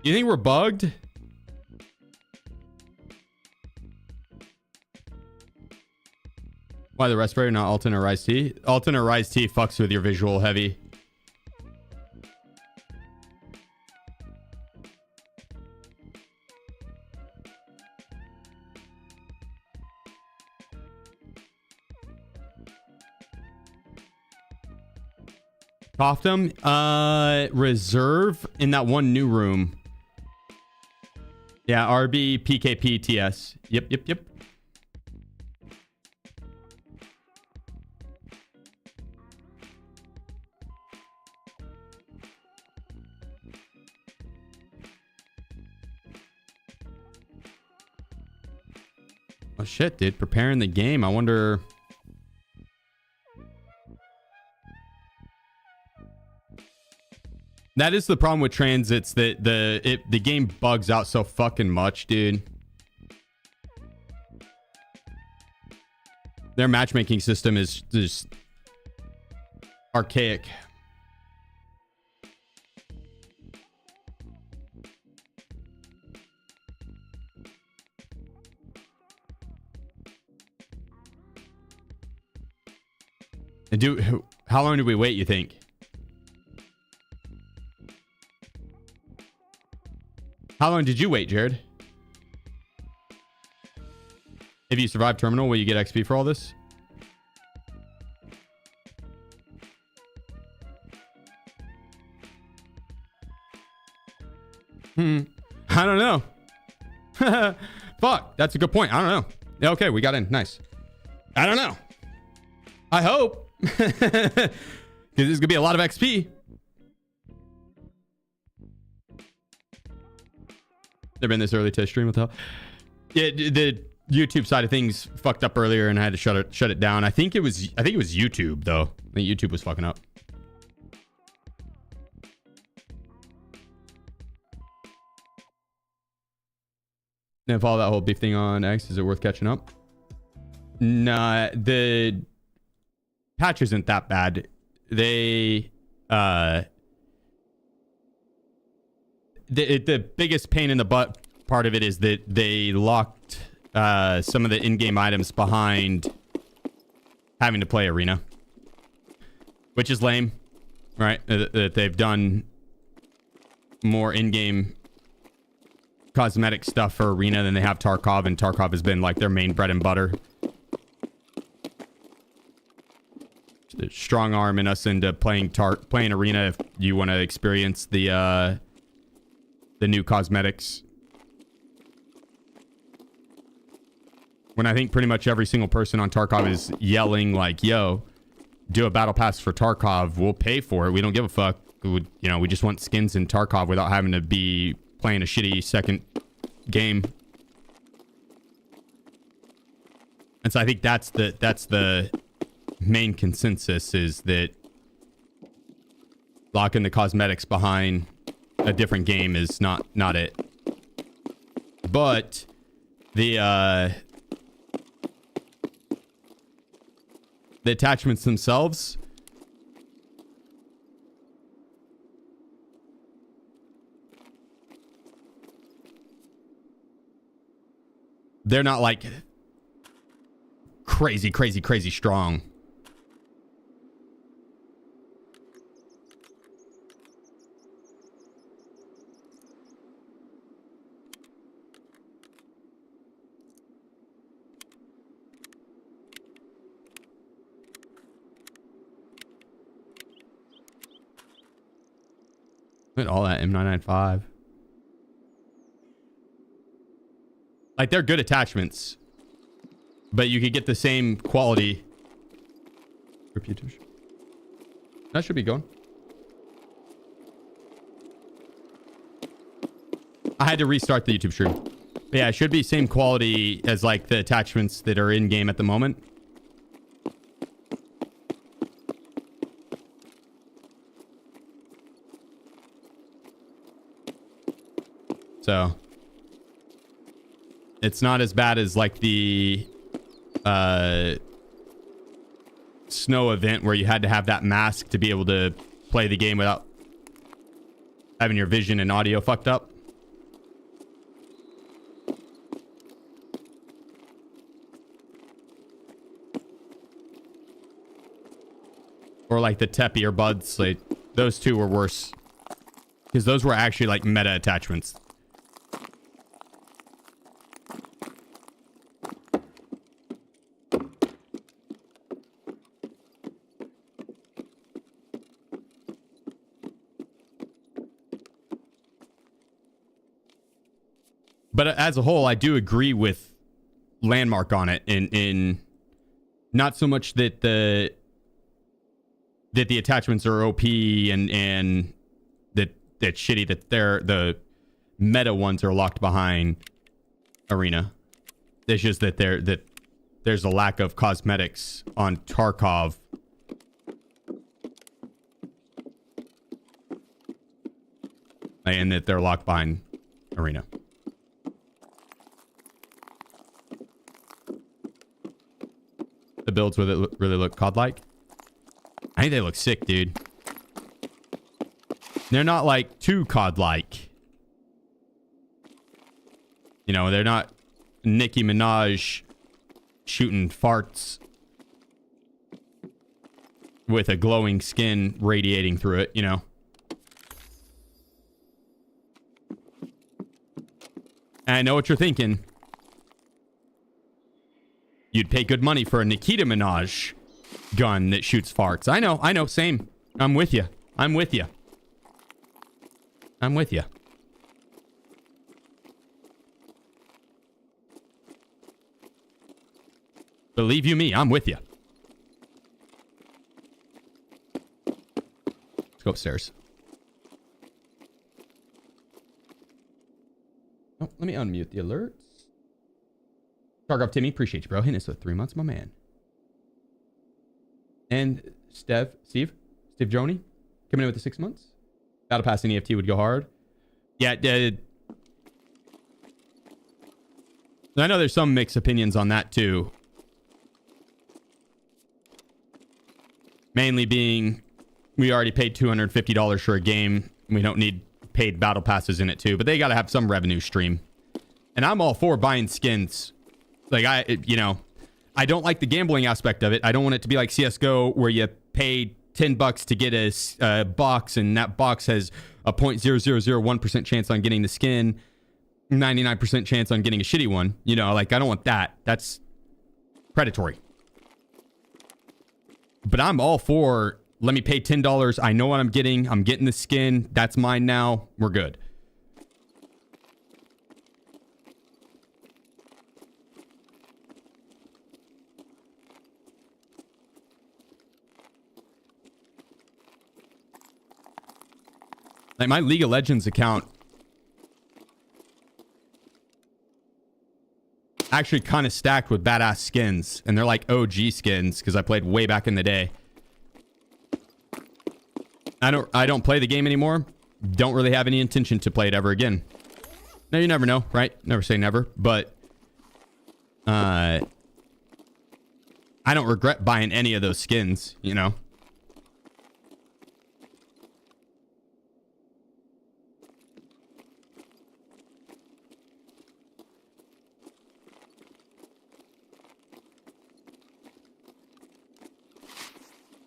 You think we're bugged? Why the respirator, not Alton or Rise T? Alton or Rise T fucks with your visual heavy. Toftum, reserve in that one new room. Yeah, RB, PKP, TS. Yep. Oh shit, dude. Preparing the game. I wonder... That is the problem with transits, that the game bugs out so fucking much, dude. Their matchmaking system is just archaic. And how long do we wait, you think? How long did you wait, Jared? If you survive terminal, will you get XP for all this? I don't know. Fuck, that's a good point. I don't know. Yeah, okay, we got in. Nice. I don't know. I hope. Because there's gonna be a lot of XP. Never been this early to stream. What the hell? Yeah, the YouTube side of things fucked up earlier, and I had to shut it down. I think it was YouTube though. I think YouTube was fucking up. Then follow that whole beef thing on X. Is it worth catching up? Nah, the patch isn't that bad. They the biggest pain in the butt part of it is that they locked some of the in-game items behind having to play arena, which is lame, right? They've done more in-game cosmetic stuff for arena than they have Tarkov, and Tarkov has been like their main bread and butter. Strong arming us into playing arena if you want to experience the new cosmetics. When I think pretty much every single person on Tarkov is yelling like, yo, do a battle pass for Tarkov, we'll pay for it, we don't give a fuck. We just want skins in Tarkov without having to be playing a shitty second game. And so I think that's the main consensus, is that locking the cosmetics behind a different game is not it. But the attachments themselves, they're not like crazy strong. Look at all that M995. Like, they're good attachments, but you could get the same quality. Reputation. That should be going. I had to restart the YouTube stream. But yeah, it should be same quality as like the attachments that are in game at the moment. So it's not as bad as like the snow event where you had to have that mask to be able to play the game without having your vision and audio fucked up. Or like the Tep earbuds. Like, those two were worse. Because those were actually like meta attachments. But as a whole, I do agree with Landmark on it. In not so much that the attachments are OP and that's shitty that the meta ones are locked behind Arena. It's just that there's a lack of cosmetics on Tarkov. And that they're locked behind Arena. The builds with it really look COD-like. I think they look sick, dude. They're not like too COD-like. You know, they're not Nicki Minaj shooting farts with a glowing skin radiating through it, you know. And I know what you're thinking. You'd pay good money for a Nikita Minaj gun that shoots farts. I know, same. I'm with you. I'm with you. I'm with you. Believe you me, I'm with you. Let's go upstairs. Oh, let me unmute the alerts. Tarkov Timmy, appreciate you, bro. Hitting us with 3 months, my man. And Steve Joni, coming in with the 6 months. Battle Pass and EFT would go hard. Yeah, I know there's some mixed opinions on that too. Mainly being, we already paid $250 for a game. We don't need paid battle passes in it too, but they got to have some revenue stream. And I'm all for buying skins. Like, I don't like the gambling aspect of it. I don't want it to be like CSGO where you pay $10 to get a box, and that box has a 0.0001% chance on getting the skin, 99% chance on getting a shitty one. You know, like, I don't want that. That's predatory. But I'm all for, let me pay $10. I know what I'm getting. I'm getting the skin. That's mine now. We're good. Like, my League of Legends account actually kind of stacked with badass skins, and they're like OG skins because I played way back in the day. I don't play the game anymore. Don't really have any intention to play it ever again. No, you never know, right? Never say never, but I don't regret buying any of those skins, you know.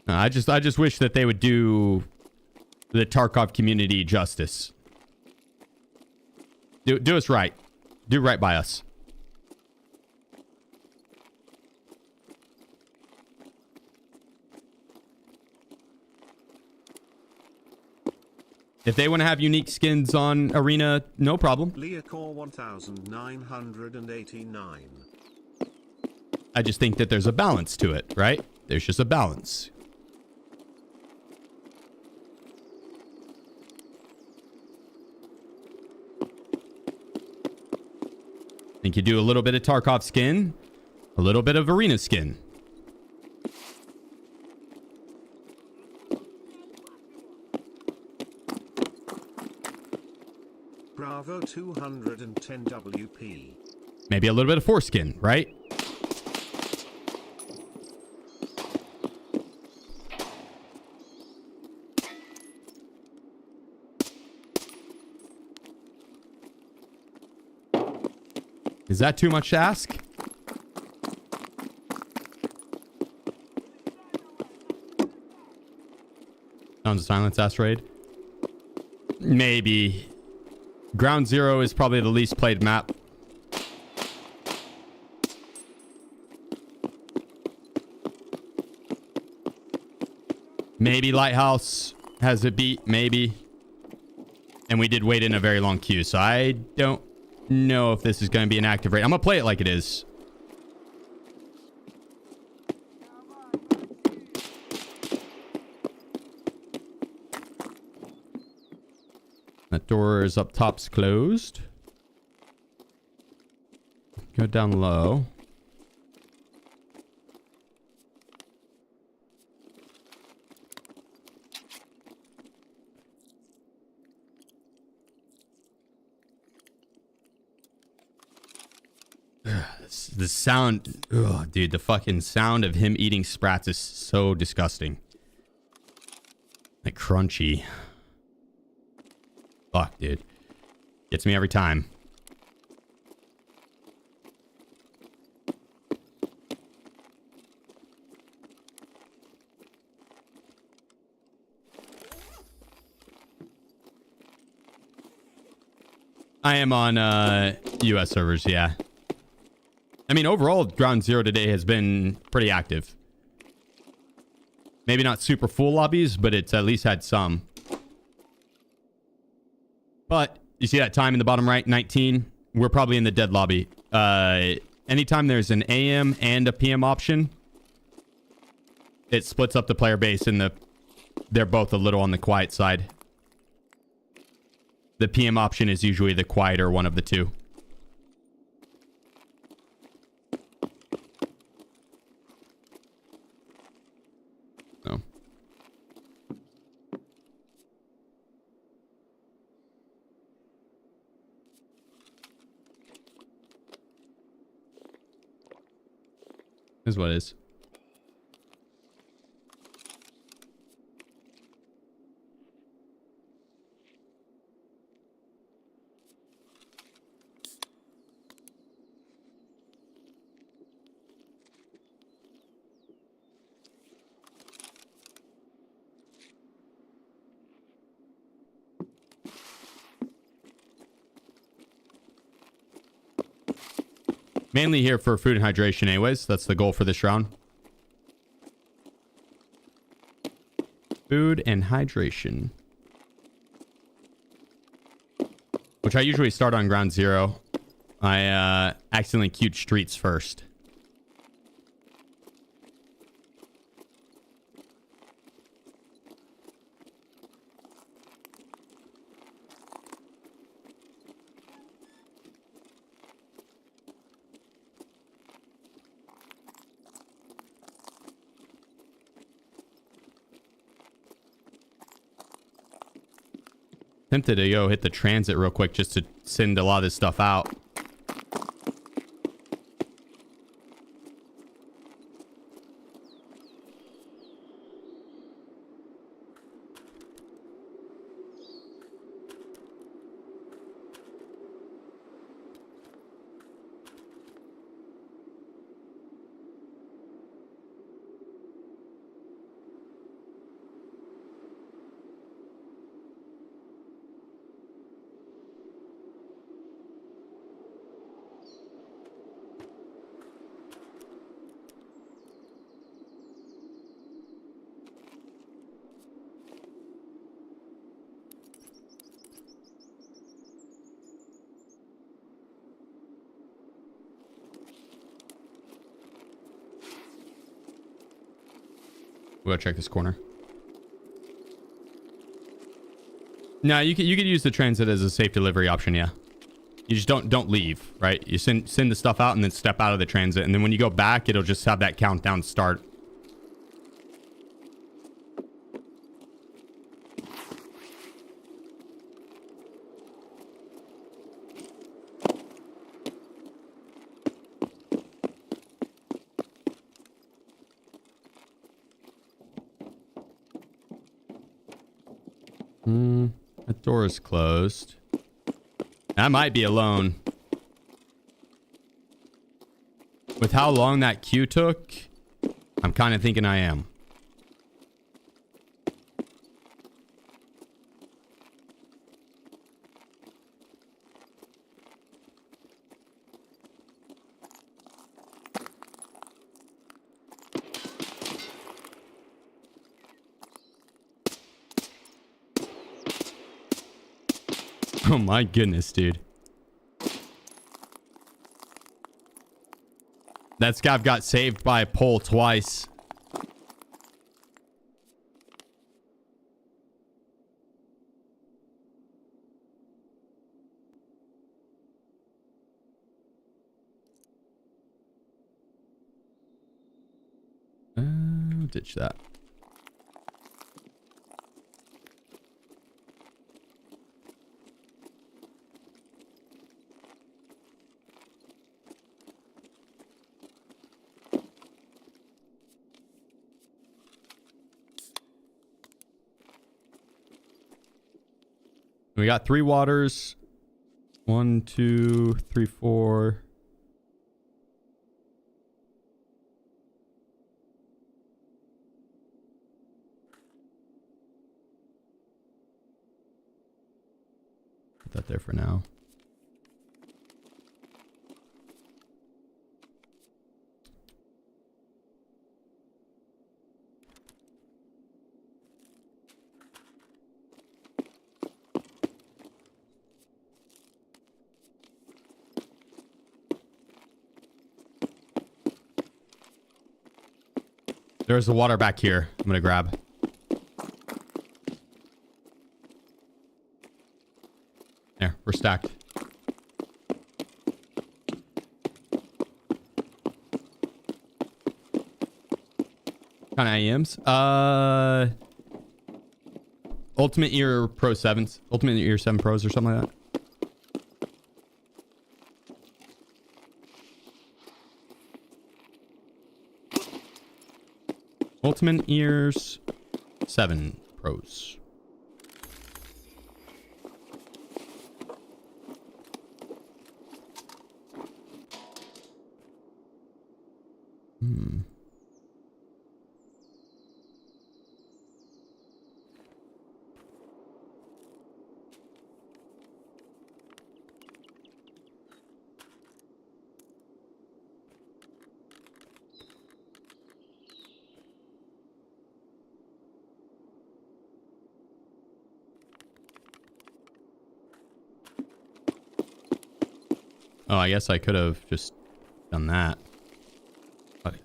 I just wish that they would do the Tarkov community justice. Do us right. Do right by us. If they want to have unique skins on Arena, no problem. Leacore 1989. I just think that there's a balance to it, right? There's just a balance. I think you do a little bit of Tarkov skin, a little bit of Arena skin. Bravo 210 WP. Maybe a little bit of foreskin, right? Is that too much to ask? Sounds of Silence asteroid. Maybe. Ground Zero is probably the least played map. Maybe Lighthouse has a beat, maybe. And we did wait in a very long queue, so I don't know if this is going to be an active raid. I'm going to play it like it is. That door is up top's closed. Go down low. The sound, oh, dude, the fucking sound of him eating sprats is so disgusting. Like crunchy. Fuck, dude. Gets me every time. I am on US servers, yeah. I mean, overall, Ground Zero today has been pretty active. Maybe not super full lobbies, but it's at least had some. But you see that time in the bottom right, 19? We're probably in the dead lobby. Anytime there's an AM and a PM option, it splits up the player base, and they're both a little on the quiet side. The PM option is usually the quieter one of the two. Oh. Is what it is. Mainly here for food and hydration anyways. That's the goal for this round. Food and hydration. Which I usually start on Ground Zero. I accidentally queued streets first. Tempted to go hit the transit real quick just to send a lot of this stuff out. We'll go check this corner. No, you could use the transit as a safe delivery option, yeah. You just don't leave, right? You send the stuff out and then step out of the transit, and then when you go back, it'll just have that countdown start. That door is closed. I might be alone. With how long that queue took, I'm kind of thinking I am. Oh my goodness, dude. That scav got saved by a pole twice. Ditch that. We got 3 waters. 1, 2, 3, 4. Put that there for now. There's the water back here. I'm gonna grab. There, we're stacked. Kind of IEMs. Ultimate Ear Pro 7s. Ultimate Ear 7 Pros or something like that. Ultimate Ears 7 Pros. Oh, I guess I could have just done that. Okay.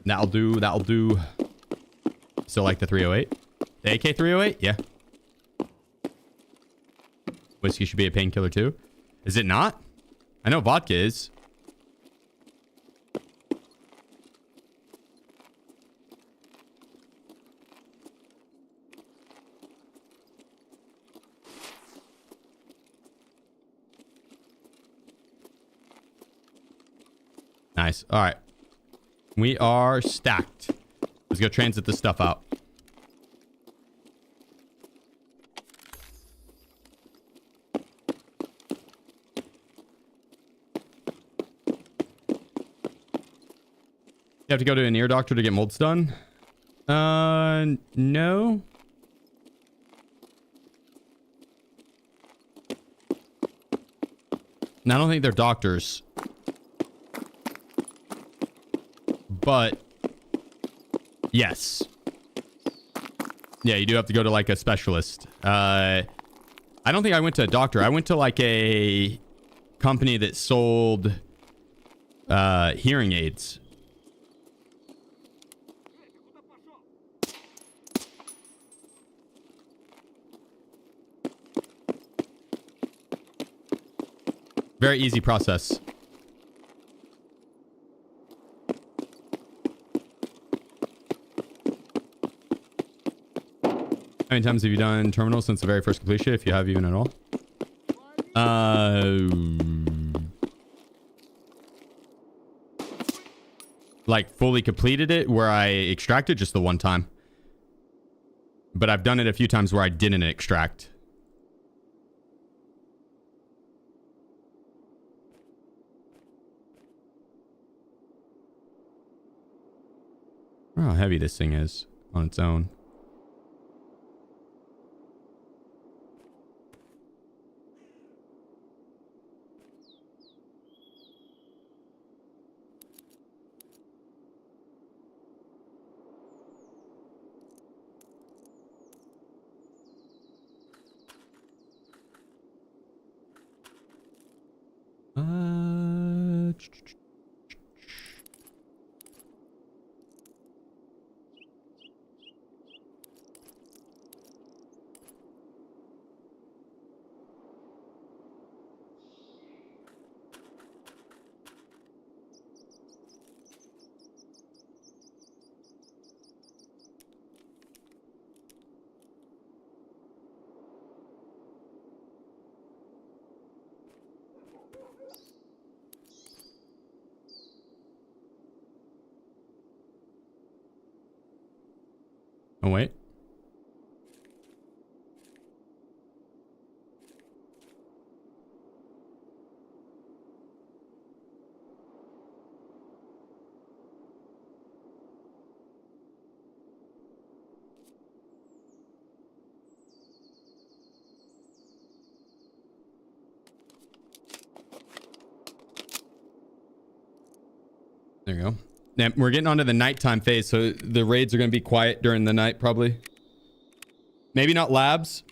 That'll do. That'll do. Still like the 308? The AK 308? Yeah. Whiskey should be a painkiller too. Is it not? I know vodka is. Nice. All right. We are stacked. Let's go transit this stuff out. You have to go to an ear doctor to get molds done? No. No, I don't think they're doctors. But yes. Yeah, you do have to go to like a specialist. I don't think I went to a doctor. I went to like a company that sold hearing aids. Very easy process. How many times have you done terminal since the very first completion, if you have even at all? Like fully completed it where I extracted just the one time. But I've done it a few times where I didn't extract. I don't know how heavy this thing is on its own. Oh, wait. There you go. Now, we're getting onto the nighttime phase, so the raids are going to be quiet during the night, probably. Maybe not labs.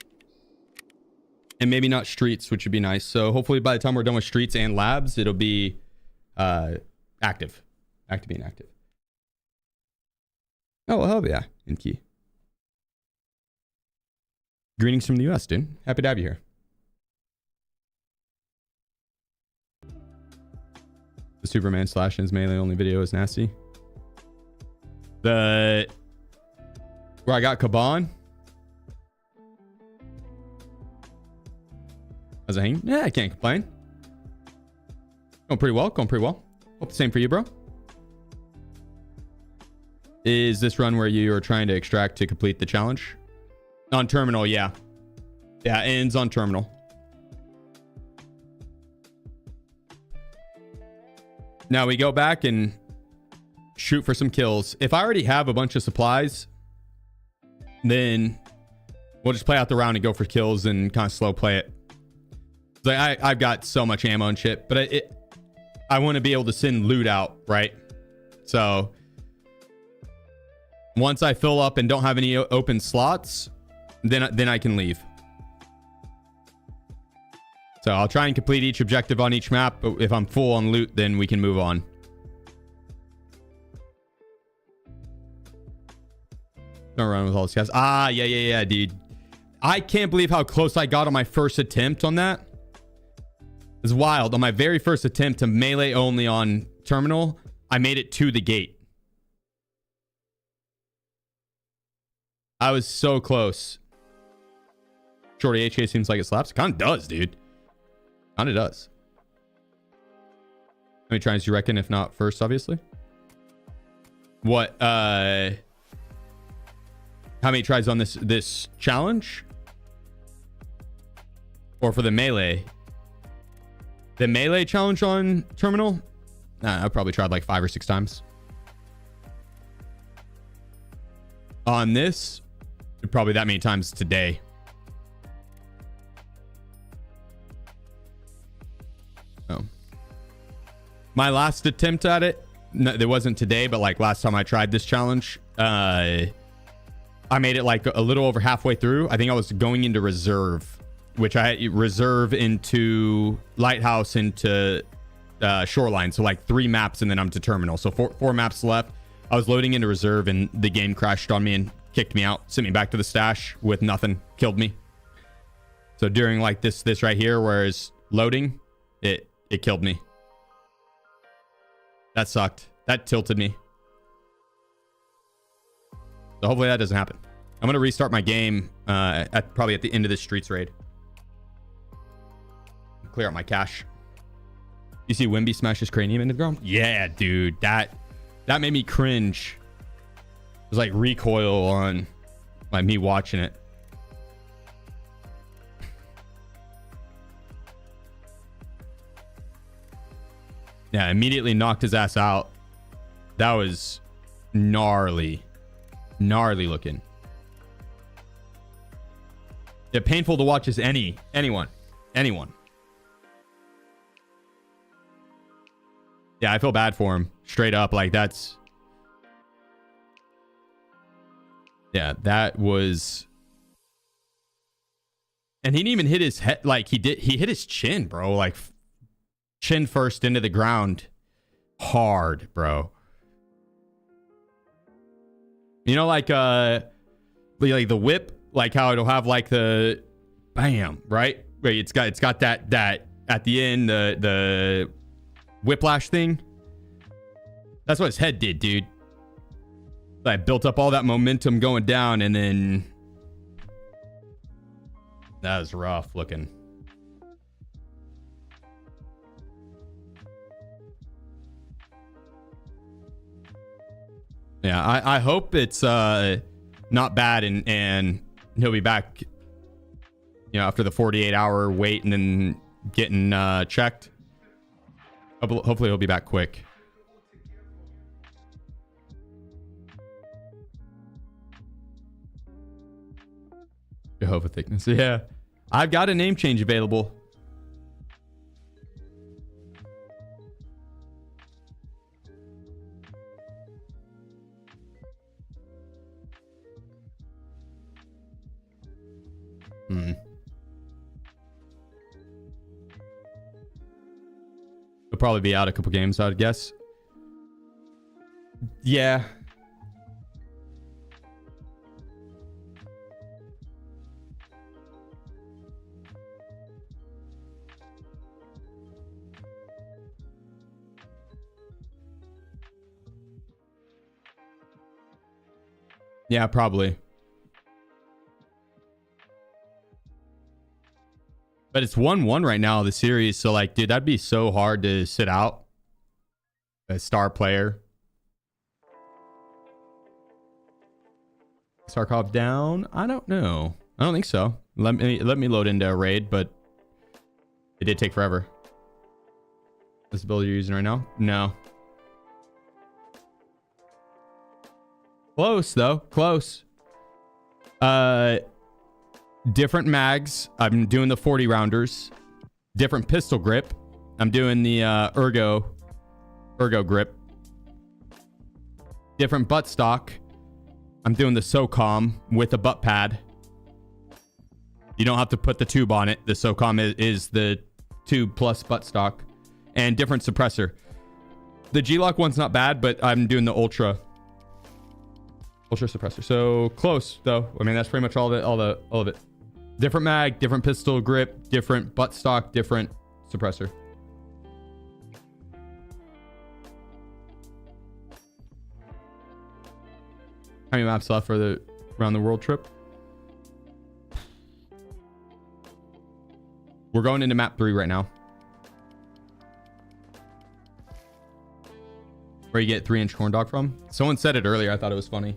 And maybe not streets, which would be nice. So hopefully by the time we're done with streets and labs, it'll be active. Back to being active. Oh, well, hell yeah. In key. Greetings from the US, dude. Happy to have you here. The Superman /Ins melee only video is nasty. Where I got Kaban. How's it hanging? Yeah, I can't complain. Going pretty well. Hope the same for you, bro. Is this run where you are trying to extract to complete the challenge? On terminal, yeah. Yeah, it ends on terminal. Now we go back and shoot for some kills. If I already have a bunch of supplies, then we'll just play out the round and go for kills and kind of slow play it. Like I've got so much ammo and shit, but I want to be able to send loot out, right? So once I fill up and don't have any open slots, then I can leave. So I'll try and complete each objective on each map, but if I'm full on loot, then we can move on. Don't run with all these guys. Ah, yeah, dude. I can't believe how close I got on my first attempt on that. It's wild. On my very first attempt to melee only on terminal, I made it to the gate. I was so close. Shorty HK seems like it slaps. It kind of does, dude. Kind of does. How many tries do you reckon? If not first, obviously. What? How many tries on this challenge? Or for the melee? The melee challenge on terminal? Nah, I probably tried like 5 or 6 times. On this, probably that many times today. Oh. My last attempt at it, no, it wasn't today, but like last time I tried this challenge, I made it like a little over halfway through. I think I was going into reserve, which I reserve into lighthouse into shoreline. So like 3 maps and then I'm to terminal. So four maps left. I was loading into reserve and the game crashed on me and kicked me out, sent me back to the stash with nothing, killed me. So during like this right here, where it's loading, it killed me. That sucked. That tilted me. So hopefully that doesn't happen. I'm going to restart my game probably at the end of this streets raid. Clear out my cache. You see Wimby smash his cranium into the ground? Yeah, dude. That made me cringe. It was like recoil on like me watching it. Yeah, immediately knocked his ass out. That was gnarly. Gnarly looking. Yeah, painful to watch as anyone. Yeah, I feel bad for him. Straight up, like that's... Yeah, that was... And he didn't even hit his head. Like, he hit his chin, bro. Like, chin first into the ground. Hard, bro. You know, like the whip, like how it'll have like the bam, right? Wait, it's got that at the end, the whiplash thing. That's what his head did, dude. Like built up all that momentum going down, and then that was rough looking. Yeah, I hope it's not bad, and he'll be back, after the 48-hour wait and then getting checked. Hopefully he'll be back quick. Jehovah thickness. Yeah. I've got a name change available. He'll probably be out a couple games, I'd guess. Yeah. Yeah, probably. But it's 1-1 right now, the series. So, like, dude, that'd be so hard to sit out a star player. Tarkov down? I don't know. I don't think so. Let me load into a raid, but it did take forever. This build you're using right now? No. Close, though. Close. Different mags. I'm doing the 40 rounders. Different pistol grip. I'm doing the ergo grip. Different butt stock. I'm doing the SOCOM with a butt pad. You don't have to put the tube on it. The SOCOM is the tube plus butt stock. And different suppressor. The G-Lock one's not bad, but I'm doing the ultra suppressor. So close, though. I mean, that's pretty much all of it. Different mag, different pistol grip, different butt stock, different suppressor. How many maps left for the around the world trip? We're going into map 3 right now. Where you get 3-inch corn dog from? Someone said it earlier. I thought it was funny.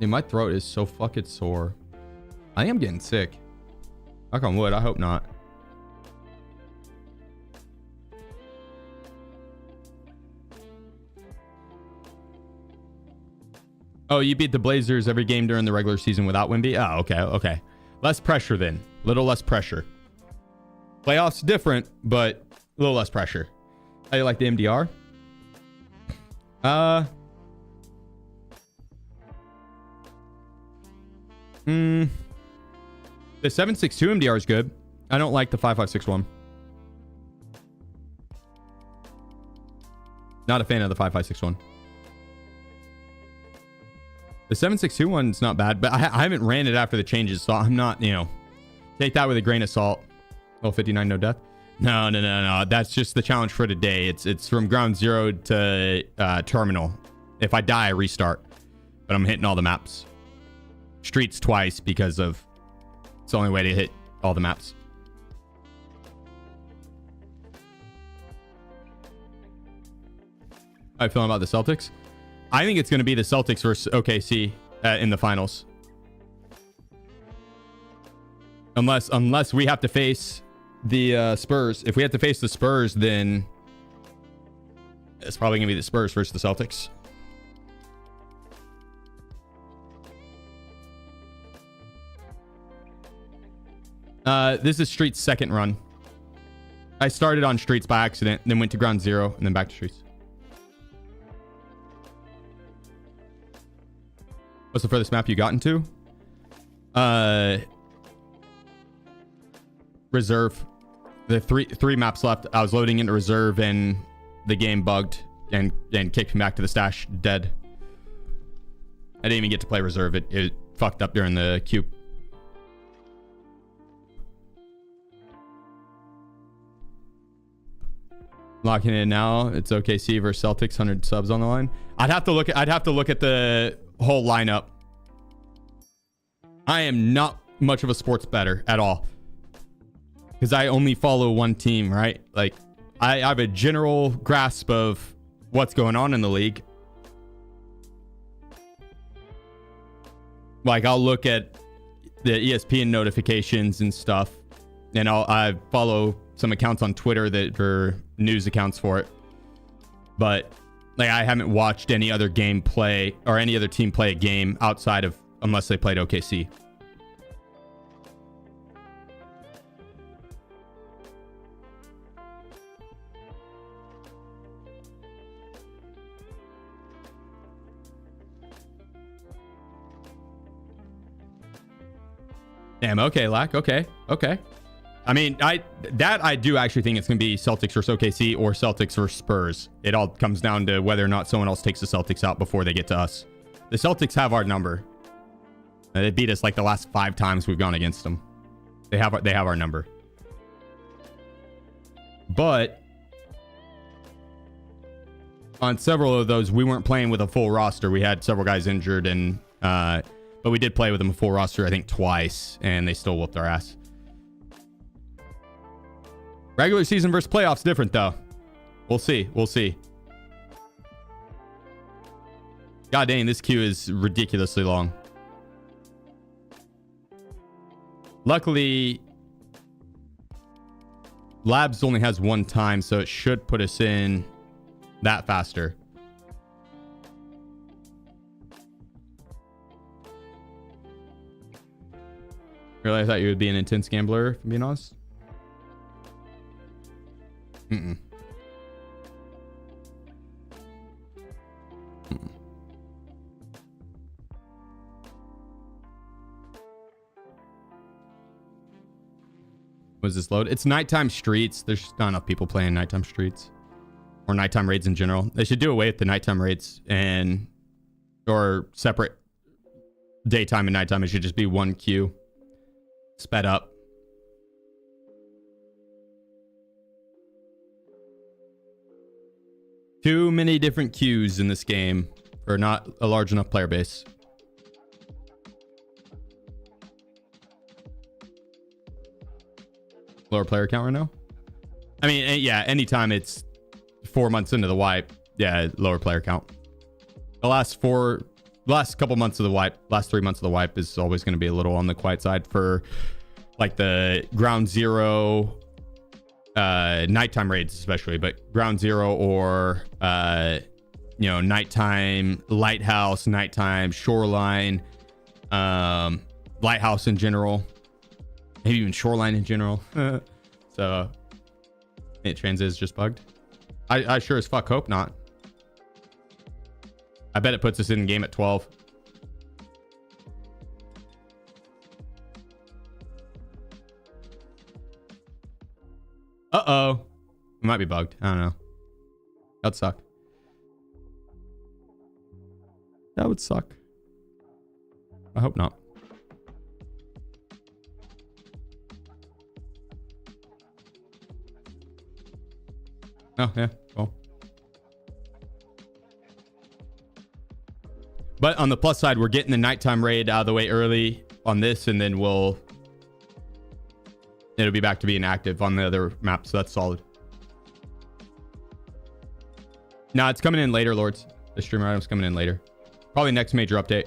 Dude, my throat is so fucking sore. I think I'm getting sick. Knock on wood. I hope not. Oh, you beat the Blazers every game during the regular season without Wimby? Oh, okay, okay. Less pressure then. Little less pressure. Playoffs different, but a little less pressure. How do you like the MDR? The 7.62 MDR is good. I don't like the 5.561. Not a fan of the 5.561. The 7.62 one's not bad, but I haven't ran it after the changes, so I'm not, take that with a grain of salt. Oh, 59 no death. No. That's just the challenge for today. It's from ground zero to terminal. If I die, I restart. But I'm hitting all the maps. Streets twice because of it's the only way to hit all the maps. How are you feeling about the Celtics? I think it's going to be the Celtics versus OKC in the finals. Unless we have to face the Spurs. If we have to face the Spurs, then it's probably going to be the Spurs versus the Celtics. This is Street's second run. I started on Streets by accident, then went to ground zero, and then back to Streets. What's the furthest map you got into? Reserve. The three maps left. I was loading into reserve, and the game bugged and kicked me back to the stash dead. I didn't even get to play reserve. It fucked up during the queue. Locking in now. It's OKC versus Celtics. 100 subs on the line. I'd have to look at the whole lineup. I am not much of a sports bettor at all, because I only follow one team, right? Like, I have a general grasp of what's going on in the league. Like, I'll look at the ESPN notifications and stuff, and I follow some accounts on Twitter that are news accounts for it. But like, I haven't watched any other game play or any other team play a game outside of unless they played OKC. Damn, okay, Lack. Okay. I mean, I do actually think it's going to be Celtics versus OKC or Celtics versus Spurs. It all comes down to whether or not someone else takes the Celtics out before they get to us. The Celtics have our number. They beat us like the last 5 times we've gone against them. They have our number. But on several of those, we weren't playing with a full roster. We had several guys injured, and but we did play with them a full roster, I think, twice, and they still whooped our ass. Regular season versus playoffs different, though. We'll see. God dang, this queue is ridiculously long. Luckily, Labs only has 1 time, so it should put us in that faster. Really, I thought you would be an intense gambler, if I'm being honest. Was this load? It's nighttime streets. There's just not enough people playing nighttime streets or nighttime raids in general. They should do away with the nighttime raids or separate daytime and nighttime. It should just be one queue, sped up. Too many different queues in this game for not a large enough player base. Lower player count right now? I mean, yeah, anytime it's 4 months into the wipe, yeah, lower player count. The last couple months of the wipe, last 3 months of the wipe is always going to be a little on the quiet side for like the ground zero, nighttime raids especially, but ground zero or, nighttime lighthouse, nighttime shoreline, lighthouse in general. Maybe even shoreline in general. So, trans is just bugged. I sure as fuck hope not. I bet it puts us in game at 12. Uh-oh. It might be bugged. I don't know. That'd suck. That would suck. I hope not. Oh, yeah. Cool. But on the plus side, we're getting the nighttime raid out of the way early on this, and then it'll be back to being active on the other map, so that's solid. Nah, it's coming in later, Lords. The streamer item's coming in later. Probably next major update.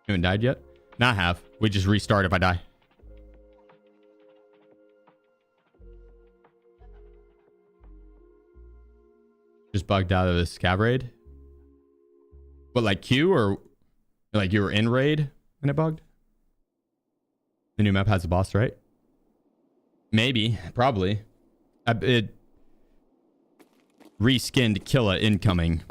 You haven't died yet? Nah, I have. We just restart if I die. Just bugged out of this scav raid. What, like Q, or like you were in raid and it bugged? The new map has a boss, right? Maybe, probably. It reskinned Killa incoming.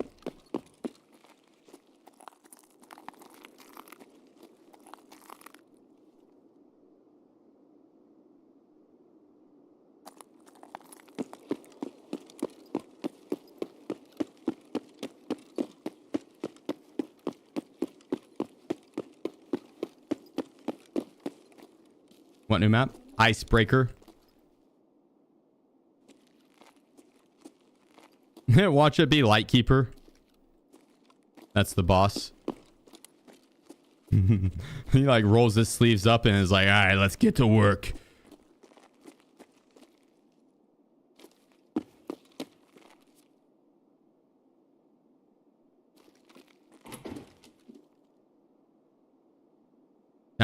What new map? Icebreaker. Watch it be Lightkeeper. That's the boss. He like rolls his sleeves up and is like, all right, let's get to work.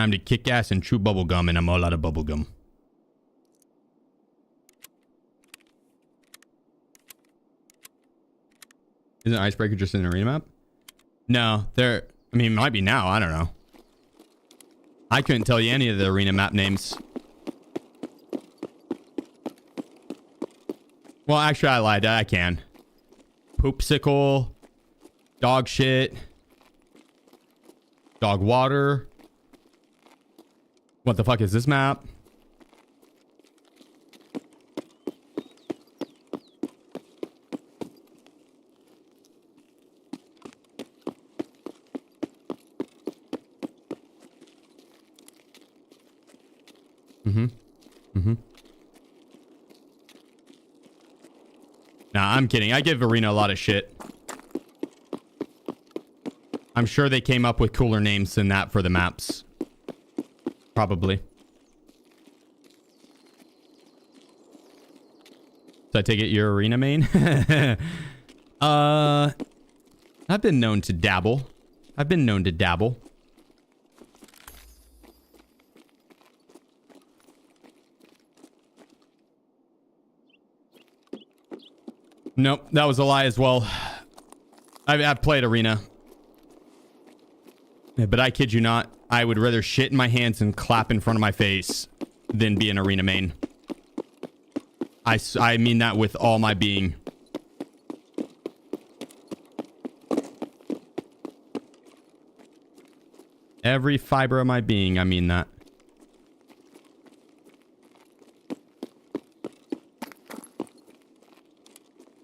Time to kick ass and chew bubble gum, and I'm all out of bubble gum. Isn't Icebreaker just an arena map? No, there. I mean, it might be now. I don't know. I couldn't tell you any of the arena map names. Well, actually, I lied. I can. Poopsicle. Dog shit. Dog water. What the fuck is this map? Nah, I'm kidding. I give Arena a lot of shit. I'm sure they came up with cooler names than that for the maps. Probably. So I take it you're Arena main? I've been known to dabble. Nope, that was a lie as well. I've played Arena. But I kid you not, I would rather shit in my hands and clap in front of my face than be an Arena main. I mean that with all my being. Every fiber of my being, I mean that.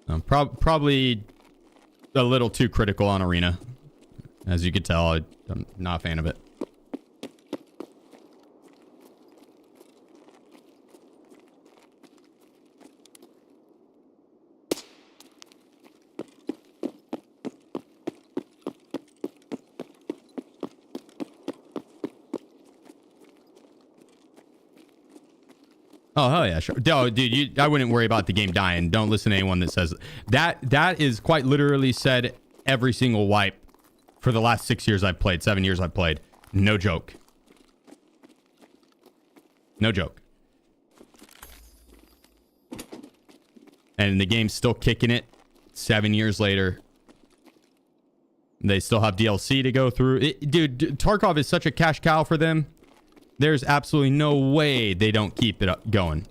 I'm probably a little too critical on Arena. As you could tell, I'm not a fan of it. Oh, hell yeah, sure. Oh, dude, I wouldn't worry about the game dying. Don't listen to anyone that says that. That is quite literally said every single wipe for the last 6 years I've played, 7 years I've played. No joke. No joke. And the game's still kicking it 7 years later. They still have DLC to go through. Dude, Tarkov is such a cash cow for them. There's absolutely no way they don't keep it up going.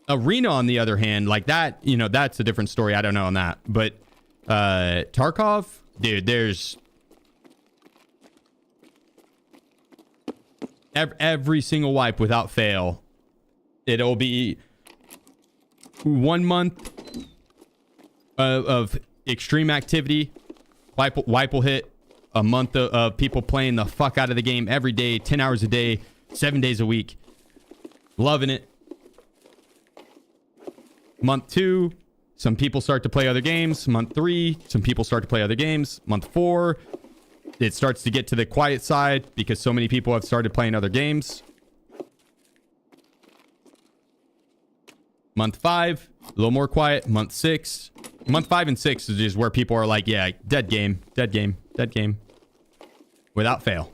Arena, on the other hand, like that, you know, that's a different story. I don't know on that. But Tarkov, dude, there's every single wipe without fail. It'll be 1 month of extreme activity. Wipe will hit a month of people playing the fuck out of the game every day, 10 hours a day, 7 days a week. Loving it. Month 2, some people start to play other games. Month 3, some people start to play other games. Month 4, it starts to get to the quiet side because so many people have started playing other games. Month 5, a little more quiet. Month 6. Month 5 and 6 is just where people are like, yeah, dead game, dead game, dead game. Without fail.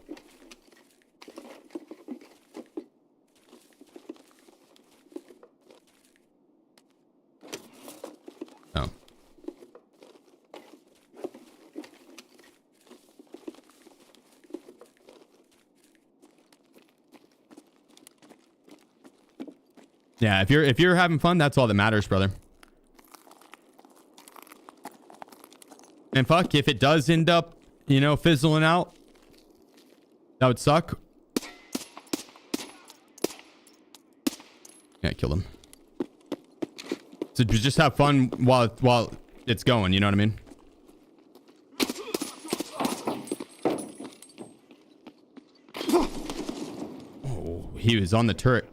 Oh. Yeah, if you're having fun, that's all that matters, brother. And fuck, if it does end up, you know, fizzling out, that would suck. Yeah, kill him. So just have fun while it's going, you know what I mean? Oh, he was on the turret.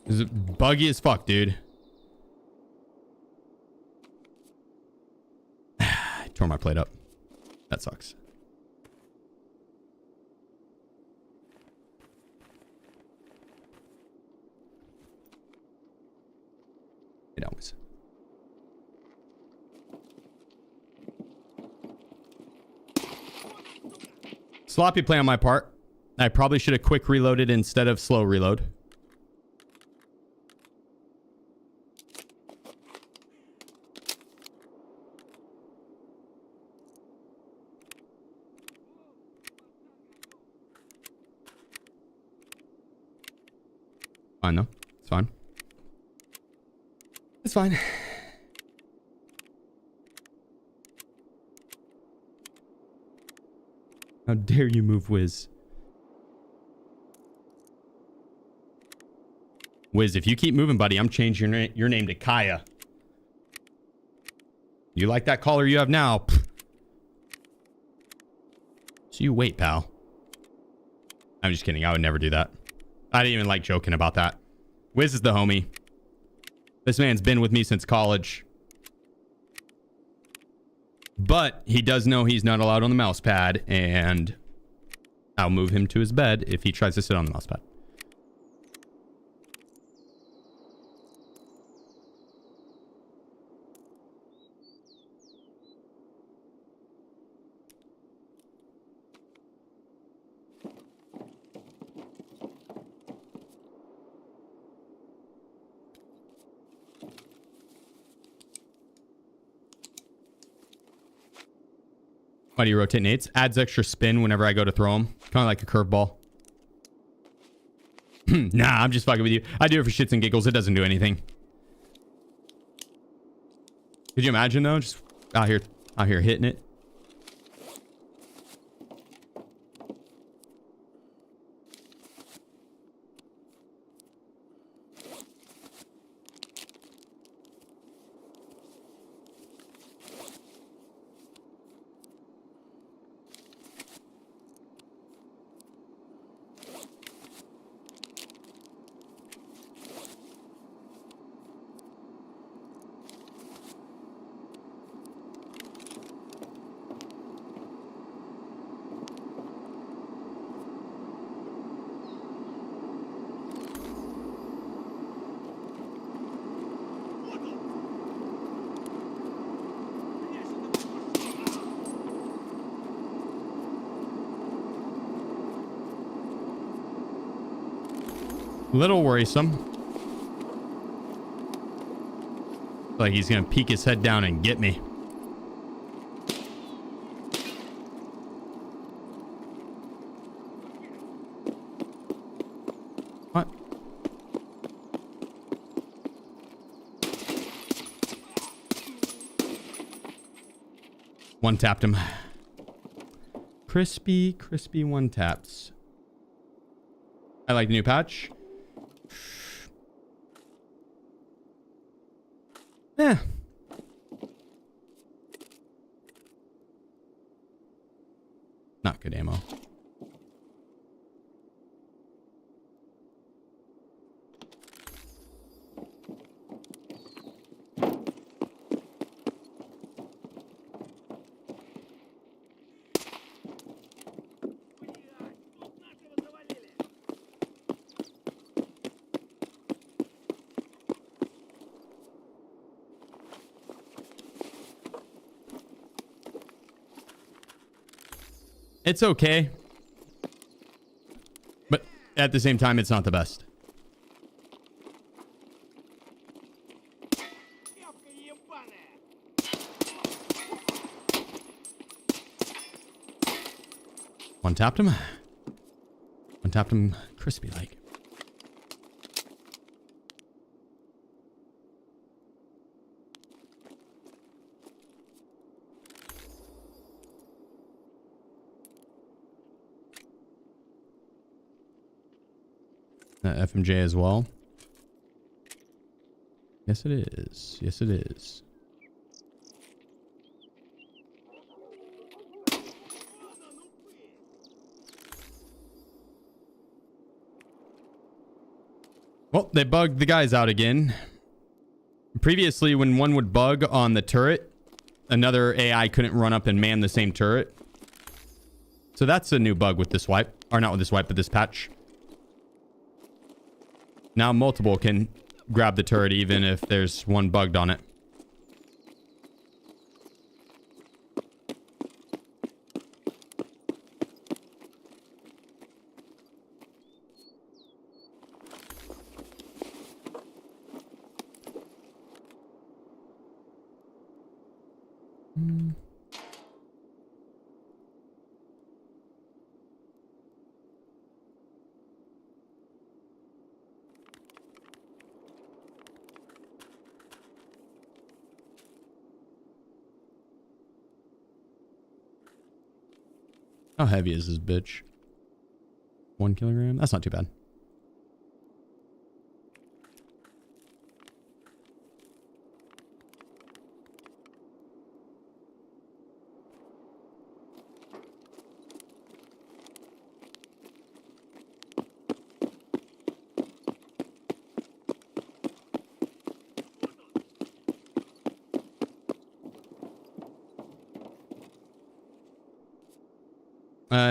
This is buggy as fuck, dude. I tore my plate up. That sucks. It always. Sloppy play on my part. I probably should have quick reloaded instead of slow reload. Fine though. It's fine. It's fine. How dare you move, Wiz? Wiz, if you keep moving, buddy, I'm changing your name to Kaya. You like that collar you have now? Pfft. So you wait, pal. I'm just kidding. I would never do that. I didn't even like joking about that. Wiz is the homie. This man's been with me since college. But he does know he's not allowed on the mouse pad, and I'll move him to his bed if he tries to sit on the mouse pad. Why do you rotate nades? Adds extra spin whenever I go to throw them. Kind of like a curveball. Nah, I'm just fucking with you. I do it for shits and giggles. It doesn't do anything. Could you imagine though? Just out here hitting it. Little worrisome. Like he's gonna peek his head down and get me. What? One tapped him. Crispy one taps. I like the new patch. Yeah. Not good ammo. It's okay. But at the same time, it's not the best. One tapped him. One tapped him crispy like. FMJ as well. Yes, it is. Yes, it is. Well, they bugged the guys out again. Previously, when one would bug on the turret, another AI couldn't run up and man the same turret. So that's a new bug with this wipe. Or not with this wipe, but this patch. Now multiple can grab the turret even if there's one bugged on it. How heavy is this bitch? 1 kilogram? That's not too bad.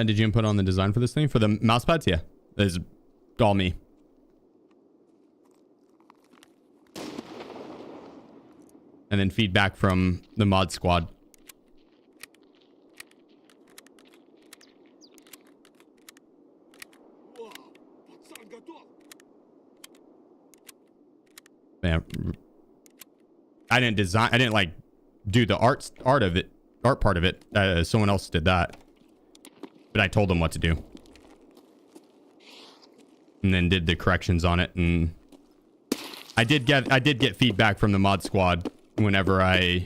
Did you input on the design for this thing? For the mouse pads? Yeah. There's all me. And then feedback from the mod squad. Man, I didn't like do the art part of it. Someone else did that. But I told them what to do. And then did the corrections on it. And I did get feedback from the mod squad whenever I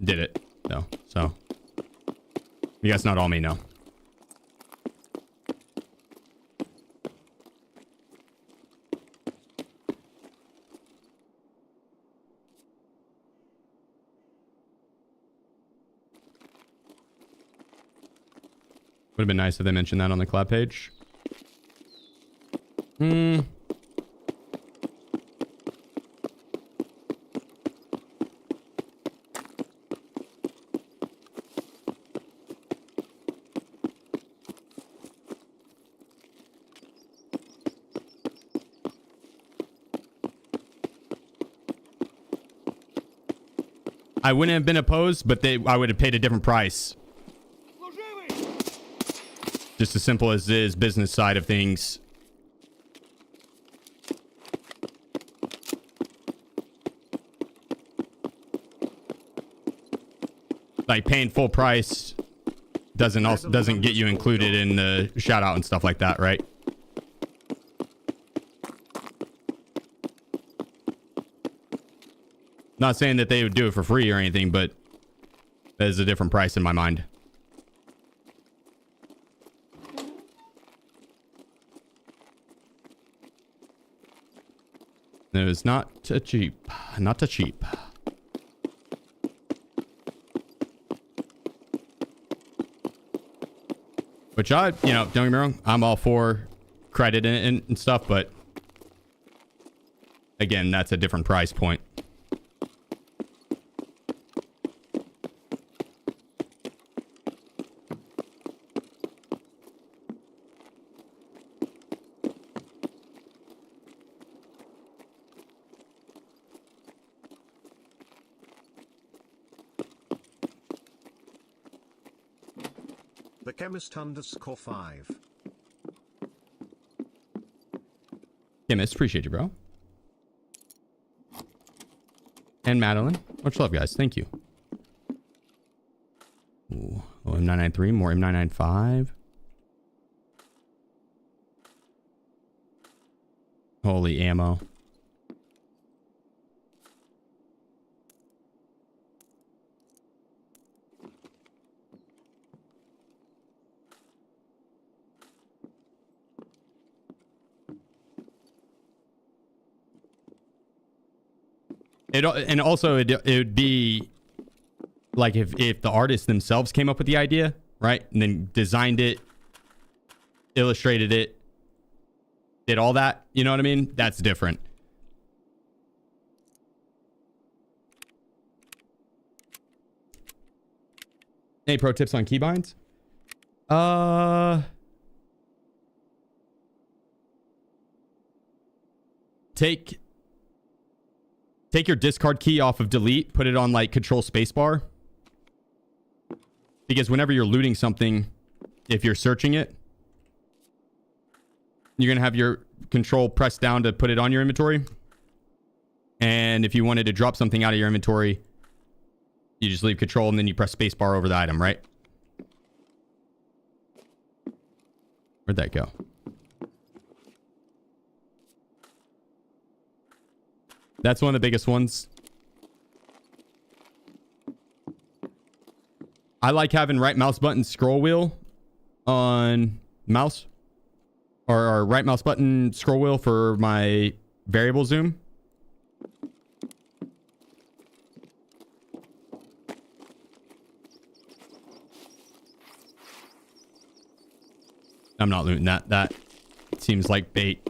did it, though. So I guess not all me, no. Would have been nice if they mentioned that on the collab page. I wouldn't have been opposed, but I would have paid a different price. Just as simple as it is, business side of things. Like paying full price doesn't get you included in the shout out and stuff like that, right? Not saying that they would do it for free or anything, but there's a different price in my mind. It was not too cheap. Not too cheap. Which don't get me wrong, I'm all for credit and stuff, but again, that's a different price point. The chemist _5. Chemist, appreciate you, bro. And Madeline, much love, guys. Thank you. Ooh, oh, M993, more M995. Holy ammo. It would be like if the artists themselves came up with the idea, right? And then designed it, illustrated it, did all that, you know what I mean? That's different. Any pro tips on keybinds? Take your discard key off of delete, put it on like control spacebar. Because whenever you're looting something, if you're searching it, you're going to have your control pressed down to put it on your inventory. And if you wanted to drop something out of your inventory, you just leave control and then you press spacebar over the item, right? Where'd that go? That's one of the biggest ones. I like having right mouse button scroll wheel on mouse. Or right mouse button scroll wheel for my variable zoom. I'm not looting that. That seems like bait.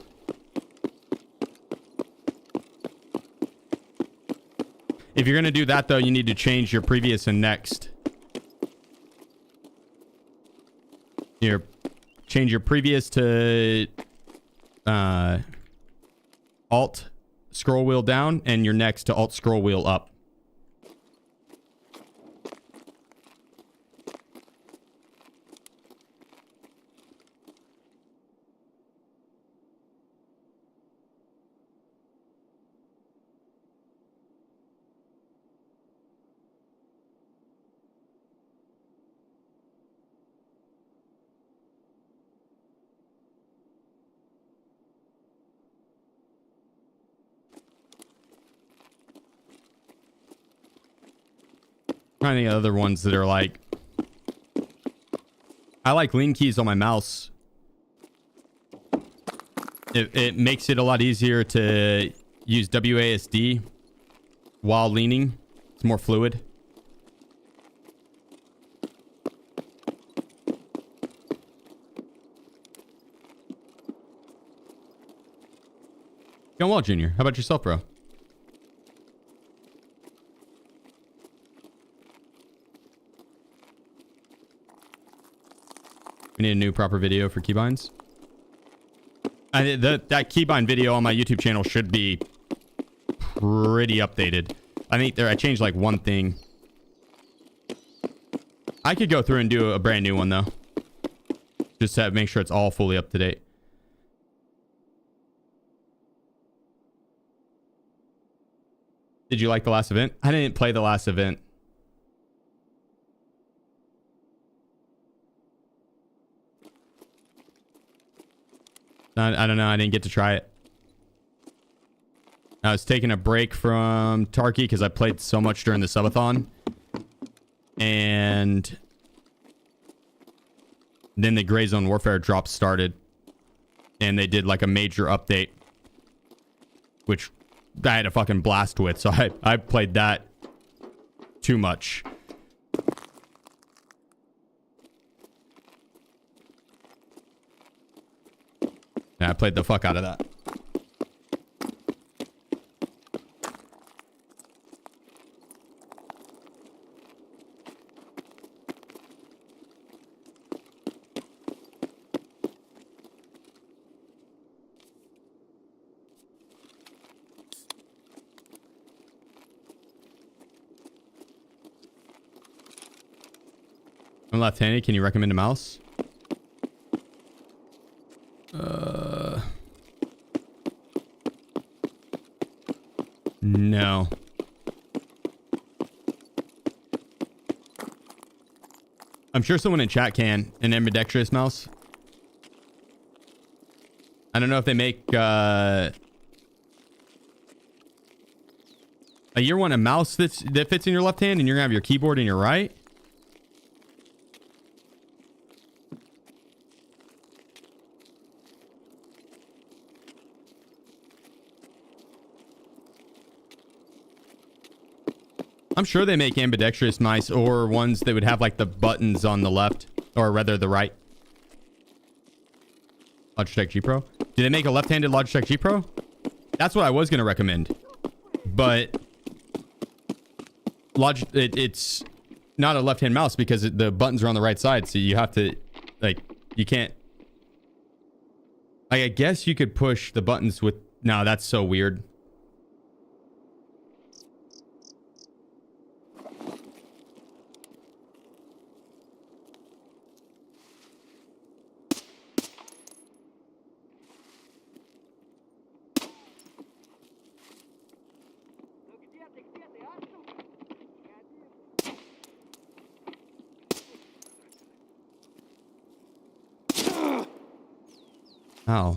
If you're going to do that, though, you need to change your previous and next. Change your previous to alt scroll wheel down and your next to alt scroll wheel up. Trying to think of other ones that are like... I like lean keys on my mouse. It makes it a lot easier to use WASD while leaning. It's more fluid. Going well, Junior. How about yourself, bro? We need a new proper video for keybinds. That keybind video on my YouTube channel should be pretty updated. I think I changed like one thing. I could go through and do a brand new one though. Just to make sure it's all fully up to date. Did you like the last event? I didn't play the last event. I don't know. I didn't get to try it. I was taking a break from Tarkov because I played so much during the subathon. And then the Gray Zone Warfare drop started. And they did like a major update. Which I had a fucking blast with. So I played that too much. Yeah, I played the fuck out of that. I'm left-handed. Can you recommend a mouse? No. I'm sure someone in chat can. An ambidextrous mouse. I don't know if they make a you want a mouse that fits in your left hand and you're gonna have your keyboard in your right. I'm sure they make ambidextrous mice or ones that would have like the buttons on the left or rather the right. Logitech G Pro. Do they make a left-handed Logitech G Pro? That's what I was going to recommend. But it's not a left-hand mouse because the buttons are on the right side. So you have to, like, you can't. Like, I guess you could push the buttons with. No, that's so weird. Ow.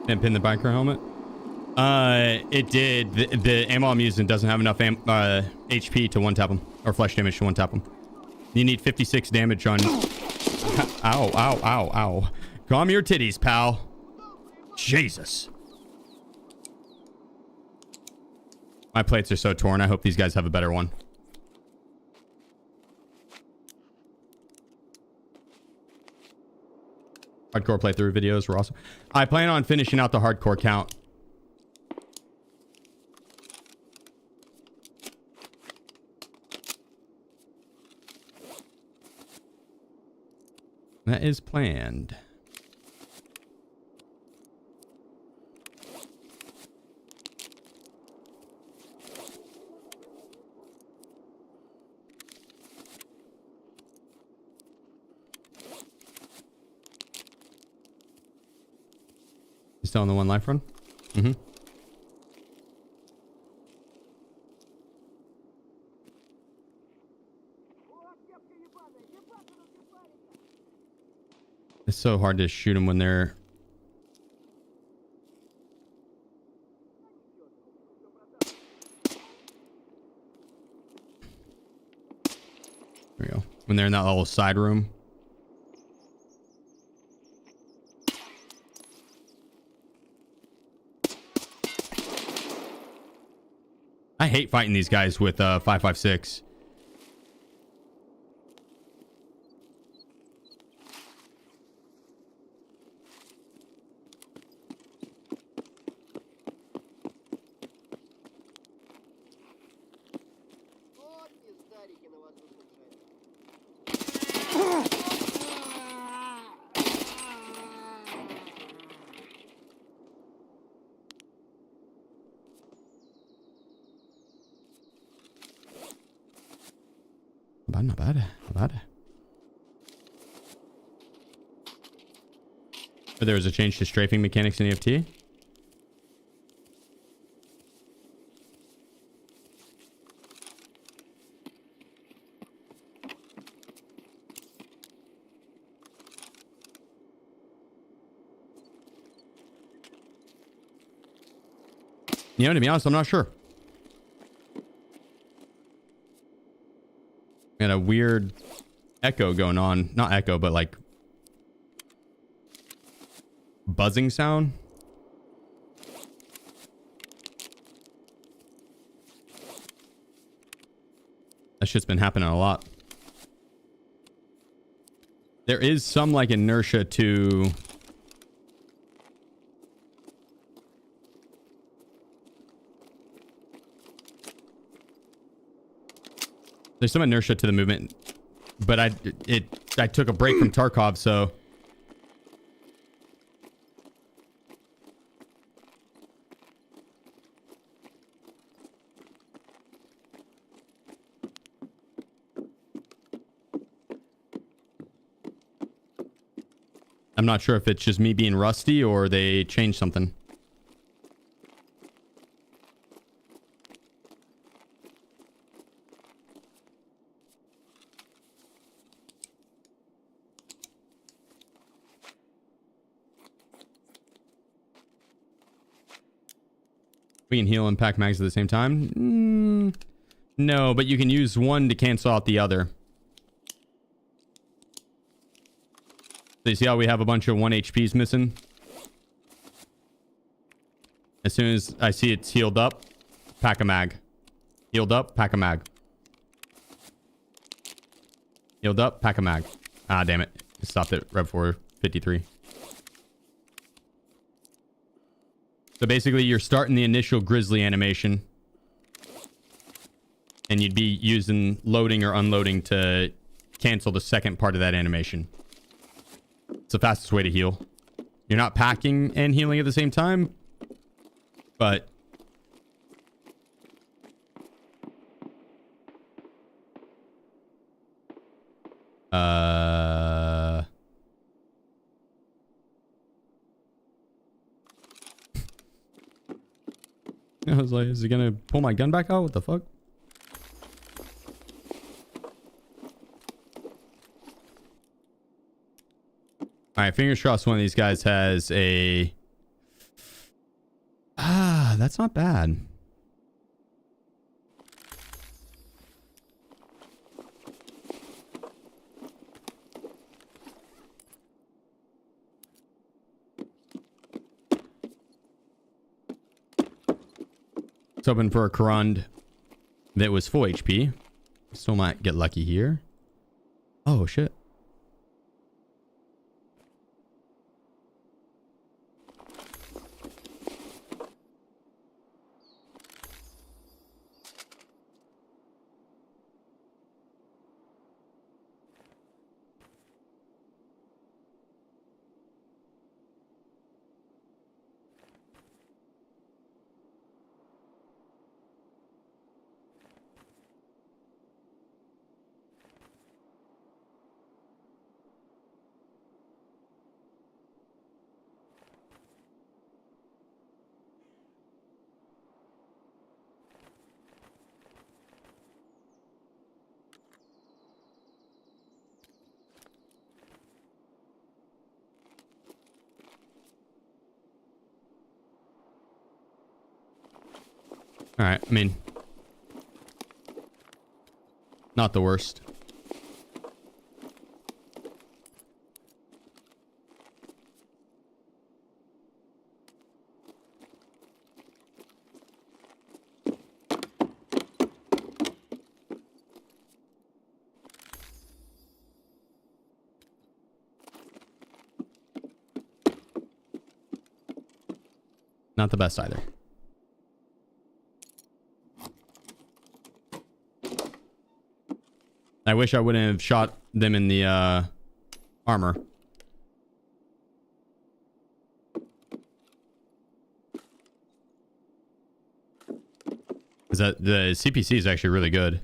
Didn't pin the biker helmet? It did. The ammo I'm using doesn't have enough HP to one-tap him. Or flesh damage to one-tap him. You need 56 damage on... Ow, ow, ow, ow. Calm your titties, pal. Jesus. My plates are so torn. I hope these guys have a better one. Hardcore playthrough videos were awesome. I plan on finishing out the hardcore count. That is planned. Still on the one life run? Mm-hmm. It's so hard to shoot them when they're... There we go. When they're in that little side room. I hate fighting these guys with 5.56. Not bad, not bad. But there was a change to strafing mechanics in EFT. You know, to be honest, I'm not sure. Got a weird echo going on. Not echo, but like buzzing sound. That shit's been happening a lot. There is some like inertia to... There's some inertia to the movement, but I took a break from Tarkov, so I'm not sure if it's just me being rusty or they changed something. We can heal and pack mags at the same time. No, but you can use one to cancel out the other. So you see how we have a bunch of 1 HPs missing? As soon as I see it's healed up, pack a mag. Healed up, pack a mag. Healed up, pack a mag. Ah, damn it. It stopped at Rev 453. So basically, you're starting the initial Grizzly animation. And you'd be using loading or unloading to cancel the second part of that animation. It's the fastest way to heal. You're not packing and healing at the same time, but I was like, is he gonna pull my gun back out? What the fuck? All right, fingers crossed one of these guys has a... Ah, that's not bad. It's hoping for a Karund that was full HP. Still might get lucky here. Oh, shit. All right, I mean, not the worst. Not the best either. I wish I wouldn't have shot them in the armor. Because the CPC is actually really good.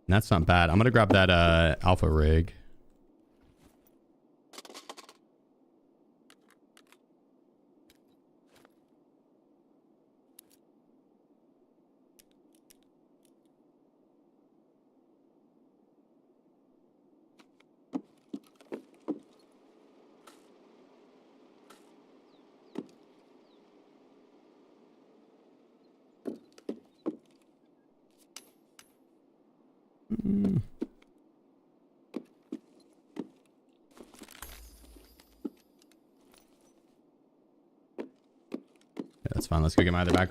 And that's not bad. I'm going to grab that alpha rig. Yeah, that's fine. Let's go get my other bag.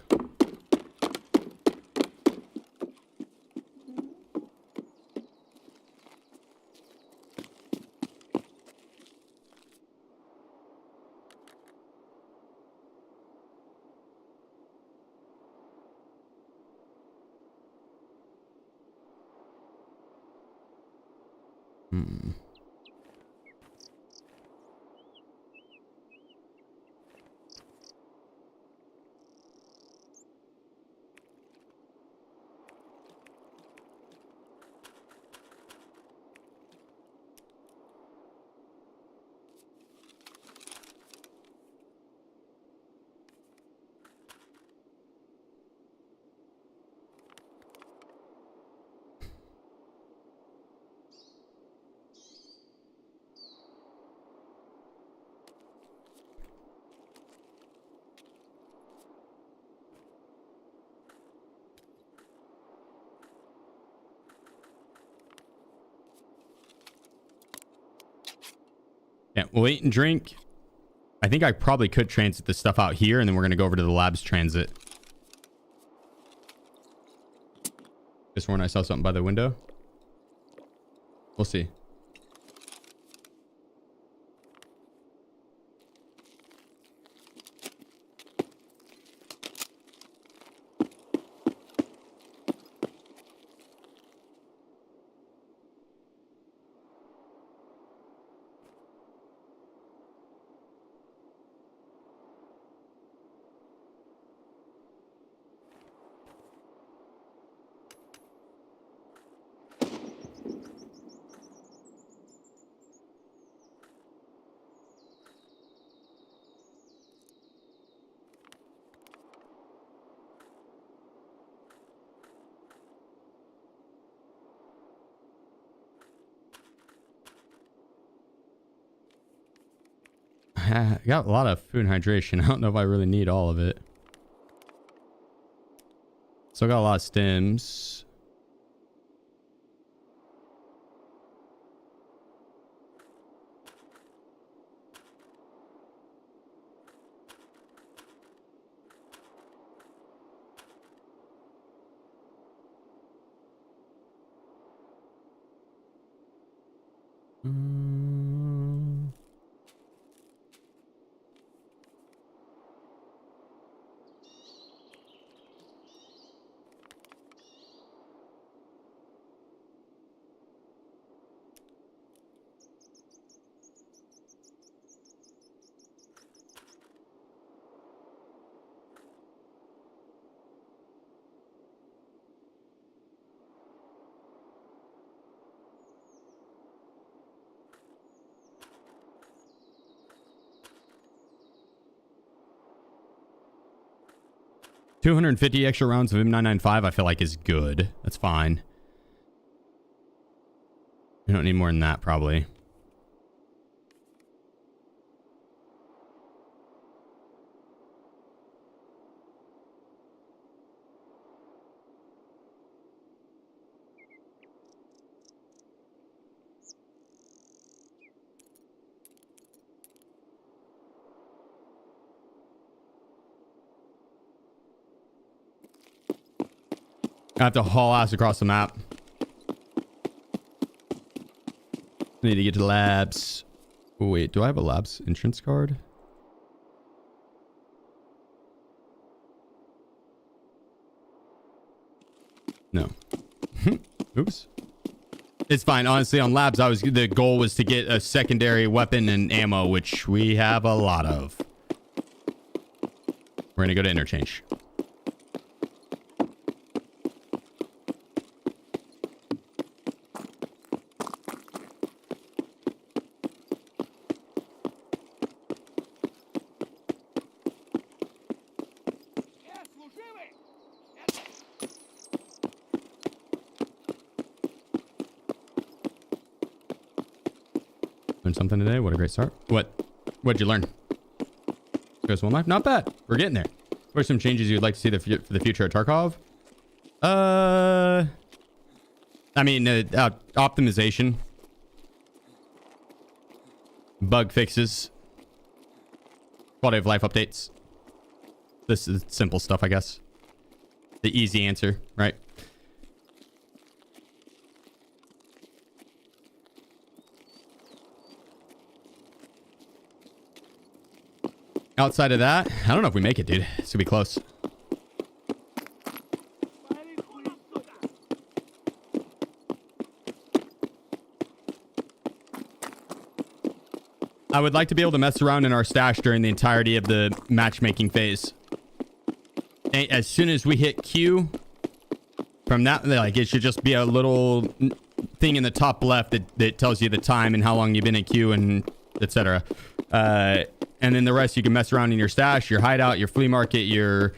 Yeah, we'll eat and drink. I think I probably could transit this stuff out here, and then we're going to go over to the labs transit. Just when I saw something by the window. We'll see. I got a lot of food and hydration. I don't know if I really need all of it. Still got a lot of stems. $250 extra rounds of M995 I feel like is good. That's fine. We don't need more than that, probably. I have to haul ass across the map. Need to get to the labs. Oh, wait, do I have a labs entrance card? No. Oops. It's fine. Honestly, on labs, the goal was to get a secondary weapon and ammo, which we have a lot of. We're gonna go to interchange. Learned something today. What a great start. What'd you learn? Goes one life. Not bad. We're getting there. What are some changes you'd like to see for the future of Tarkov? I mean, optimization, bug fixes, quality of life updates. This is simple stuff, I guess. The easy answer, right? Outside of that, I don't know if we make it, dude. It's gonna be close. I would like to be able to mess around in our stash during the entirety of the matchmaking phase. As soon as we hit Q, from that, like, it should just be a little thing in the top left that tells you the time and how long you've been in queue and etc. And then the rest you can mess around in your stash, your hideout, your flea market, your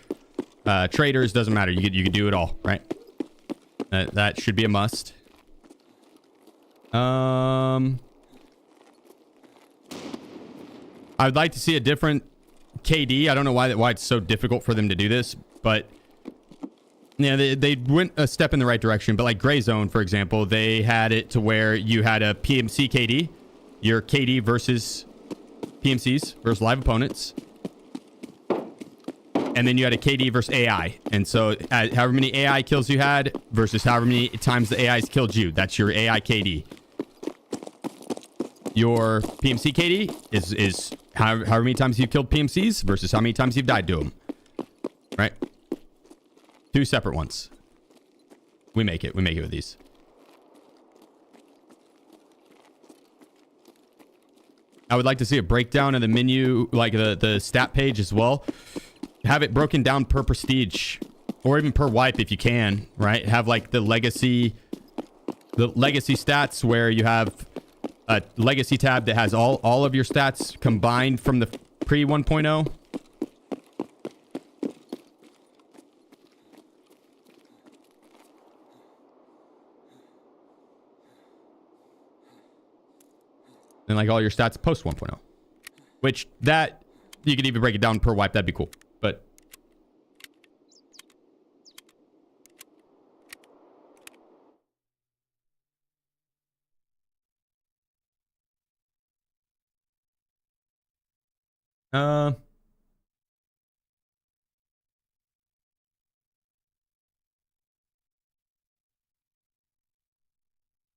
traders. Doesn't matter. You could do it all, right? That should be a must. I'd like to see a different KD. I don't know why it's so difficult for them to do this, but yeah, they went a step in the right direction. But like Gray Zone, for example, they had it to where you had a PMC KD, your KD versus PMCs versus live opponents. And then you had a KD versus AI. And so however many AI kills you had versus however many times the AIs killed you, that's your AI KD. Your PMC KD is however many times you've killed PMCs versus how many times you've died to them. Right? Two separate ones. We make it with these. I would like to see a breakdown of the menu, like the stat page as well. Have it broken down per prestige or even per wipe if you can, right? Have like the legacy stats where you have a legacy tab that has all of your stats combined from the pre 1.0. And like all your stats post 1.0, which that you could even break it down per wipe. That'd be cool. But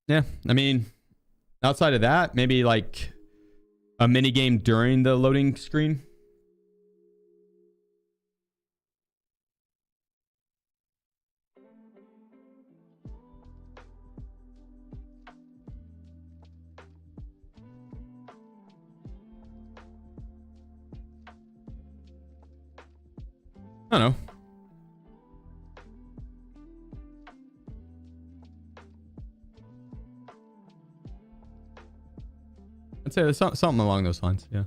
yeah, I mean, outside of that, maybe like a mini game during the loading screen. I don't know. I'd say there's something along those lines. Yeah.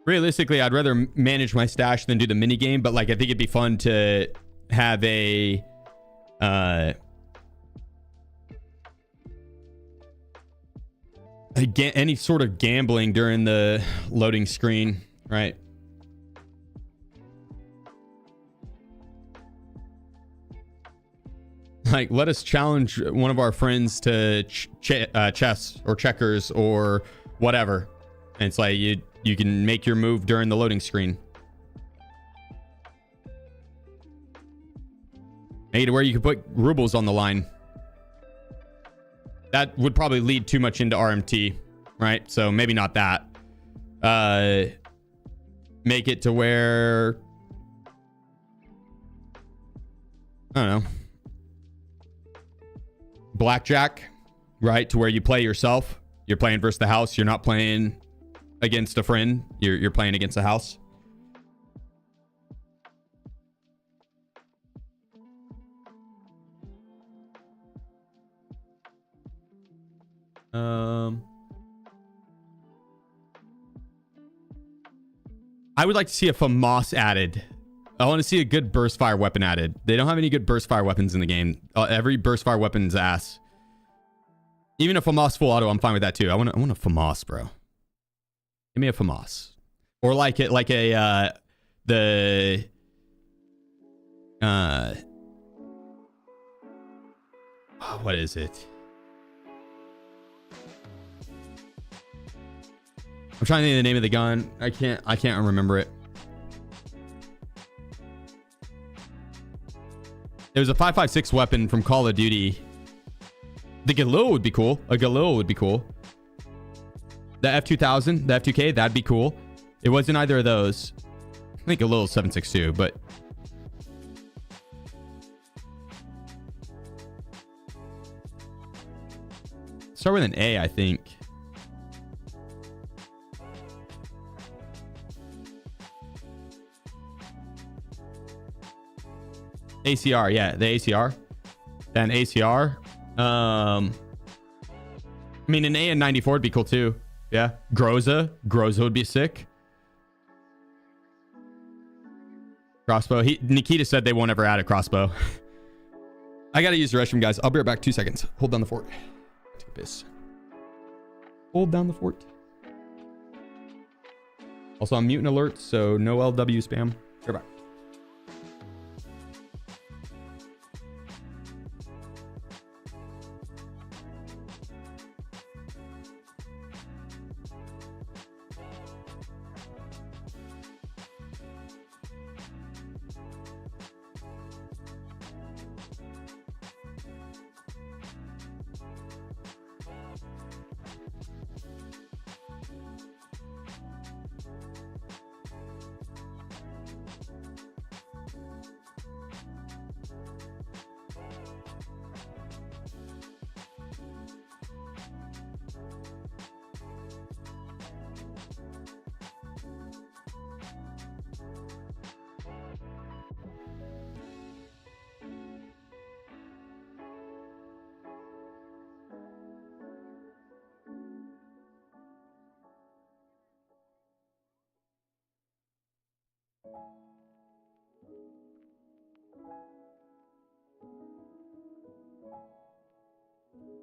Realistically, I'd rather manage my stash than do the mini game, but like I think it'd be fun to have any sort of gambling during the loading screen, right? Like, let us challenge one of our friends to chess or checkers or whatever. And it's like you can make your move during the loading screen. Make it where you can put rubles on the line. That would probably lead too much into RMT, right? So maybe not that. Make it to where, I don't know, blackjack, right? To where you play yourself. You're playing versus the house. You're not playing against a friend. You're playing against the house. I would like to see a FAMAS added. I want to see a good burst fire weapon added. They don't have any good burst fire weapons in the game. Every burst fire weapon's ass. Even a FAMAS full auto, I'm fine with that too. I want a FAMAS, bro. Give me a FAMAS. Or like a what is it? I'm trying to think of the name of the gun. I can't remember it. It was a 5.56 weapon from Call of Duty. The Galil would be cool. A Galil would be cool. The F2000, the F2K, that'd be cool. It wasn't either of those. I think Galil 7.62, but start with an A, I think. ACR, yeah, the ACR. Then ACR. I mean, an AN94 would be cool too. Yeah. Groza would be sick. Crossbow. Nikita said they won't ever add a crossbow. I gotta use the restroom, guys. I'll be right back. 2 seconds. Hold down the fort. Take a piss. Hold down the fort. Also, I'm muting alerts, so no LW spam. You're back.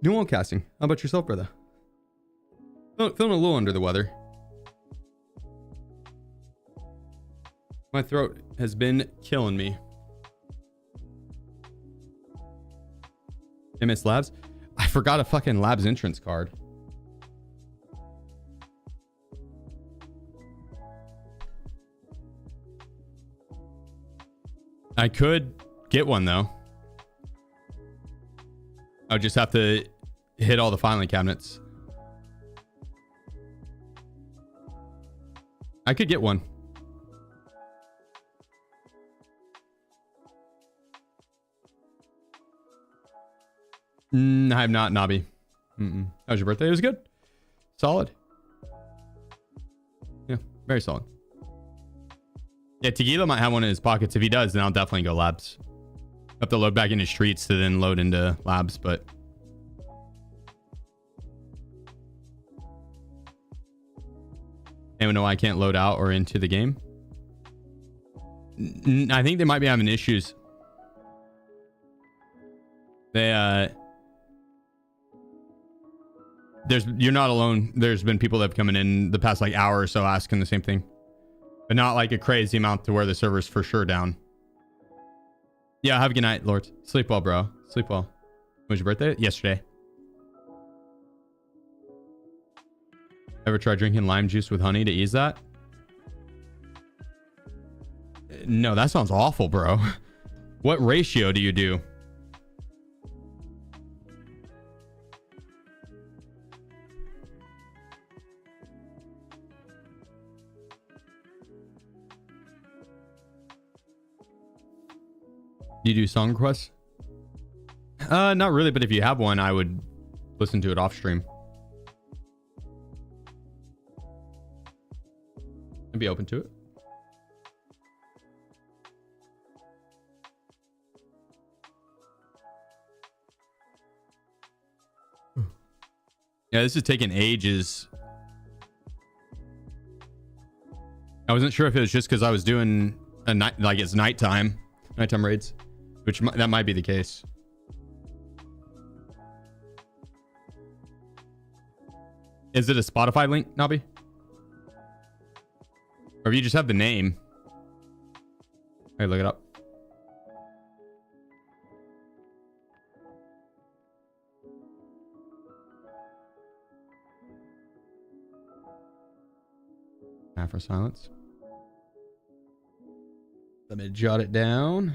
Doing well, casting. How about yourself, brother? Feeling a little under the weather. My throat has been killing me. MS Labs? I forgot a fucking Labs entrance card. I could get one though. I would just have to hit all the filing cabinets. I could get one. I have not, Nobby. How was your birthday? It was good. Solid. Yeah, very solid. Yeah, Tequila might have one in his pockets. If he does, then I'll definitely go Labs. Have to load back into Streets to then load into Labs, but... Anyone know why I can't load out or into the game? I think they might be having issues. You're not alone. There's been people that have come in the past like hour or so asking the same thing, but not like a crazy amount to where the server's for sure down. Yeah, have a good night, Lord. Sleep well, bro. Sleep well. When was your birthday? Yesterday. Ever try drinking lime juice with honey to ease that? No, that sounds awful, bro. What ratio do you do? Do you do song requests? Not really, but if you have one, I would listen to it off stream. I'd be open to it. Yeah, this is taking ages. I wasn't sure if it was just because I was doing a night, like it's nighttime raids, which that might be the case. Is it a Spotify link, Nobby? Or if you just have the name. Hey, look it up. Afro silence. Let me jot it down.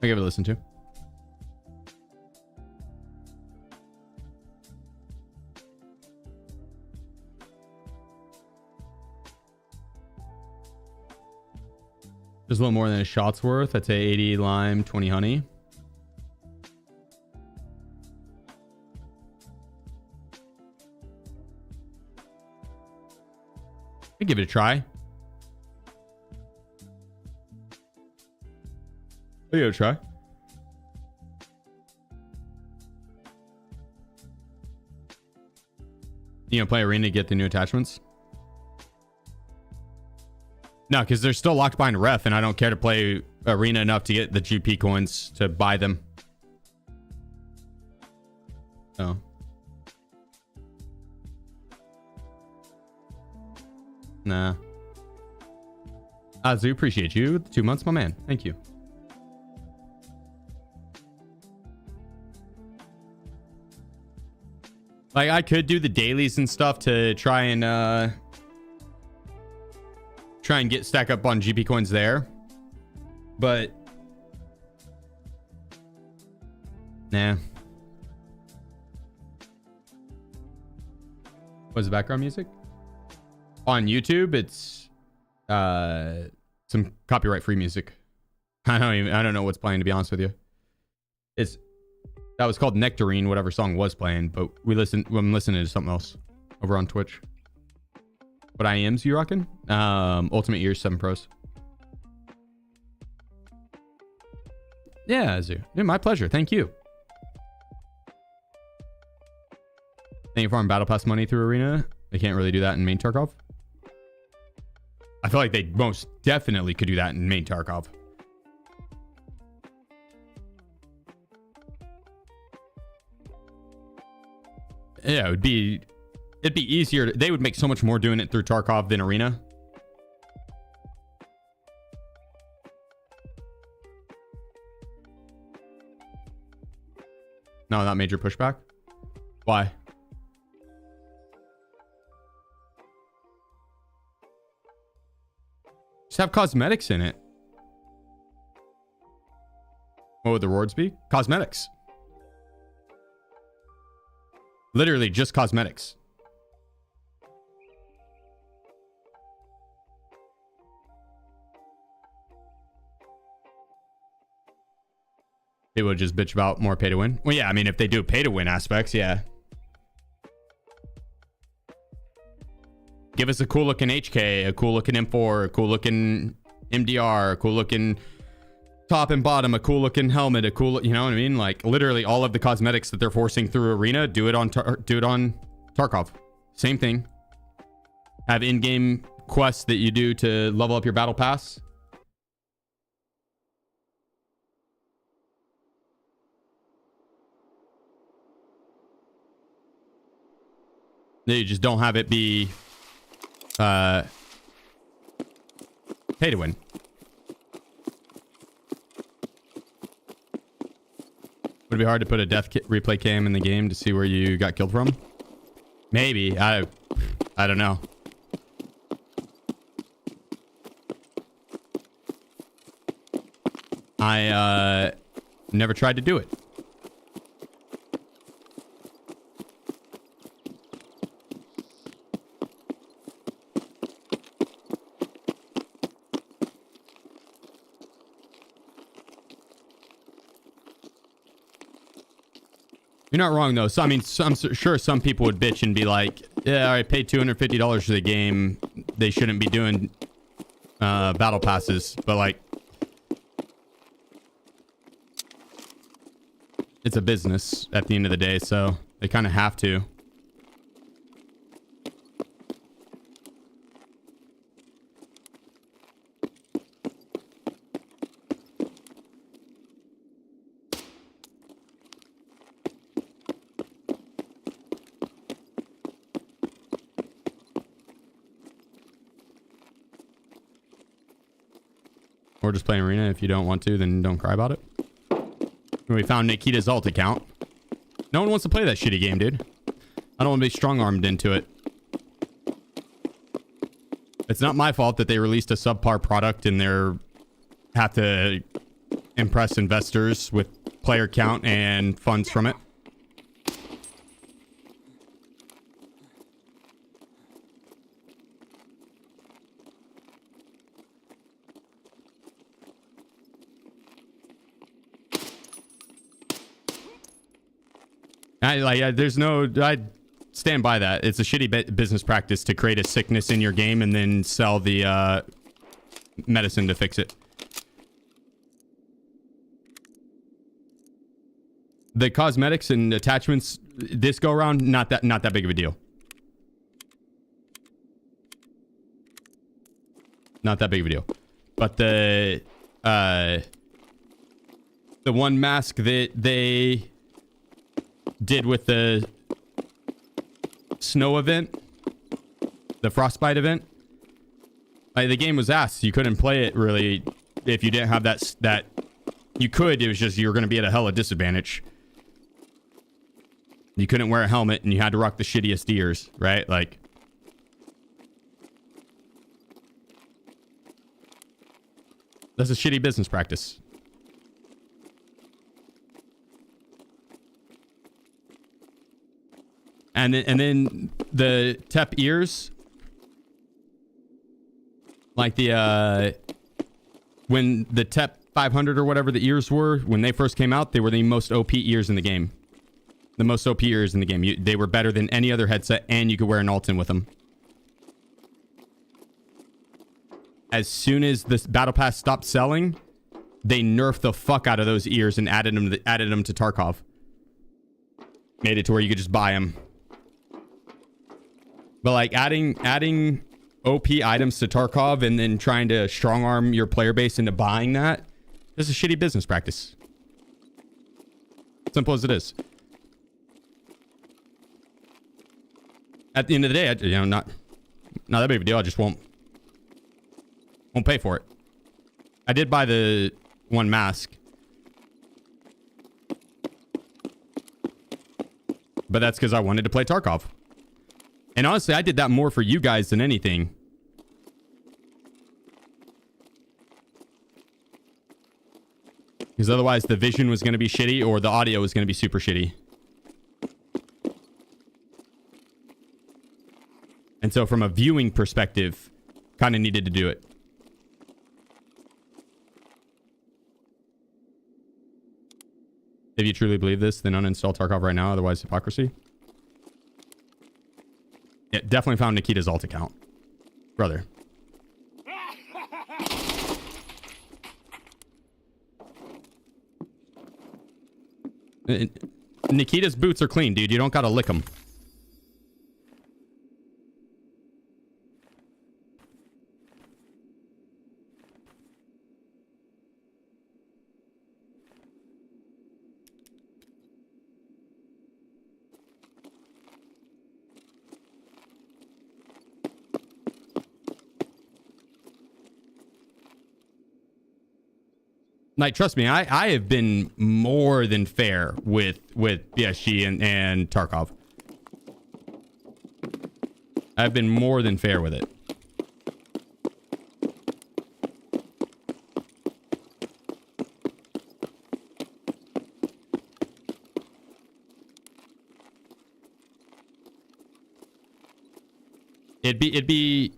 I give it a listen to. Just a little more than a shot's worth. I'd say 80 lime, 20 honey. I'd give it a try. I'll give it a try. You gonna play arena to get the new attachments? No, because they're still locked behind ref, and I don't care to play arena enough to get the GP coins to buy them. So. Nah. Azu, appreciate you. 2 months, my man. Thank you. Like, I could do the dailies and stuff to try and get stack up on GP coins there. But nah. What's the background music? On YouTube, it's some copyright free music. I don't know what's playing, to be honest with you. That was called Nectarine, whatever song was playing, but I'm listening to something else over on Twitch. What IMs you rocking? Ultimate Ears 7 Pros. Yeah, Azu. Yeah, my pleasure. Thank you. Thank you for Battle Pass money through Arena. They can't really do that in main Tarkov. I feel like they most definitely could do that in main Tarkov. Yeah, it'd be easier. They would make so much more doing it through Tarkov than Arena. No, not major pushback. Why? Just have cosmetics in it. What would the rewards be? Cosmetics. Literally just cosmetics. They would just bitch about more pay to win. Well, yeah, I mean, if they do pay to win aspects, yeah. Give us a cool looking HK, a cool looking M4, a cool looking MDR, a cool looking top and bottom, a cool looking helmet, a cool, you know what I mean? Like literally all of the cosmetics that they're forcing through Arena, do it on Tarkov. Same thing. Have in-game quests that you do to level up your battle pass. You just don't have it be pay to win. Would it be hard to put a death replay cam in the game to see where you got killed from? Maybe. I don't know. I never tried to do it. You're not wrong though. So I mean, I'm sure some people would bitch and be like, "Yeah, I paid $250 for the game. They shouldn't be doing battle passes." But like, it's a business at the end of the day, so they kind of have to. Or just play Arena. If you don't want to, then don't cry about it. We found Nikita's alt account. No one wants to play that shitty game, dude. I don't want to be strong-armed into it. It's not my fault that they released a subpar product and they're have to impress investors with player count and funds from it. I stand by that. It's a shitty business practice to create a sickness in your game and then sell the medicine to fix it. The cosmetics and attachments this go around, not that big of a deal. Not that big of a deal. But the the one mask that they did with the snow event, the frostbite event. Like, the game was ass. You couldn't play it really if you didn't have that. You could. It was just you were going to be at a hella disadvantage. You couldn't wear a helmet, and you had to rock the shittiest ears, right? Like, that's a shitty business practice. And then the TEP ears, like the when the TEP 500 or whatever the ears were, when they first came out, they were the most OP ears in the game. The most OP ears in the game. They were better than any other headset, and you could wear an Alton with them. As soon as this Battle Pass stopped selling, they nerfed the fuck out of those ears and added them to Tarkov. Made it to where you could just buy them. But like adding OP items to Tarkov and then trying to strong arm your player base into buying that, this is a shitty business practice. Simple as it is. At the end of the day, you know, not that big of a deal. I just won't pay for it. I did buy the one mask, but that's because I wanted to play Tarkov. And honestly, I did that more for you guys than anything. Because otherwise the vision was going to be shitty or the audio was going to be super shitty. And so from a viewing perspective, kind of needed to do it. If you truly believe this, then uninstall Tarkov right now, otherwise hypocrisy. Yeah, definitely found Nikita's alt account. Brother. Nikita's boots are clean, dude. You don't gotta lick them. Like, trust me, I have been more than fair with BSG and Tarkov. I've been more than fair with it. It'd be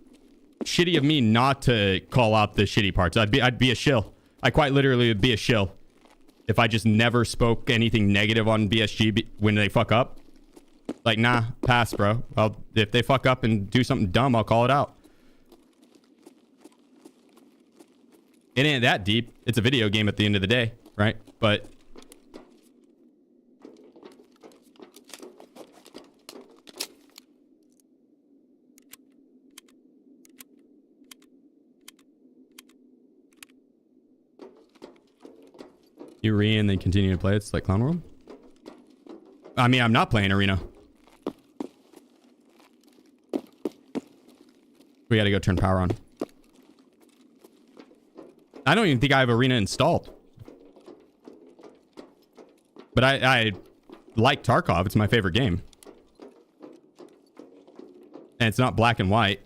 shitty of me not to call out the shitty parts. I'd be a shill. I quite literally would be a shill if I just never spoke anything negative on BSG when they fuck up. Like, nah, pass, bro. If they fuck up and do something dumb, I'll call it out. It ain't that deep. It's a video game at the end of the day, right? But you re and then continue to play. It's like Clown World. I mean, I'm not playing Arena. We got to go turn power on. I don't even think I have Arena installed. But I like Tarkov. It's my favorite game. And it's not black and white.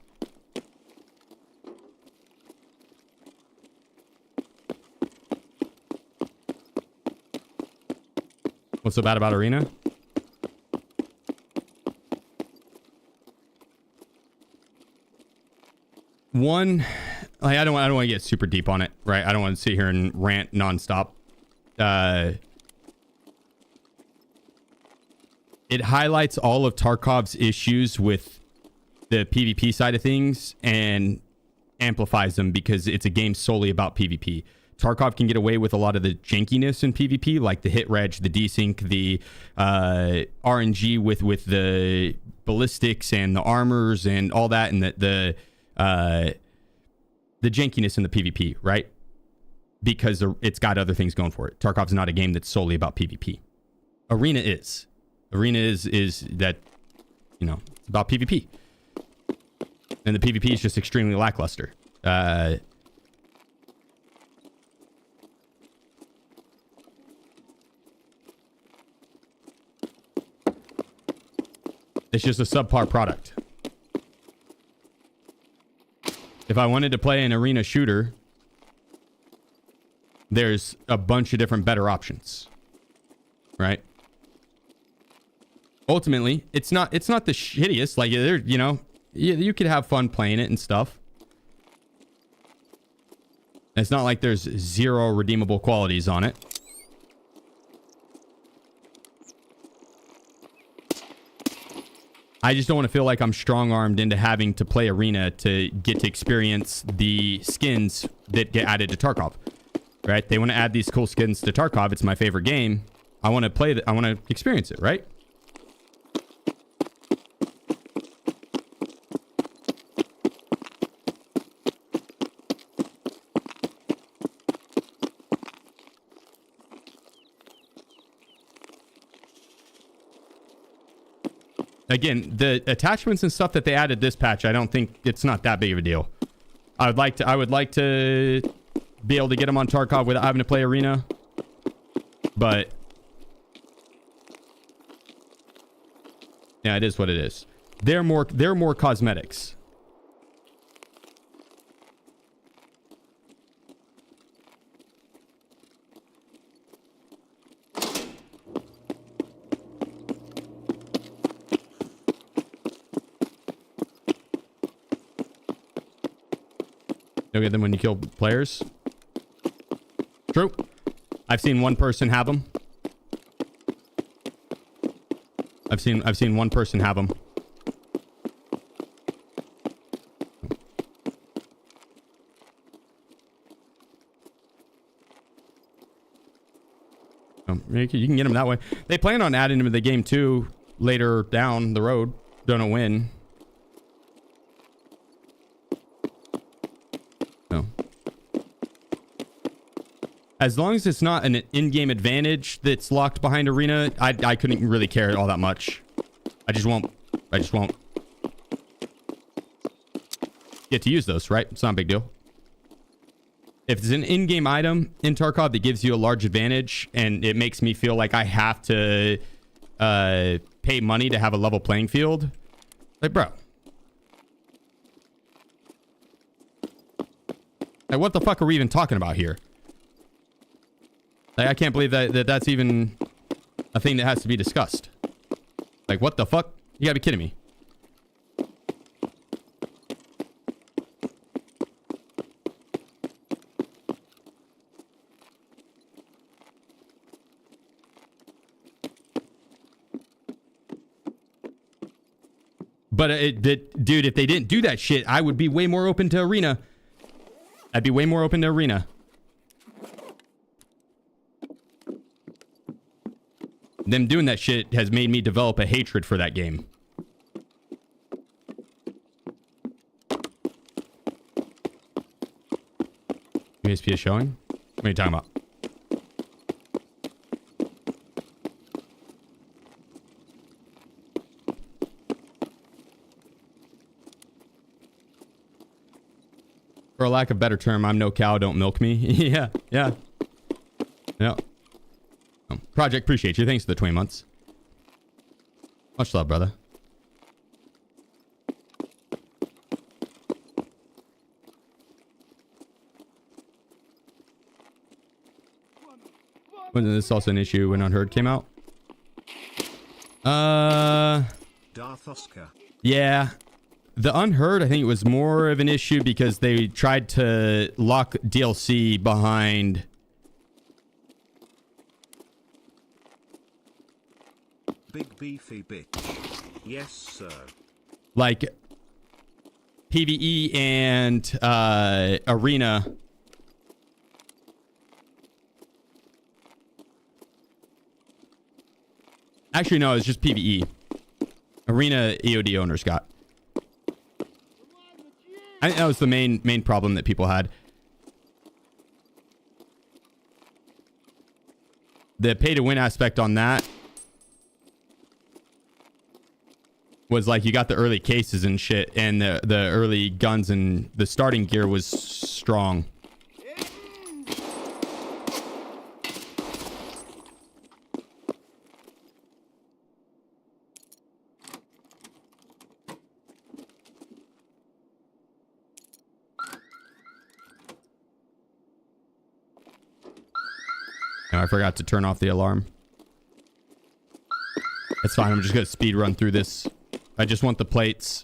What's so bad about Arena? One, like, I don't want to get super deep on it, right? I don't want to sit here and rant nonstop. It highlights all of Tarkov's issues with the PvP side of things and amplifies them because it's a game solely about PvP. Tarkov can get away with a lot of the jankiness in PvP, like the hit reg, the desync, the RNG with the ballistics and the armors and all that, and the jankiness in the PvP, right? because it's got other things going for it. Tarkov's not a game that's solely about PvP. Arena is. Arena is that, you know, it's about PvP. And the PvP is just extremely lackluster. It's just a subpar product. If I wanted to play an arena shooter, there's a bunch of different better options. Right? Ultimately, it's not the shittiest. Like, there, you know, you could have fun playing it and stuff. It's not like there's zero redeemable qualities on it. I just don't want to feel like I'm strong-armed into having to play Arena to get to experience the skins that get added to Tarkov. Right? They want to add these cool skins to Tarkov. It's my favorite game. I want to play I want to experience it, right? Again, the attachments and stuff that they added this patch, I don't think it's not that big of a deal. I would like to be able to get them on Tarkov without having to play Arena. But yeah, it is what it is. They're more cosmetics. You'll get them when you kill players. True. I've seen one person have them. I've seen one person have them. You can get them that way. They plan on adding them to the game too later down the road. Don't know when. No. As long as it's not an in-game advantage that's locked behind Arena, I couldn't really care all that much. I just won't get to use those, right? It's not a big deal. If there's an in-game item in Tarkov that gives you a large advantage and it makes me feel like I have to pay money to have a level playing field, like, bro. Like, what the fuck are we even talking about here? Like, I can't believe that's even a thing that has to be discussed. Like, what the fuck? You gotta be kidding me. But dude, if they didn't do that shit, I would be way more open to Arena. I'd be way more open to Arena. Them doing that shit has made me develop a hatred for that game. USP is showing? What are you talking about? For a lack of a better term, I'm no cow, don't milk me. Yeah. Project, appreciate you. Thanks for the 20 months. Much love, brother. Wasn't this also an issue when Unheard came out? Darth Oscar. Yeah. The Unheard, I think it was more of an issue because they tried to lock DLC behind... Big beefy bitch. Yes, sir. Like, PvE and Arena... Actually, no, it's just PvE. Arena EOD owners got. I think that was the main problem that people had. the pay to win aspect on that was like you got the early cases and shit, and the early guns and the starting gear was strong. Oh, I forgot to turn off the alarm. That's fine. I'm just gonna speed run through this. I just want the plates.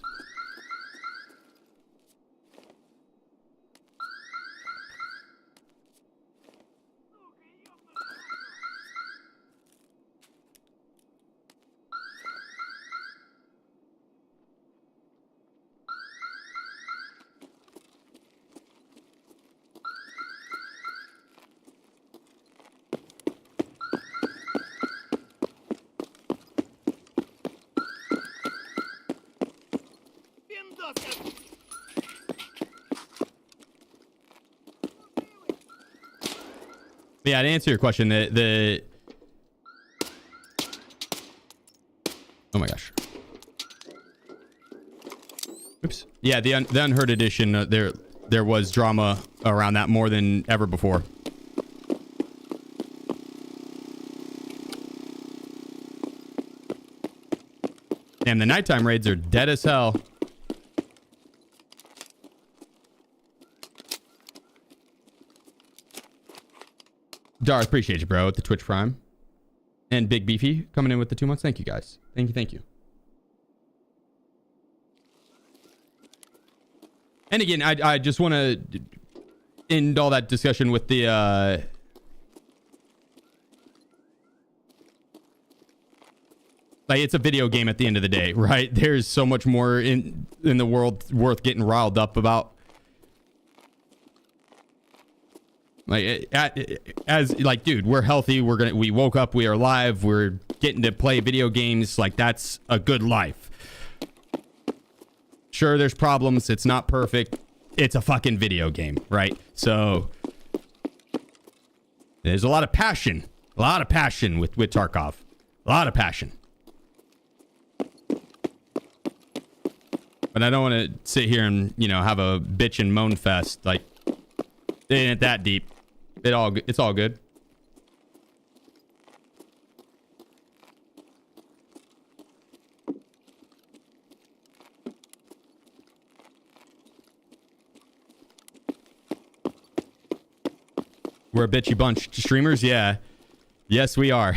Yeah, to answer your question, the oh my gosh, oops, yeah, the unheard edition, there was drama around that more than ever before. And the nighttime raids are dead as hell. Darth, appreciate you, bro, with the Twitch Prime. And Big Beefy coming in with the 2 months. Thank you, guys. Thank you, thank you. And again, I just want to end all that discussion with the like, it's a video game at the end of the day, right? There's so much more in the world worth getting riled up about. Like, as like, dude, we're healthy. We woke up. We are alive. We're getting to play video games. Like, that's a good life. Sure, there's problems. It's not perfect. It's a fucking video game, right? So there's a lot of passion. A lot of passion with Tarkov. A lot of passion. But I don't want to sit here and, you know, have a bitch and moan fest. Like, it ain't that deep. It's all good. We're a bitchy bunch. Streamers, yeah. Yes, we are.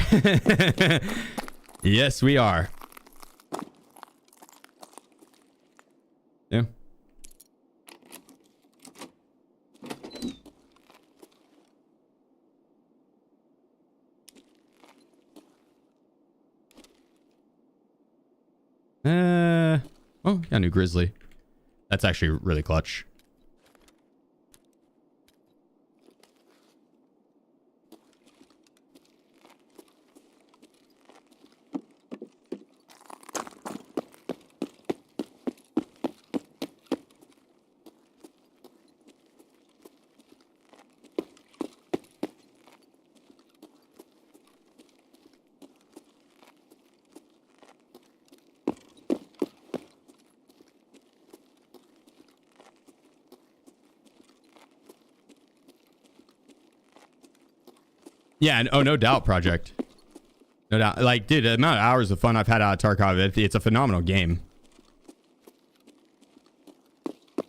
Yes, we are. Yeah. Oh, yeah, new Grizzly. That's actually really clutch. Yeah, oh, no doubt, Project. No doubt. Like, dude, the amount of hours of fun I've had out of Tarkov, it's a phenomenal game.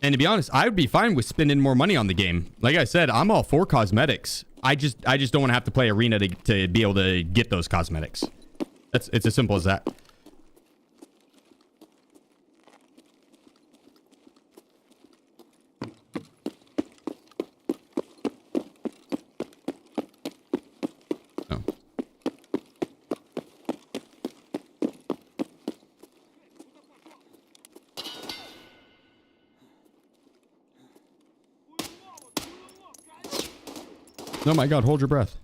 And to be honest, I would be fine with spending more money on the game. Like I said, I'm all for cosmetics. I just don't want to have to play Arena to be able to get those cosmetics. It's as simple as that. Oh my god, hold your breath.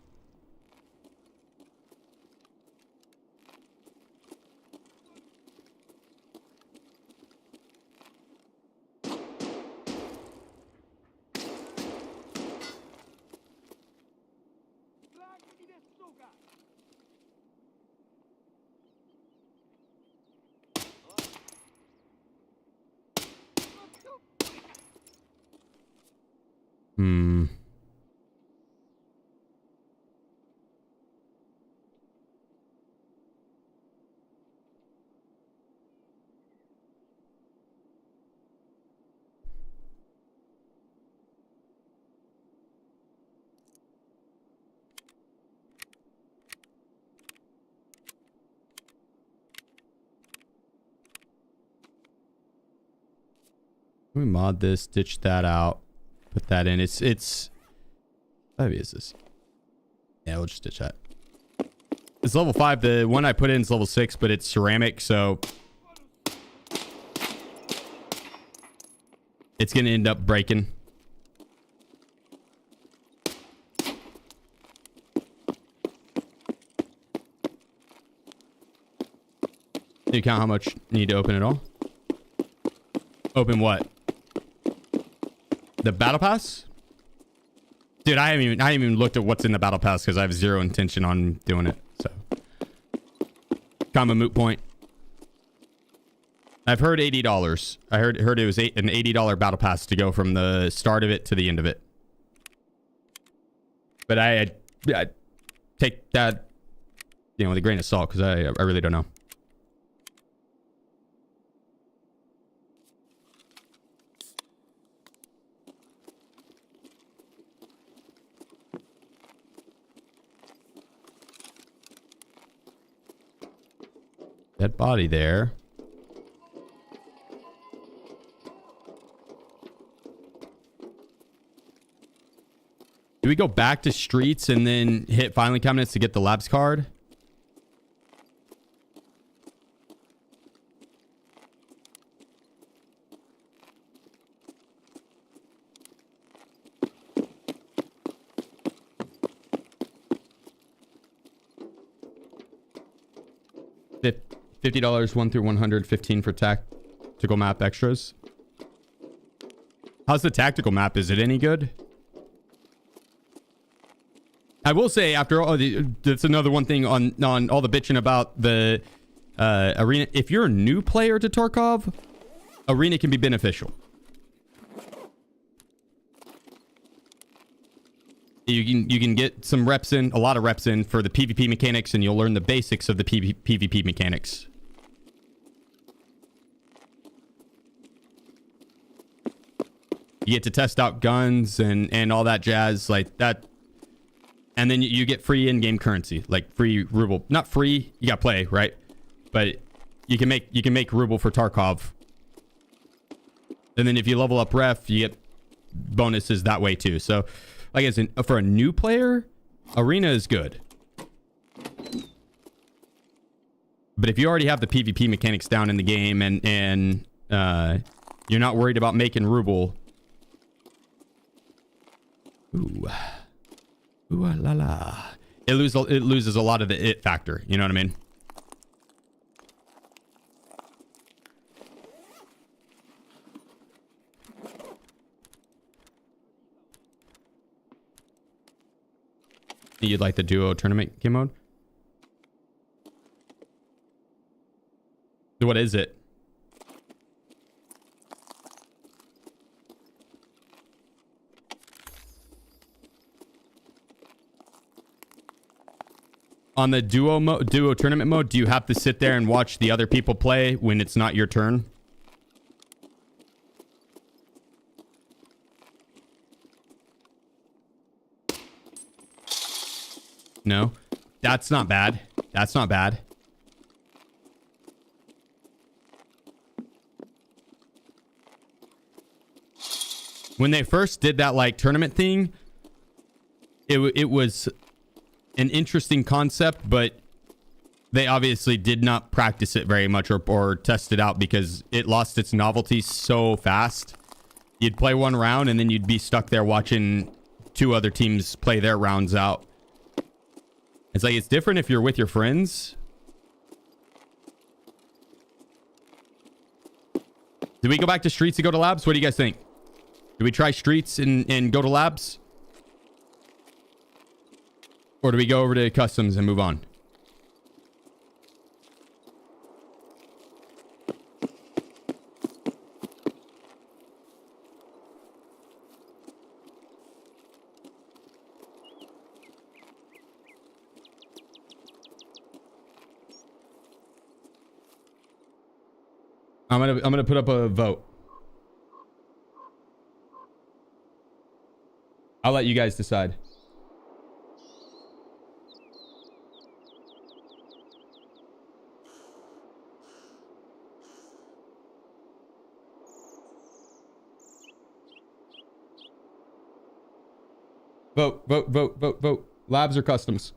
Hmm. Let me mod this, ditch that out, put that in. It's how heavy is this? Yeah, we'll just ditch that. It's level 5. The one I put in is level 6, but it's ceramic, so it's gonna end up breaking. Do you count how much you need to open it all? Open what? The battle pass? Dude, I haven't even looked at what's in the battle pass because I have zero intention on doing it. So, kind of a moot point. I've heard $80. I heard it was an $80 battle pass to go from the start of it to the end of it. But I take that, you know, with a grain of salt because I really don't know. Dead body there. Do we go back to streets and then hit filing cabinets to get the labs card? $50 1 through 115 for tactical map extras. How's the tactical map? Is it any good? I will say, after all, that's another one thing on all the bitching about the arena. If you're a new player to Tarkov, arena can be beneficial. You can get some reps in, a lot of reps in for the PvP mechanics, and you'll learn the basics of the PvP mechanics. You get to test out guns and all that jazz like that. And then you get free in-game currency, like free ruble. Not free, you got to play, right? But you can make ruble for Tarkov. And then if you level up ref, you get bonuses that way too. So, like I said, for a new player, arena is good. But if you already have the PvP mechanics down in the game and you're not worried about making ruble. Ooh. Ooh la la. It loses a lot of the it factor. You know what I mean? You'd like the duo tournament game mode? What is it? On the duo tournament mode, do you have to sit there and watch the other people play when it's not your turn? No, that's not bad. That's not bad. When they first did that like tournament thing, it was an interesting concept, but they obviously did not practice it very much or test it out because it lost its novelty so fast. You'd play one round and then you'd be stuck there watching two other teams play their rounds out. It's like, it's different if you're with your friends. Do we go back to streets to go to labs? What do you guys think? Do we try streets and go to labs? Or do we go over to customs and move on? I'm gonna put up a vote. I'll let you guys decide. Vote, vote, vote, vote, vote. Labs or customs?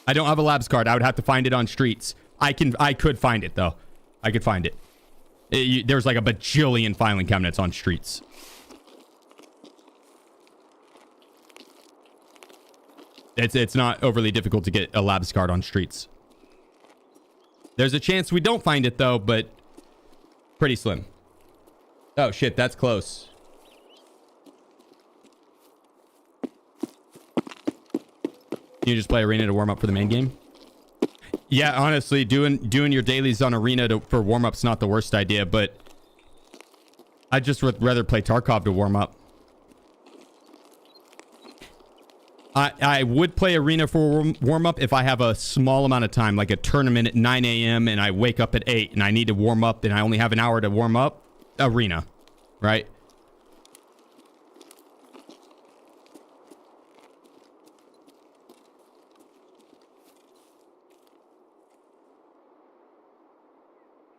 I don't have a labs card. I would have to find it on streets. I could find it though. I could find it. There's like a bajillion filing cabinets on streets. It's not overly difficult to get a labs card on streets. There's a chance we don't find it though, but pretty slim. Oh shit, that's close. You just play arena to warm up for the main game? Yeah, honestly, doing your dailies on arena for warm up's not the worst idea, but I'd just rather play Tarkov to warm up. I would play arena for warm up if I have a small amount of time, like a tournament at 9 a.m. and I wake up at 8 and I need to warm up and I only have an hour to warm up. Arena, right?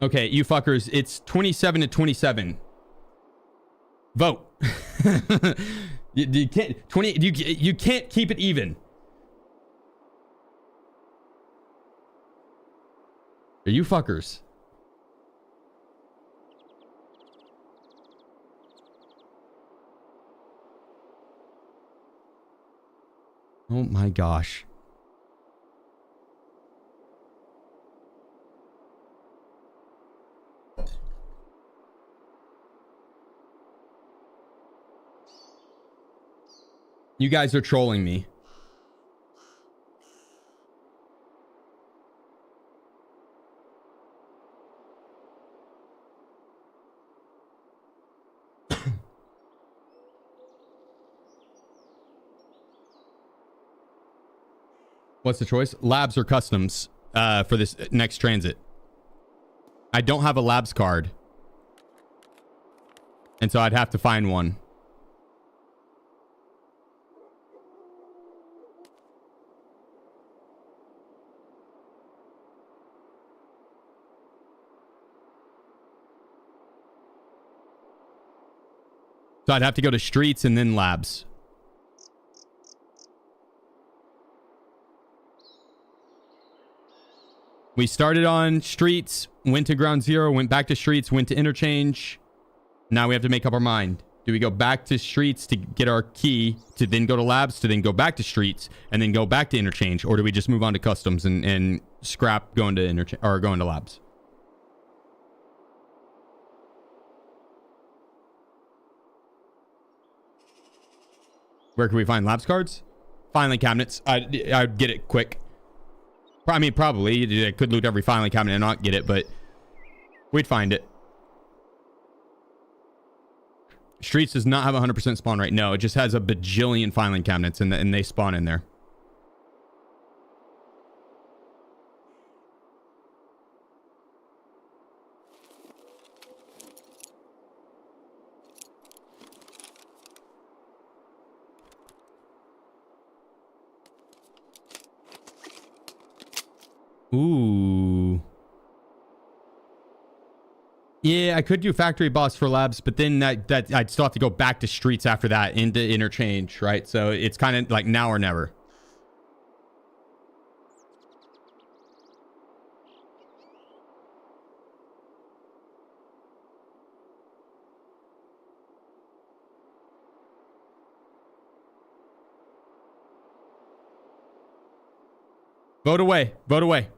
Okay, you fuckers, it's 27 to 27. Vote. you can't you can't keep it even. Are you fuckers? Oh my gosh. You guys are trolling me. What's the choice? Labs or customs for this next transit? I don't have a labs card. And so I'd have to find one. So I'd have to go to streets and then labs. We started on streets, went to ground zero, went back to streets, went to interchange. Now we have to make up our mind. Do we go back to streets to get our key, to then go to labs, to then go back to streets, and then go back to interchange? Or do we just move on to customs and scrap going to interchange or going to labs? Where can we find labs cards? Filing cabinets. I'd get it quick. I mean, probably. I could loot every filing cabinet and not get it, but we'd find it. Streets does not have a 100% spawn rate. No, it just has a bajillion filing cabinets and they spawn in there. Ooh. Yeah, I could do factory boss for labs, but then that I'd still have to go back to streets after that into interchange, right? So it's kind of like now or never. Vote away. Vote away.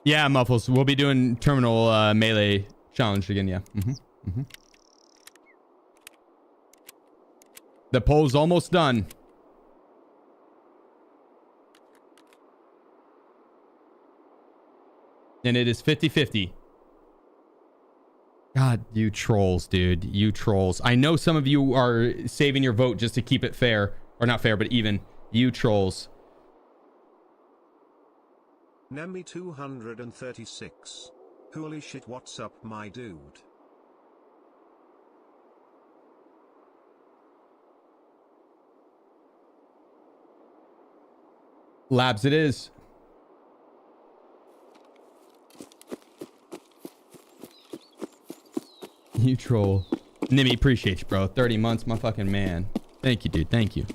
Yeah, Muffles. We'll be doing terminal melee challenge again, yeah. The poll's almost done. And it is 50-50. God, you trolls, dude. You trolls. I know some of you are saving your vote just to keep it fair. Or not fair, but even. You trolls. Nemi 236. Holy shit, what's up, my dude? Labs it is. You troll. Nimmy, appreciate you, bro. 30 months, my fucking man. Thank you, dude. Thank you.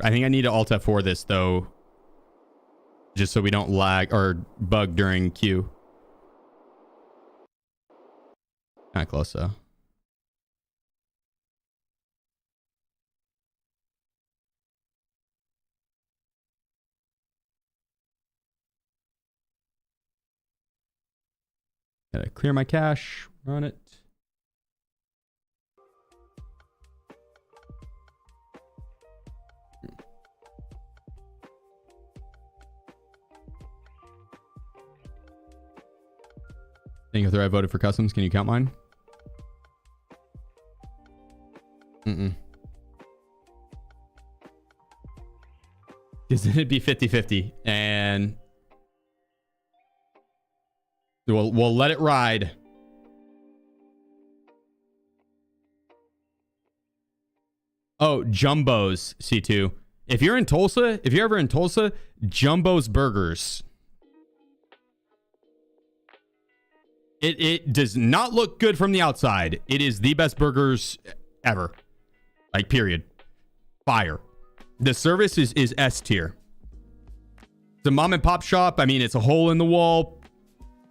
I think I need to Alt F4 this though, just so we don't lag or bug during queue. Kind of close though. Gotta clear my cache, run it. Think after I voted for customs, can you count mine? Because then it'd be 50-50. And we'll let it ride. Oh, Jumbo's, C2. If you're in Tulsa, if you're ever in Tulsa, Jumbo's Burgers. It does not look good from the outside. It is the best burgers ever. Like, period. Fire. The service is S tier. It's a mom and pop shop. I mean, it's a hole in the wall.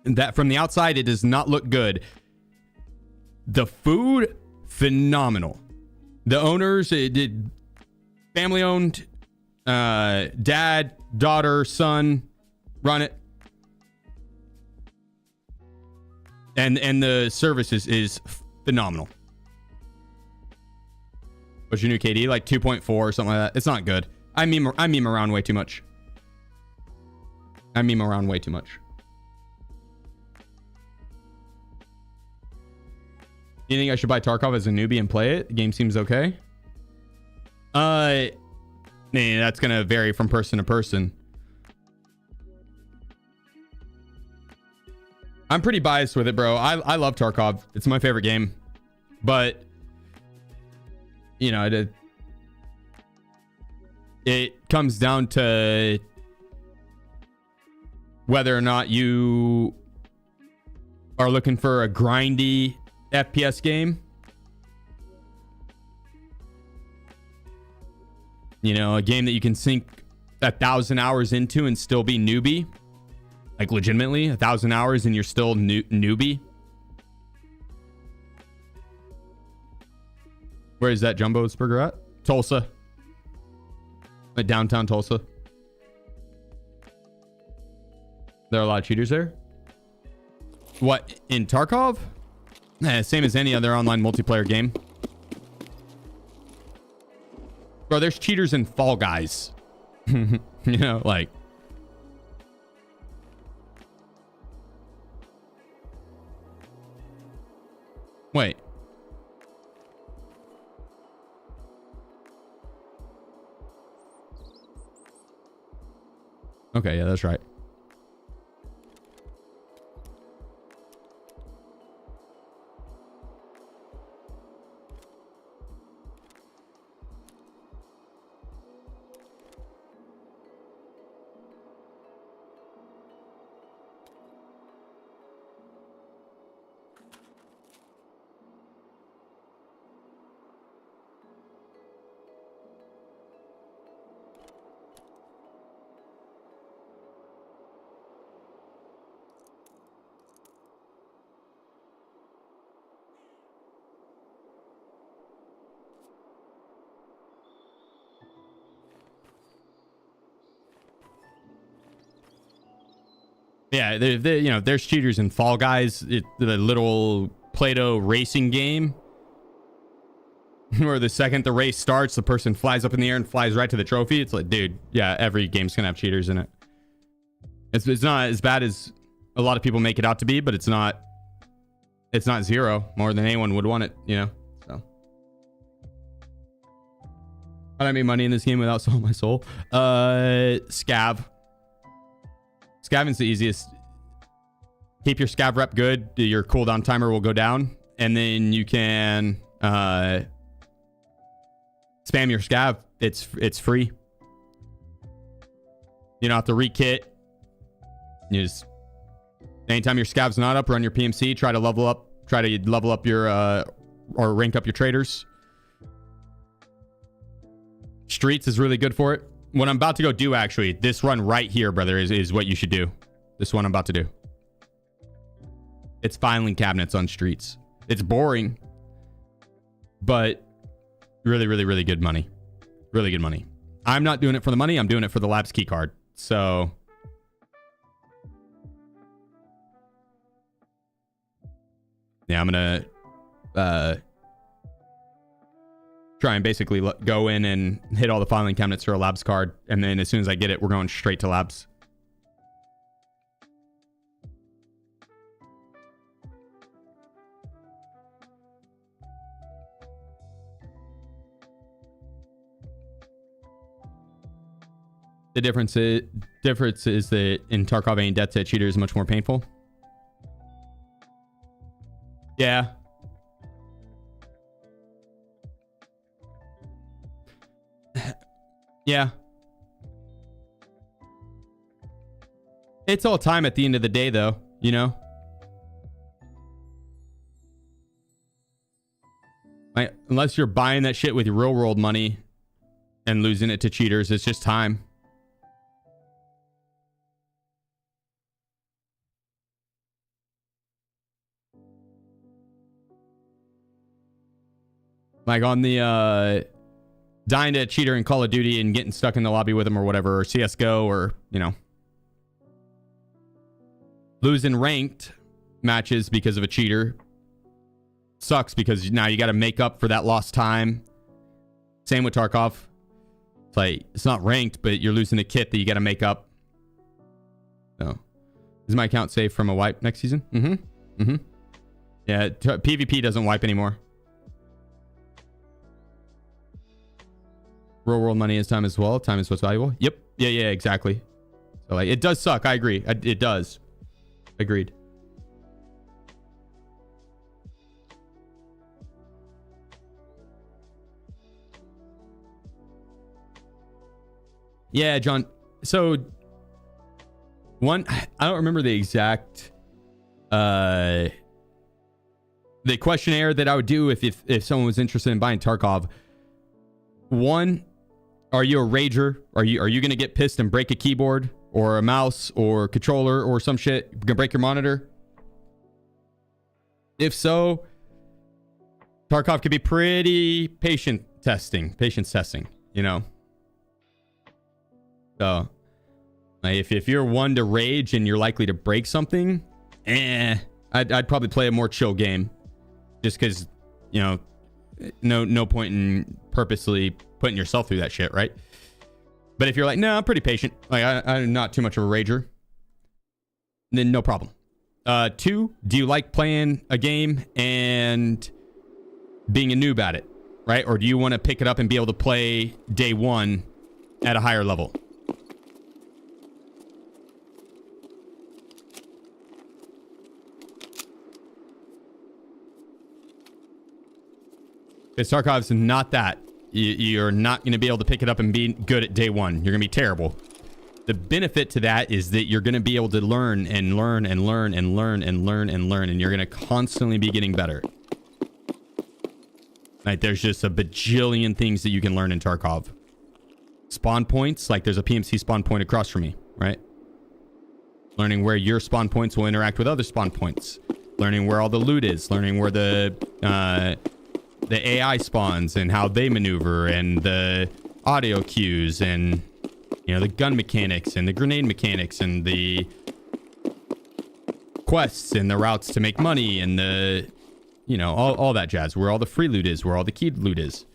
And that from the outside, it does not look good. The food, phenomenal. The owners, it did family owned. Dad, daughter, son, run it. And the service is phenomenal. What's your new KD? Like 2.4 or something like that. It's not good. I meme around way too much. You think I should buy Tarkov as a newbie and play it? The game seems okay. Nah, that's gonna vary from person to person. I'm pretty biased with it, bro. I love Tarkov. It's my favorite game. But, you know, it comes down to whether or not you are looking for a grindy FPS game. You know, a game that you can sink 1,000 hours into and still be newbie. Like, legitimately, 1,000 hours and you're still newbie. Where is that Jumbo's Burger at? Tulsa. Like downtown Tulsa. There are a lot of cheaters there. What, in Tarkov? Same as any other online multiplayer game. Bro, there's cheaters in Fall Guys. You know, like... Wait. Okay, yeah, that's right. Yeah, you know, there's cheaters in Fall Guys, the little Play-Doh racing game, where the second the race starts, the person flies up in the air and flies right to the trophy. It's like, dude, yeah, every game's gonna have cheaters in it. It's not as bad as a lot of people make it out to be, but it's not zero more than anyone would want it, you know. So how do I make money in this game without selling my soul? Scav. Scaveng's the easiest. Keep your scav rep good. Your cooldown timer will go down, and then you can spam your scav. It's free. You don't have to re-kit. You just, anytime your scav's not up, run your PMC. Try to level up your or rank up your traders. Streets is really good for it. What I'm about to go do, actually, this run right here, brother, is what you should do. This one I'm about to do. It's filing cabinets on streets. It's boring, but really, really, really good money. Really good money. I'm not doing it for the money. I'm doing it for the labs key card. So yeah, I'm gonna try and basically go in and hit all the filing cabinets for a labs card, and then as soon as I get it, we're going straight to labs. The difference is that in Tarkov, any death to a cheater is much more painful. Yeah. Yeah. It's all time at the end of the day, though, you know? Like, unless you're buying that shit with your real world money and losing it to cheaters, it's just time. Like on the dying to a cheater in Call of Duty and getting stuck in the lobby with him or whatever, or CSGO, or, you know, losing ranked matches because of a cheater sucks, because now you got to make up for that lost time. Same with Tarkov. It's like, it's not ranked, but you're losing a kit that you got to make up. So, is my account safe from a wipe next season? Yeah, PvP doesn't wipe anymore. Real world money is time as well. Time is what's valuable. Yep. Yeah, exactly. So like, it does suck. I agree. It does. Agreed. Yeah, John. So one, I don't remember the exact the questionnaire that I would do if someone was interested in buying Tarkov. One, are you a rager? Are you gonna get pissed and break a keyboard or a mouse or controller or some shit? You gonna break your monitor? If so, Tarkov could be pretty patience testing, you know. So if you're one to rage and you're likely to break something, I'd probably play a more chill game, just because, you know, no point in purposely putting yourself through that shit, right? But if you're like, no, I'm pretty patient, like I'm not too much of a rager, then no problem. Two, do you like playing a game and being a noob at it, right? Or do you want to pick it up and be able to play day one at a higher level? Because Tarkov's not that. You're not going to be able to pick it up and be good at day one. You're going to be terrible. The benefit to that is that you're going to be able to learn and learn and learn and learn and learn and learn, and you're going to constantly be getting better. Like, there's just a bajillion things that you can learn in Tarkov. Spawn points, like there's a PMC spawn point across from me, right? Learning where your spawn points will interact with other spawn points. Learning where all the loot is. Learning where the AI spawns and how they maneuver, and the audio cues, and, you know, the gun mechanics and the grenade mechanics and the quests and the routes to make money and the, you know, all that jazz. Where all the free loot is, where all the keyed loot is.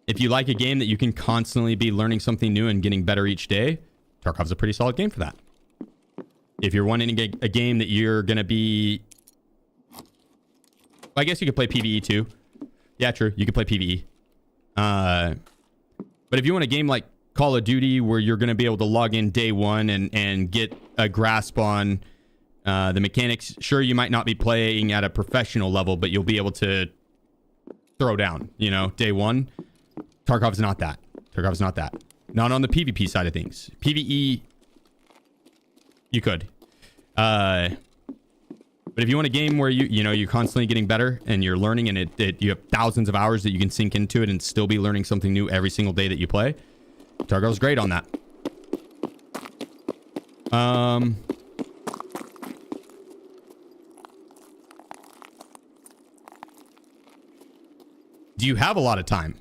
If you like a game that you can constantly be learning something new and getting better each day, Tarkov's a pretty solid game for that. If you're wanting a game that you're going to be... I guess you could play PvE too. Yeah, true. You could play PvE. But if you want a game like Call of Duty where you're going to be able to log in day one and get a grasp on the mechanics, sure, you might not be playing at a professional level, but you'll be able to throw down, you know, day one. Tarkov's not that. Tarkov's not that. Not on the PvP side of things. PvE, you could. But if you want a game where you're constantly getting better and you're learning and you have thousands of hours that you can sink into it and still be learning something new every single day that you play, Tarkov's great on that. Do you have a lot of time?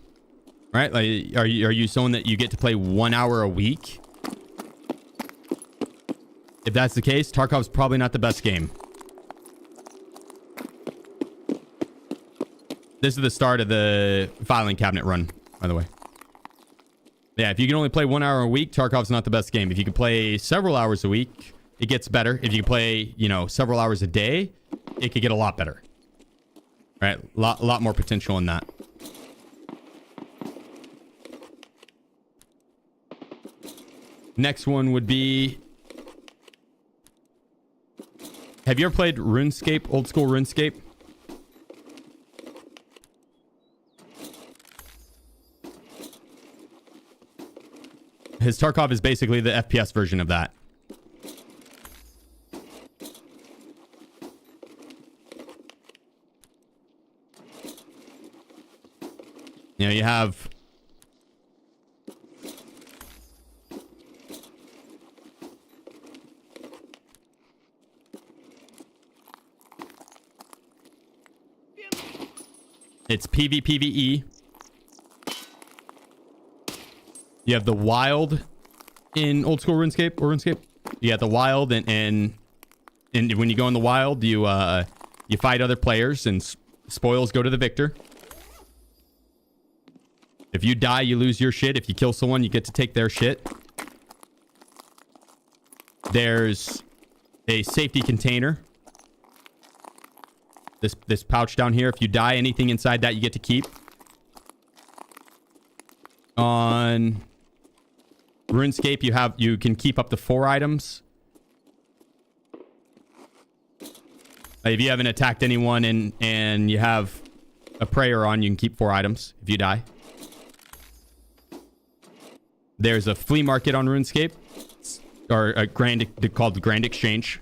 Right? Like, are you someone that you get to play 1 hour a week? If that's the case, Tarkov's probably not the best game. This is the start of the filing cabinet run, by the way. Yeah, if you can only play 1 hour a week, Tarkov's not the best game. If you can play several hours a week, it gets better. If you can play, several hours a day, it could get a lot better. Right? A lot more potential in that. Next one would be... Have you ever played RuneScape, old school RuneScape? His Tarkov is basically the FPS version of that. You know, you have... It's PvPvE. You have the wild in old school RuneScape or RuneScape. You have the wild and when you go in the wild, you fight other players and spoils go to the victor. If you die, you lose your shit. If you kill someone, you get to take their shit. There's a safety container. This pouch down here. If you die, anything inside that you get to keep. On RuneScape, you can keep up to 4 items. If you haven't attacked anyone and you have a prayer on, you can keep 4 items if you die. There's a flea market on RuneScape, or called the Grand Exchange,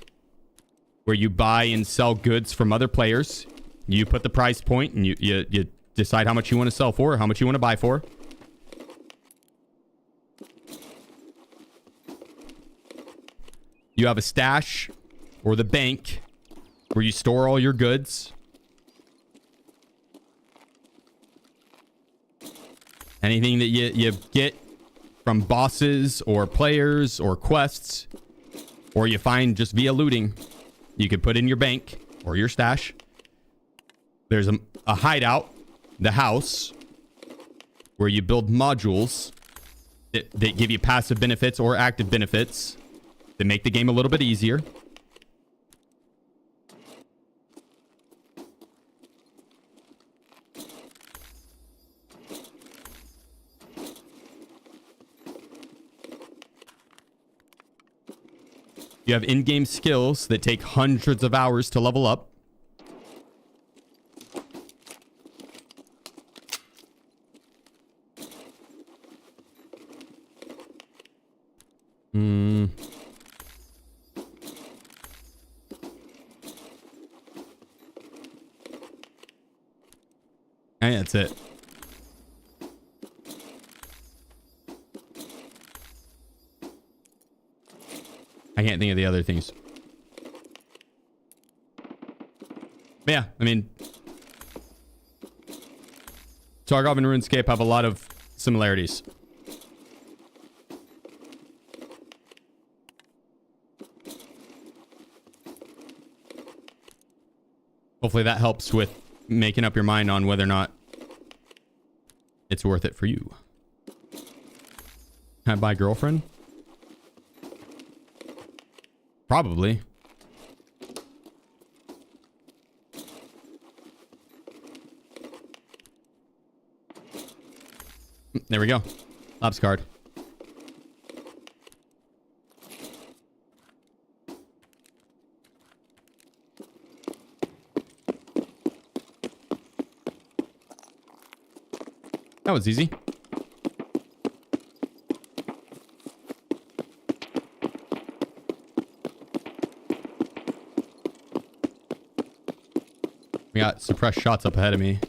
where you buy and sell goods from other players. You put the price point and you decide how much you want to sell for, or how much you want to buy for. You have a stash or the bank where you store all your goods. Anything that you get from bosses or players or quests, or you find just via looting, you can put in your bank or your stash. There's a hideout, the house, where you build modules that give you passive benefits or active benefits that make the game a little bit easier. You have in-game skills that take hundreds of hours to level up. And that's it. I can't think of the other things. But yeah, I mean, Tarkov and RuneScape have a lot of similarities. Hopefully that helps with making up your mind on whether or not it's worth it for you. Can I buy girlfriend? Probably. There we go. Labs card. That was easy. We got suppressed shots up ahead of me.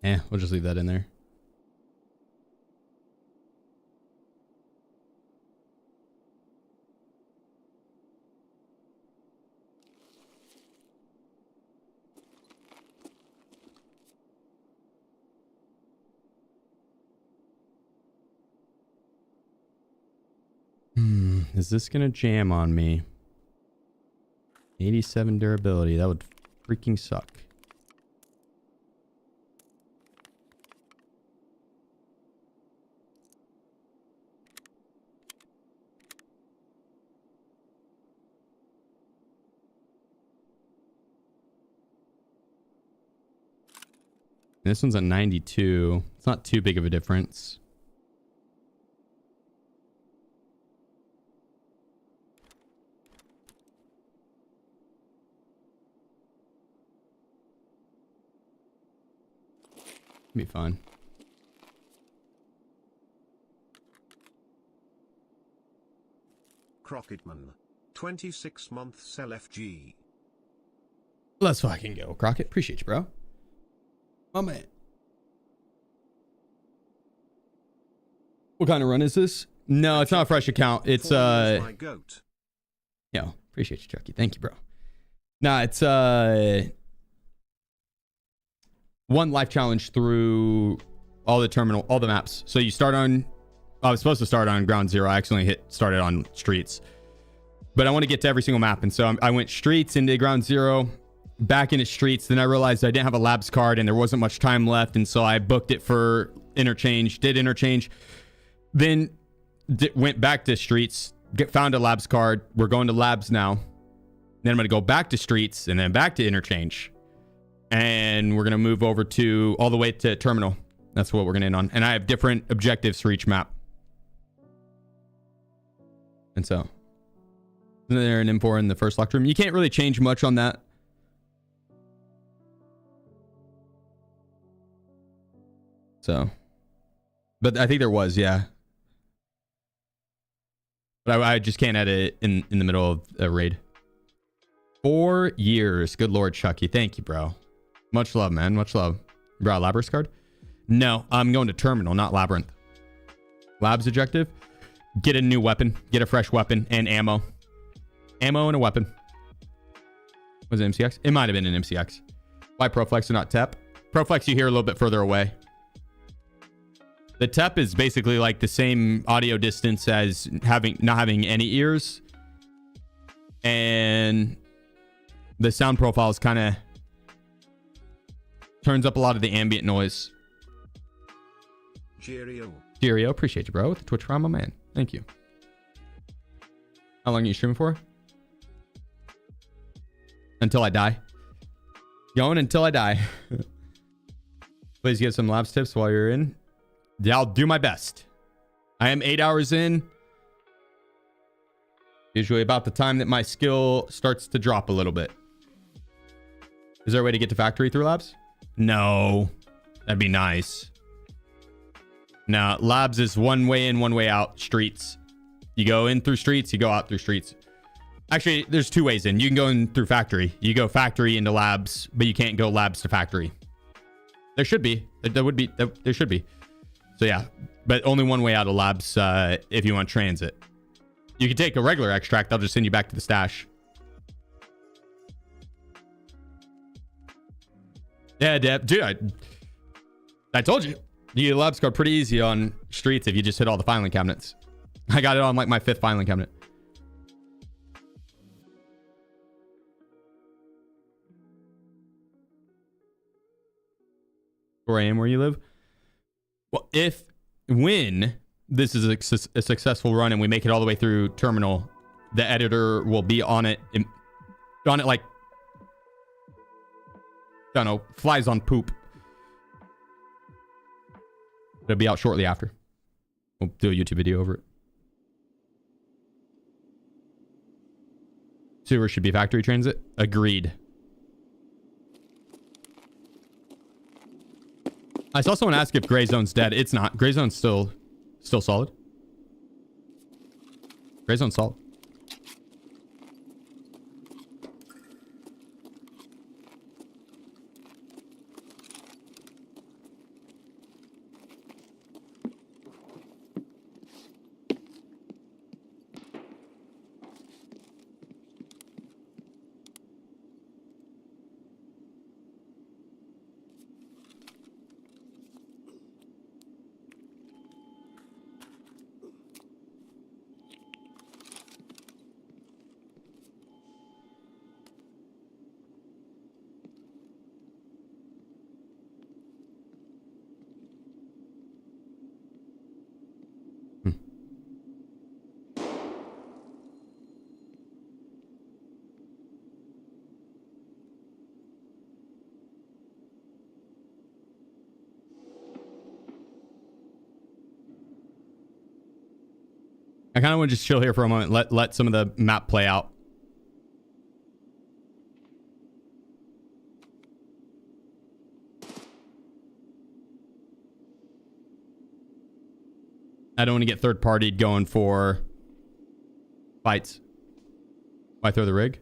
Yeah, we'll just leave that in there. Is this gonna jam on me? 87 durability. That would freaking suck. This one's at 92. It's not too big of a difference. Be fine. Crocketman, 26 months LFG. Let's fucking go, Crockett. Appreciate you, bro. Oh man. What kind of run is this? No, it's not a fresh account. It's my goat. Yeah, appreciate you, Chucky. Thank you, bro. Nah, it's one life challenge through all the maps. So you start on, I was supposed to start on ground zero. I accidentally started on streets, but I want to get to every single map. And so I went streets into ground zero, back into streets. Then I realized I didn't have a labs card and there wasn't much time left. And so I booked it for interchange, did interchange, then went back to streets, found a labs card. We're going to labs now. Then I'm going to go back to streets and then back to interchange. And we're going to move over to all the way to terminal. That's what we're going to end on. And I have different objectives for each map. And so, isn't there an M4 in the first locked room? You can't really change much on that. So, but I think there was, yeah. But I just can't edit it in the middle of a raid. 4 years. Good Lord, Chucky. Thank you, bro. Much love, man. Much love. Bro, Labyrinth card? No, I'm going to terminal, not Labyrinth. Labs objective. Get a new weapon. Get a fresh weapon and ammo. Ammo and a weapon. Was it MCX? It might have been an MCX. Why Proflex and not TEP? Proflex you hear a little bit further away. The TEP is basically like the same audio distance as not having any ears. And the sound profile is kind of turns up a lot of the ambient noise. Cheerio, appreciate you, bro. With the Twitch Prime, my man. Thank you. How long are you streaming for? Until I die. Going until I die. Please get some labs tips while you're in. Yeah, I'll do my best. I am 8 hours in. Usually about the time that my skill starts to drop a little bit. Is there a way to get to factory through labs? No. That'd be nice. No, labs is one way in, one way out. Streets. You go in through streets, you go out through streets. Actually, there's two ways in. You can go in through factory. You go factory into labs, but you can't go labs to factory. There should be. There should be. So yeah, but only one way out of labs if you want transit. You can take a regular extract. They'll just send you back to the stash. Yeah, dude, I told you. You get labs card pretty easy on streets if you just hit all the filing cabinets. I got it on like my 5th filing cabinet. 4 a.m. where you live? Well, when this is a successful run and we make it all the way through terminal, the editor will be on it like, I don't know, flies on poop. It'll be out shortly after. We'll do a YouTube video over it. Sewer should be factory transit. Agreed. I saw someone ask if Gray Zone's dead. It's not. Gray Zone's still solid. Gray Zone's solid. I kind of want to just chill here for a moment. Let some of the map play out. I don't want to get third-partied going for fights. Why throw the rig?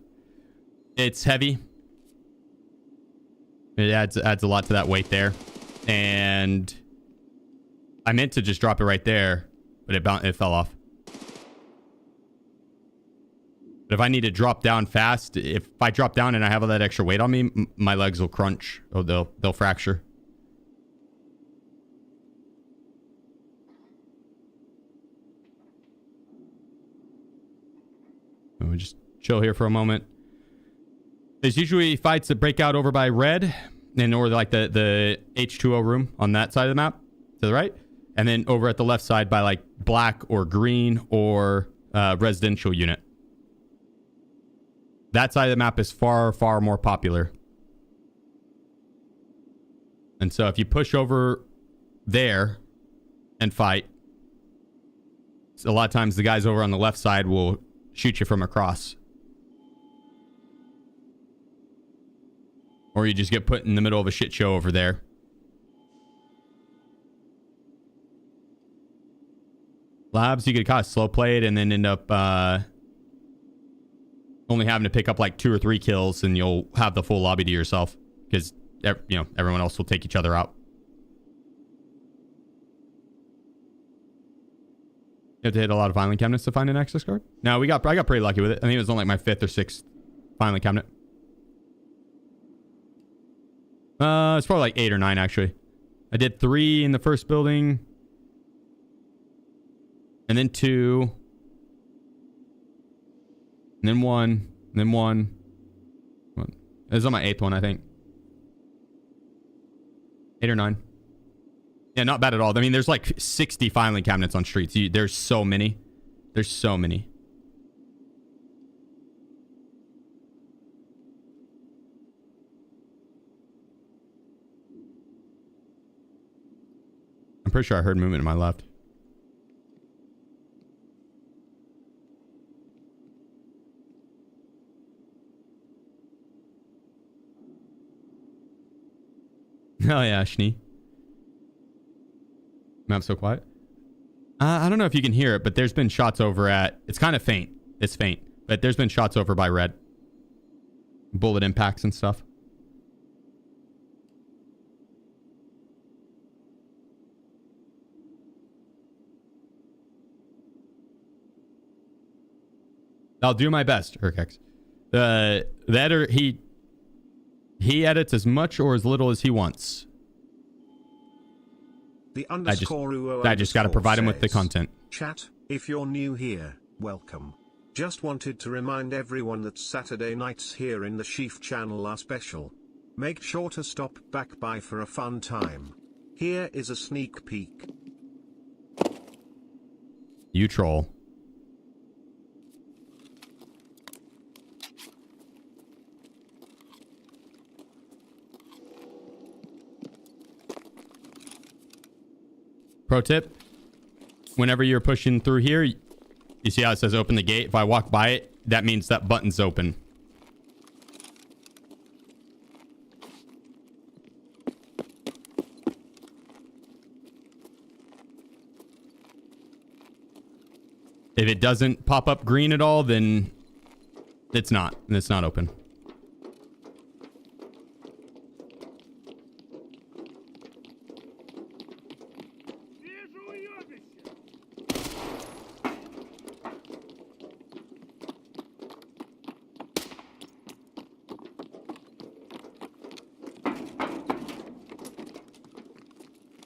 It's heavy. It adds a lot to that weight there. And I meant to just drop it right there, but it fell off. But if I need to drop down fast, if I drop down and I have all that extra weight on me, my legs will crunch. Oh, they'll fracture. We'll just chill here for a moment. There's usually fights that break out over by red, and or like the H2O room on that side of the map to the right, and then over at the left side by like black or green or residential unit. That side of the map is far, far more popular. And so if you push over there and fight, a lot of times the guys over on the left side will shoot you from across. Or you just get put in the middle of a shit show over there. Labs, you could kind of slow play it and then end up only having to pick up like 2 or 3 kills, and you'll have the full lobby to yourself because everyone else will take each other out. You have to hit a lot of filing cabinets to find an access card. No, I got pretty lucky with it. I think it was on like my 5th or 6th filing cabinet. It's probably like 8 or 9 actually. I did 3 in the first building, And then 2. And then 1. And then 1. This is on my 8th one, I think. 8 or 9. Yeah, not bad at all. I mean, there's like 60 filing cabinets on streets. There's so many. There's so many. I'm pretty sure I heard movement to my left. Oh yeah, Schnee. Map's so quiet. I don't know if you can hear it, but there's been shots over at... It's kind of faint. It's faint. But there's been shots over by red. Bullet impacts and stuff. I'll do my best, Urkex. The editor, he edits as much or as little as he wants. The I just got to provide him with the content. Chat, if you're new here, welcome. Just wanted to remind everyone that Saturday nights here in the Sheef channel are special. Make sure to stop back by for a fun time. Here is a sneak peek. You troll. Pro tip, whenever you're pushing through here, you see how it says open the gate? If I walk by it, that means that button's open. If it doesn't pop up green at all, then it's not. It's not open.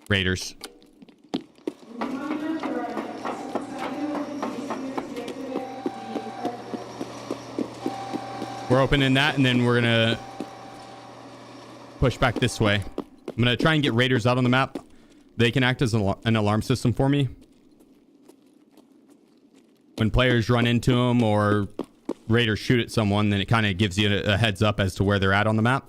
Raiders. We're opening that, and then we're gonna push back this way. I'm gonna try and get raiders out on the map. They can act as an alarm system for me. When players run into them or raiders shoot at someone, then it kind of gives you a heads up as to where they're at on the map.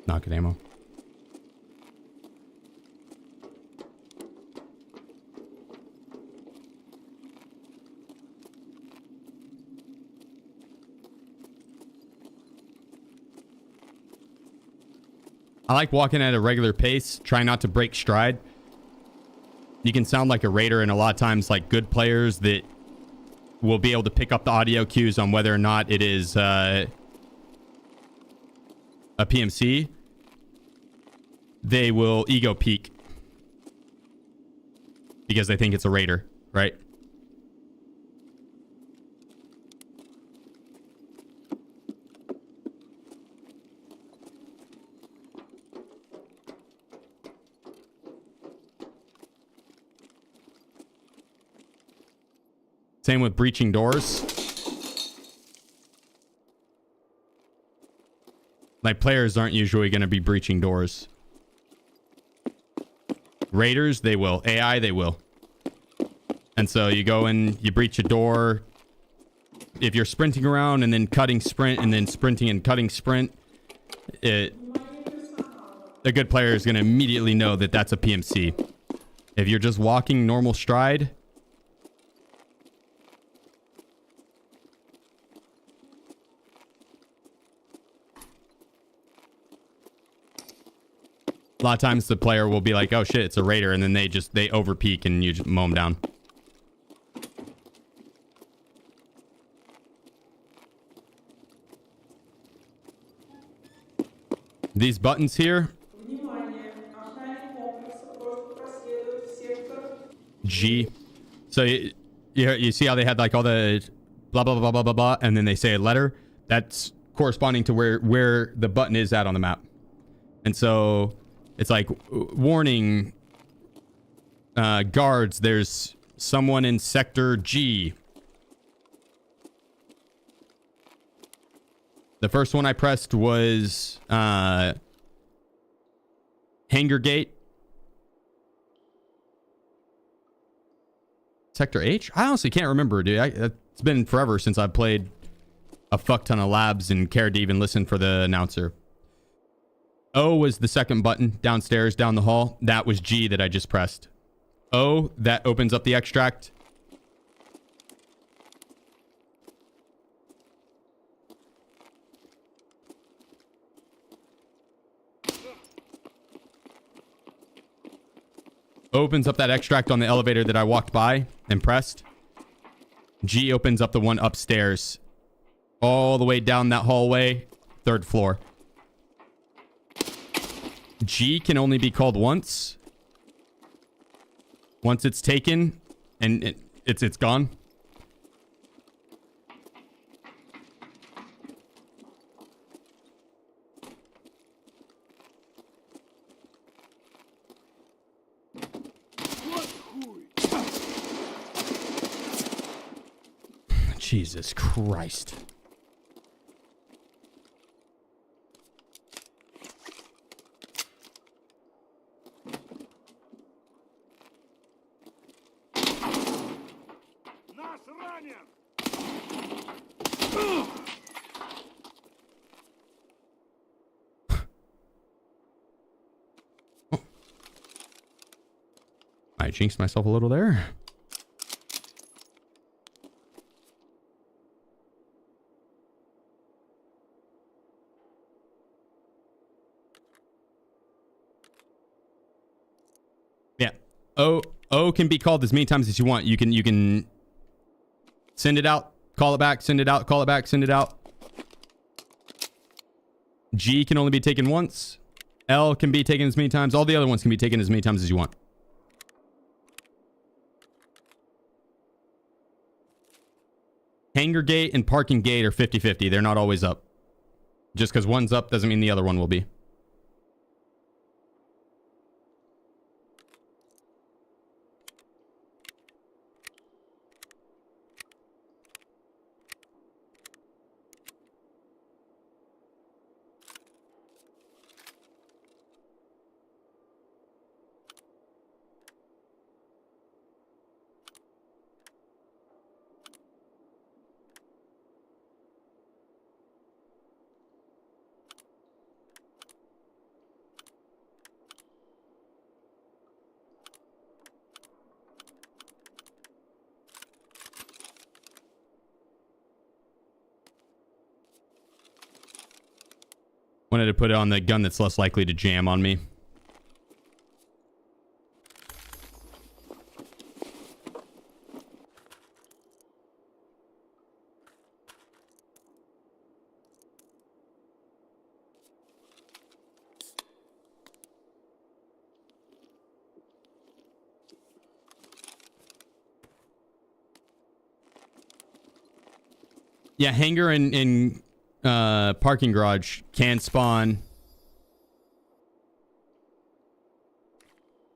Not good ammo. I like walking at a regular pace, try not to break stride. You can sound like a raider, and a lot of times like good players that will be able to pick up the audio cues on whether or not it is a PMC. They will ego peek because they think it's a raider, right? Same with breaching doors. Like, players aren't usually going to be breaching doors. Raiders, they will. AI, they will. And so you go in, you breach a door. If you're sprinting around and then cutting sprint and then sprinting and cutting sprint, a good player is going to immediately know that that's a PMC. If you're just walking normal stride, a lot of times the player will be like, oh shit, it's a raider, and then they over peek and you just mow them down. These buttons here, G. So you see how they had like all the blah, blah, blah, blah, blah, blah, and then they say a letter? That's corresponding to where the button is at on the map. And so it's like, warning, guards, there's someone in sector G. The first one I pressed was Hangar Gate. Sector H? I honestly can't remember, dude. It's been forever since I've played a fuck ton of labs and cared to even listen for the announcer. O was the second button downstairs, down the hall. That was G that I just pressed. O, that opens up the extract. Opens up that extract on the elevator that I walked by and pressed. G opens up the one upstairs. All the way down that hallway. 3rd floor. G can only be called once. Once it's taken and it's gone. Jesus Christ. I jinxed myself a little there. Yeah. O can be called as many times as you want. You can send it out, call it back, send it out, call it back, send it out. G can only be taken once. L can be taken as many times. All the other ones can be taken as many times as you want. Hangar Gate and Parking Gate are 50-50. They're not always up. Just because one's up doesn't mean the other one will be. Wanted to put it on the gun that's less likely to jam on me. Yeah, hangar and parking garage can spawn.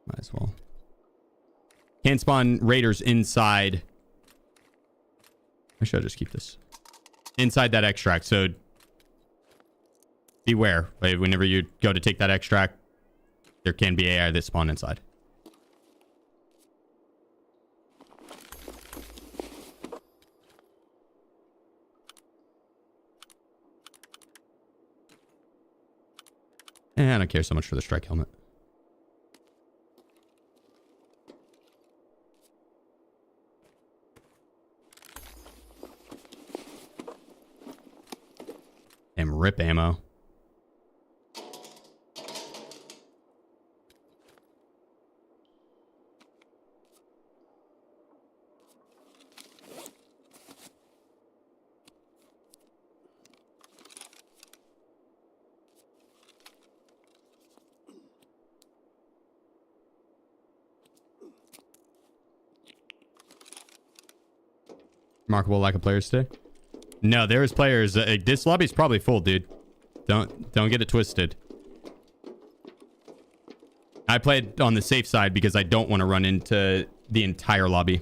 Might as well. Can spawn raiders inside. Or should I just keep this? Inside that extract, so beware. Whenever you go to take that extract, there can be AI that spawn inside. I don't care so much for the strike helmet. And rip ammo. Remarkable lack of players today. No, there's players. This lobby's probably full, dude. Don't get it twisted. I played on the safe side because I don't want to run into the entire lobby.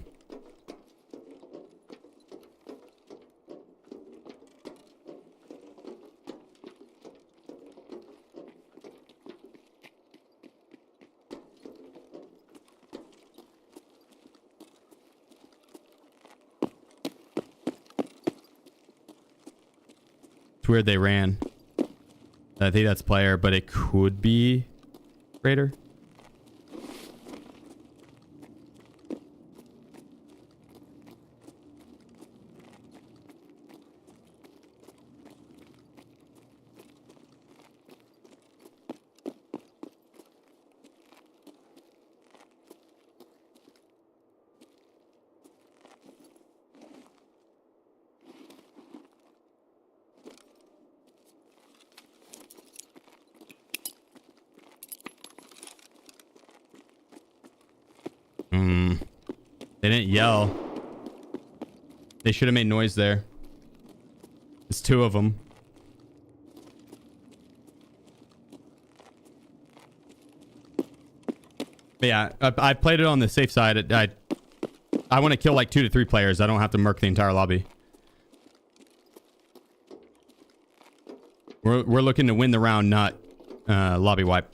It's weird they ran. I think that's player, but it could be Raider. They didn't yell. They should have made noise there. There's two of them. But yeah, I played it on the safe side. I want to kill like 2 to 3 players. I don't have to murk the entire lobby. We're looking to win the round, not lobby wipe.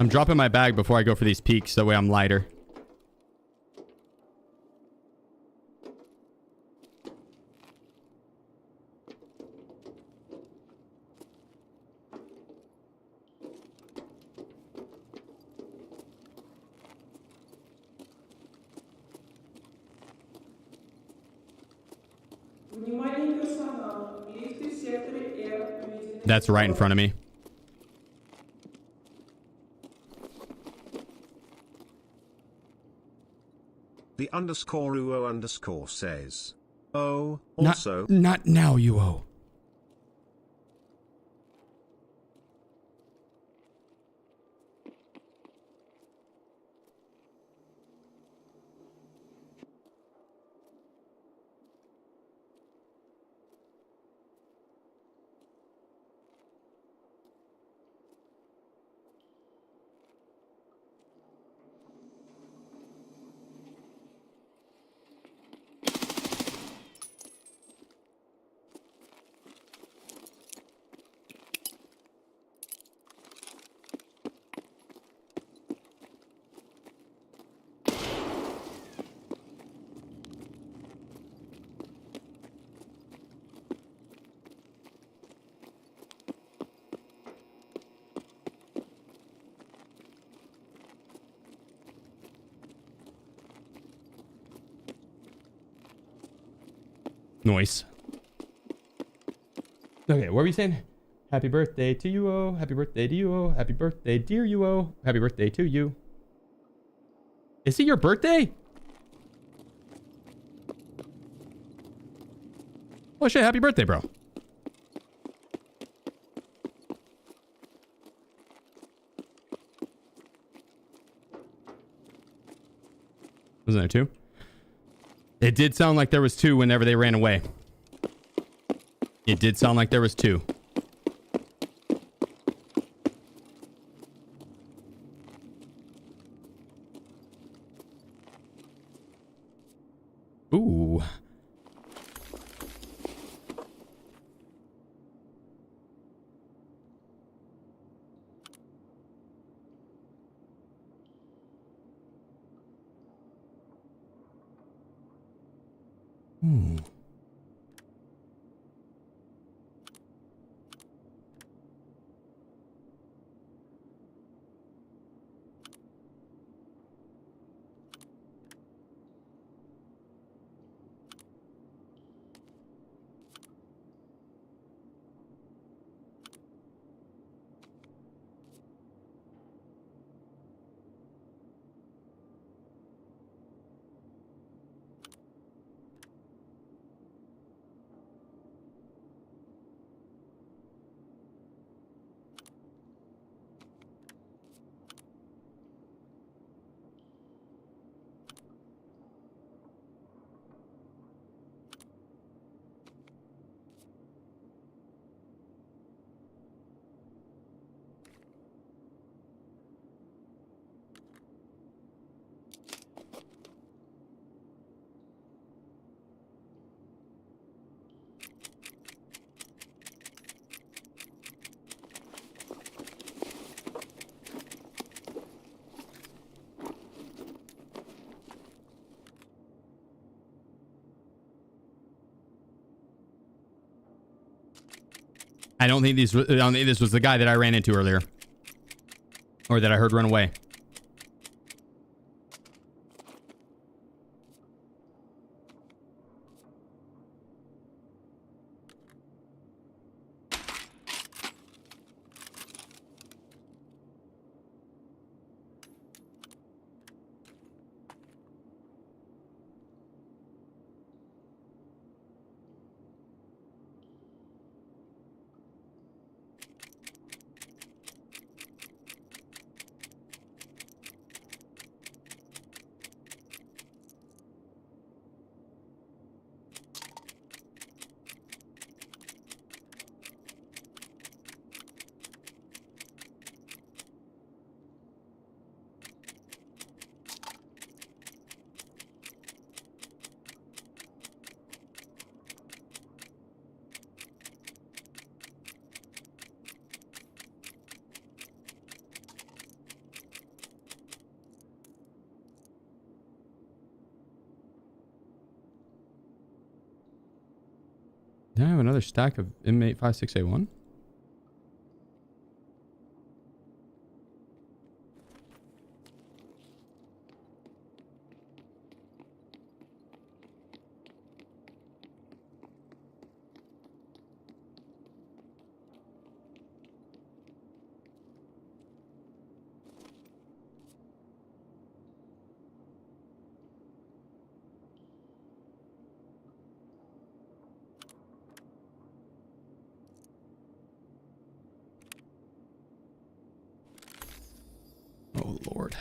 I'm dropping my bag before I go for these peaks. That way I'm lighter. That's right in front of me. The underscore UO underscore says, oh, also. Not now, UO. Noise. Okay, what were you saying? Happy birthday to you, oh. Happy birthday to you, oh. Happy birthday, dear you, oh. Happy birthday to you. Is it your birthday? Oh shit, happy birthday, bro. Wasn't there 2? It did sound like there was 2 whenever they ran away. It did sound like there was 2. Ooh. Hmm. I don't think this was the guy that I ran into earlier. Or that I heard run away. Now I have another stack of inmate 5681. Oh, Lord.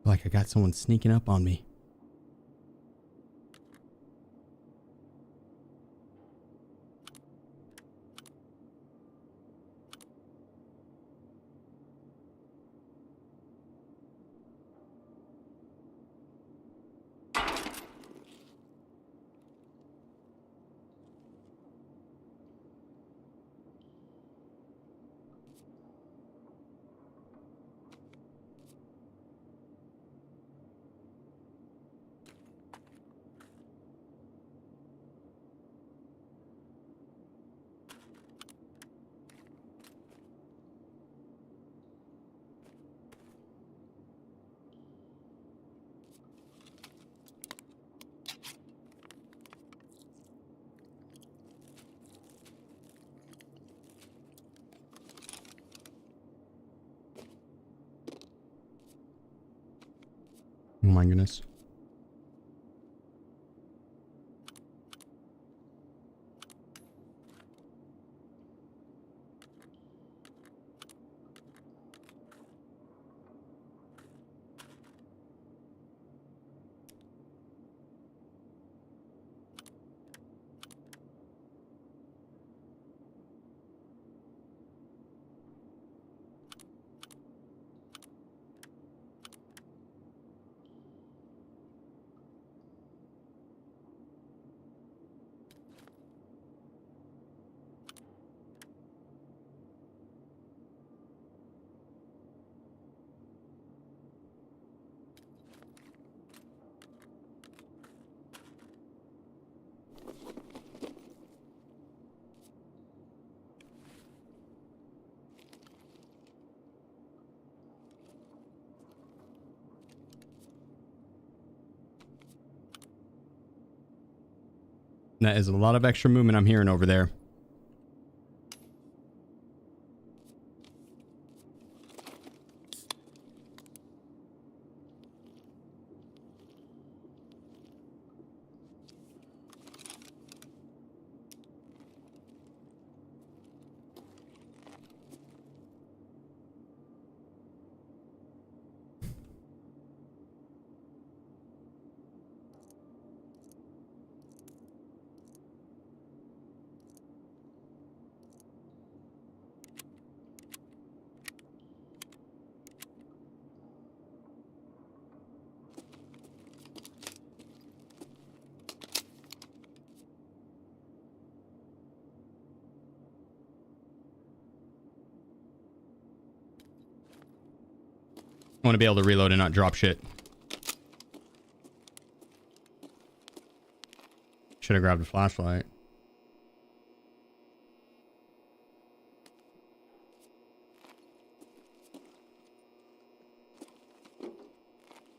Like I got someone sneaking up on me. Oh my goodness. That is a lot of extra movement I'm hearing over there. I want to be able to reload and not drop shit. Should have grabbed a flashlight.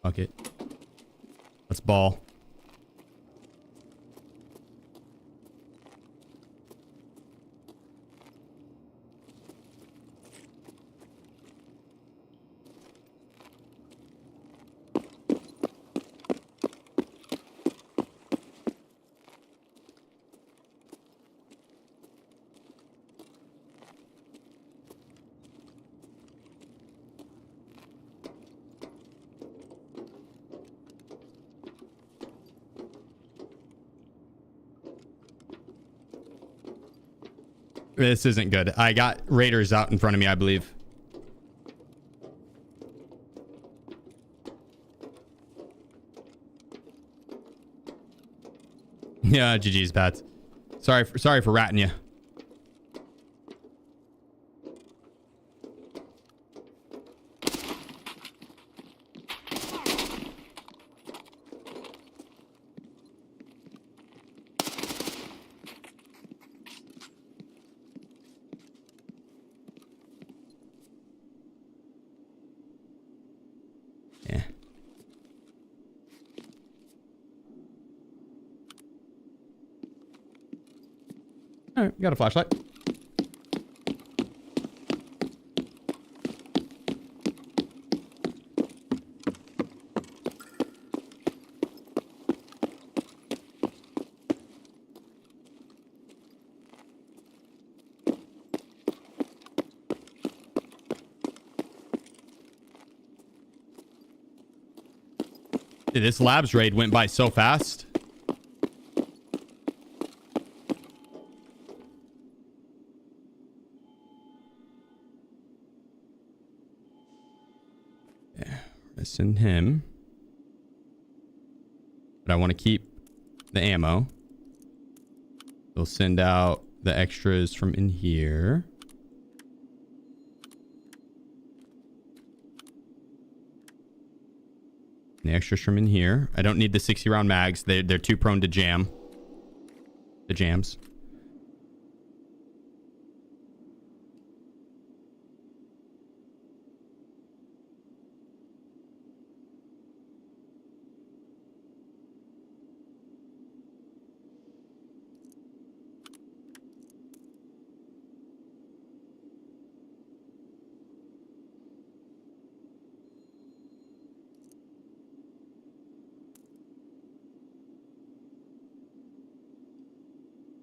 Fuck it. Let's ball. This isn't good. I got raiders out in front of me, I believe. Yeah, GG's, Pat. Sorry for ratting you. All right, got a flashlight. Dude, this labs raid went by so fast. Send him, but I want to keep the ammo. We'll send out the extras from in here. The extras from in here. I don't need the 60 round mags. They're too prone to jam. The jams.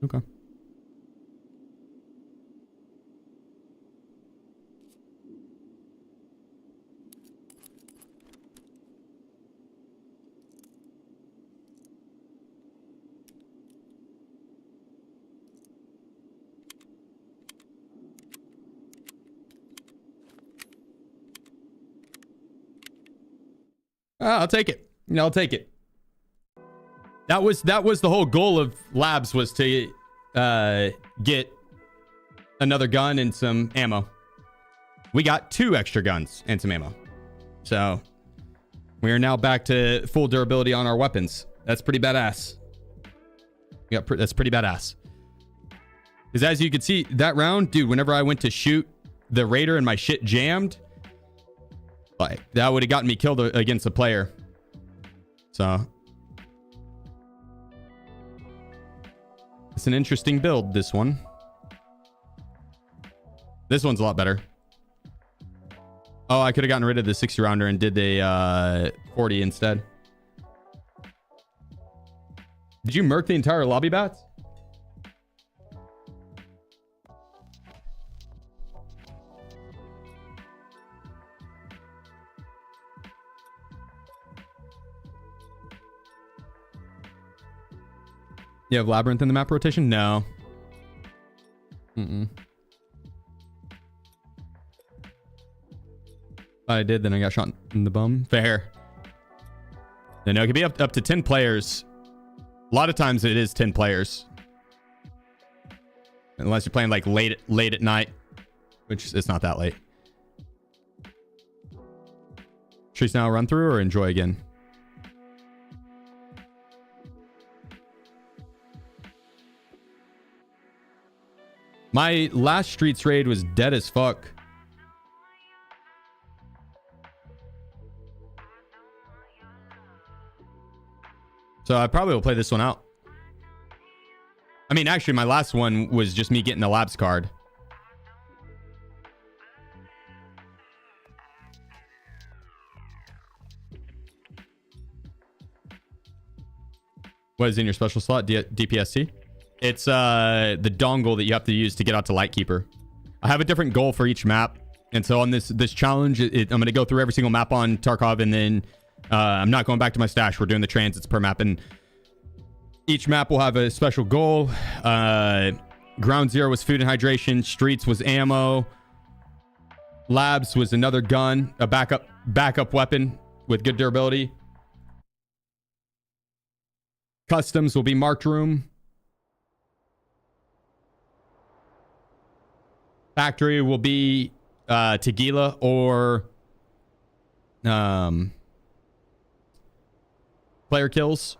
Okay. I'll take it. I'll take it. That was the whole goal of labs, was to get another gun and some ammo. We got 2 extra guns and some ammo. So we are now back to full durability on our weapons. That's pretty badass. That's pretty badass. Because as you can see, that round, dude, whenever I went to shoot the raider and my shit jammed, like, that would have gotten me killed against a player. So It's an interesting build, this one. This one's a lot better. Oh, I could have gotten rid of the 60 rounder and did the 40 instead. Did you murk the entire lobby, Bats? You have Labyrinth in the map rotation? No. Mm-mm. I did, then I got shot in the bum. Fair. No, it could be up to 10 players. A lot of times it is 10 players. Unless you're playing like late at night, which it's not that late. Trees now run through or enjoy again? My last Streets raid was dead as fuck. So I probably will play this one out. I mean, actually, my last one was just me getting the labs card. What is in your special slot? DPST? It's the dongle that you have to use to get out to Lightkeeper. I have a different goal for each map. And so on this challenge, I'm going to go through every single map on Tarkov, and then I'm not going back to my stash. We're doing the transits per map, and each map will have a special goal. Ground Zero was food and hydration. Streets was ammo. Labs was another gun, a backup weapon with good durability. Customs will be marked room. Factory will be Tequila or player kills.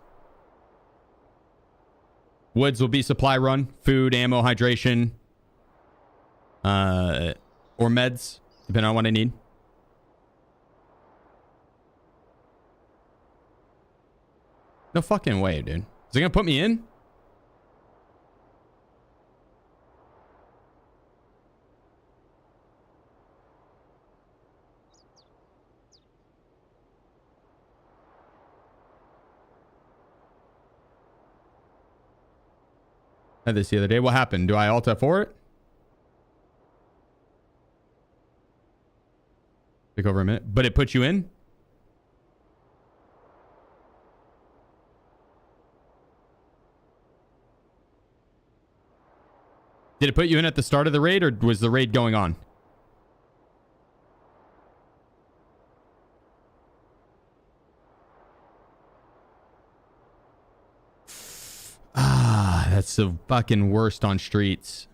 Woods will be supply run, food, ammo, hydration, or meds, depending on what I need. No fucking way, dude. Is it gonna put me in? I had this the other day. What happened? Do I alt F4 it? Take over a minute. But it puts you in? Did it put you in at the start of the raid, or was the raid going on? Ah, that's the fucking worst on Streets.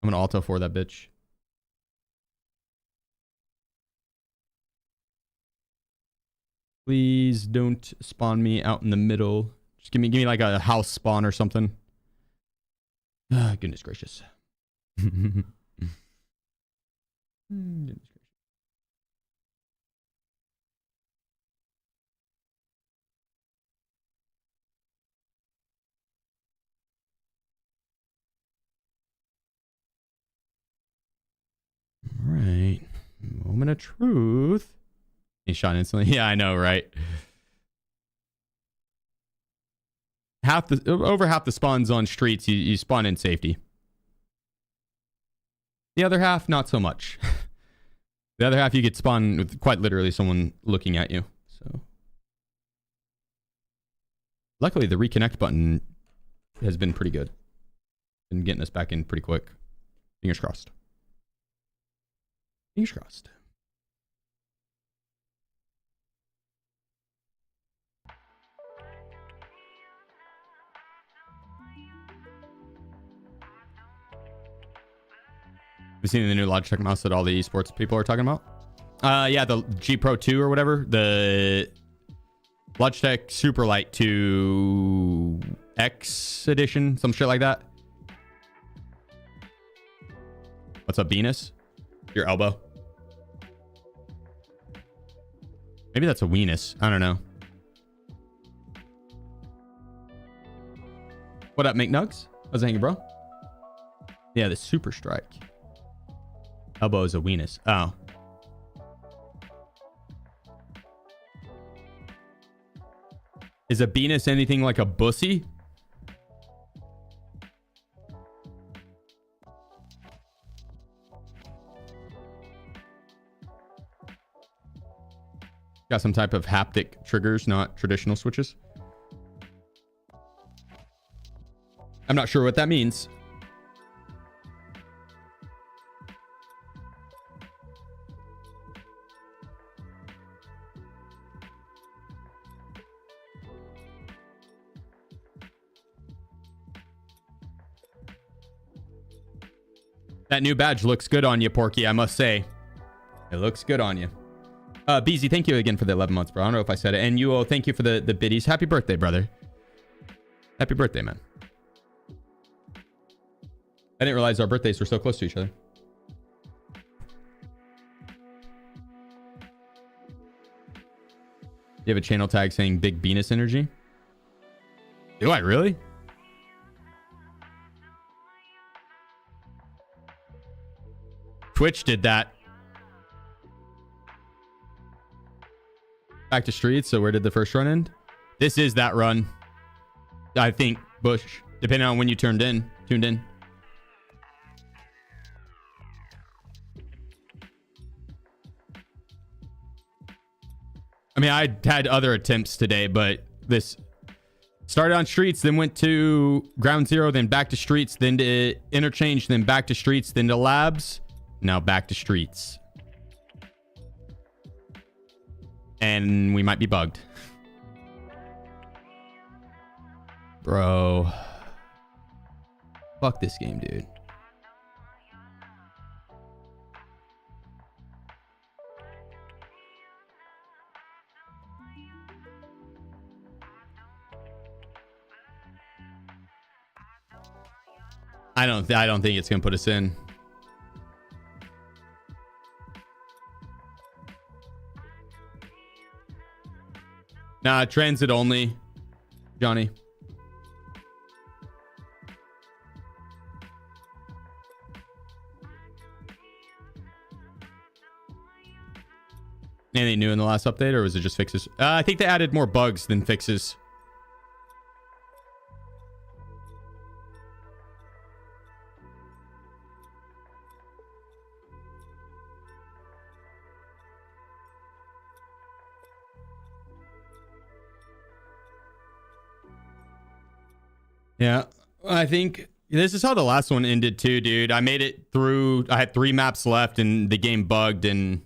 I'm gonna alto for that bitch. Please don't spawn me out in the middle. Just give me like a house spawn or something. Ah, goodness gracious. Goodness gracious. All right. Moment of truth. He shot instantly. Yeah, I know, right? Over half the spawns on Streets, you spawn in safety. The other half, not so much. The other half, you get spawned with quite literally someone looking at you. So, luckily, the reconnect button has been pretty good. Been getting us back in pretty quick. Fingers crossed. Fingers crossed. Have you seen the new Logitech mouse that all the esports people are talking about? Yeah, the G Pro 2 or whatever. The Logitech Superlight 2 X edition. Some shit like that. What's up, Venus? Your elbow. Maybe that's a weenus. I don't know. What up, McNugs? How's it hanging, bro? Yeah, the super strike. Elbow is a weenus. Oh. Is a penis anything like a bussy? Got some type of haptic triggers, not traditional switches. I'm not sure what that means. That new badge looks good on you, Porky, I must say. It looks good on you. BZ, thank you again for the 11 months, bro. I don't know if I said it. And Yuo, thank you for the biddies. Happy birthday, brother. Happy birthday, man. I didn't realize our birthdays were so close to each other. You have a channel tag saying Big Venus Energy? Do I really? Twitch did that. Back to streets. So where did the first run end? This is that run. I think Bush, depending on when you tuned in. I mean, I had other attempts today, but this started on streets, then went to ground zero, then back to streets, then to interchange, then back to streets, then to labs. Now back to streets. And we might be bugged. Bro. Fuck this game, dude. I don't think it's gonna put us in. Nah, transit only, Johnny. Anything new in the last update, or was it just fixes? I think they added more bugs than fixes. Yeah, I think this is how the last one ended too, dude. I made it through. I had 3 maps left and the game bugged and...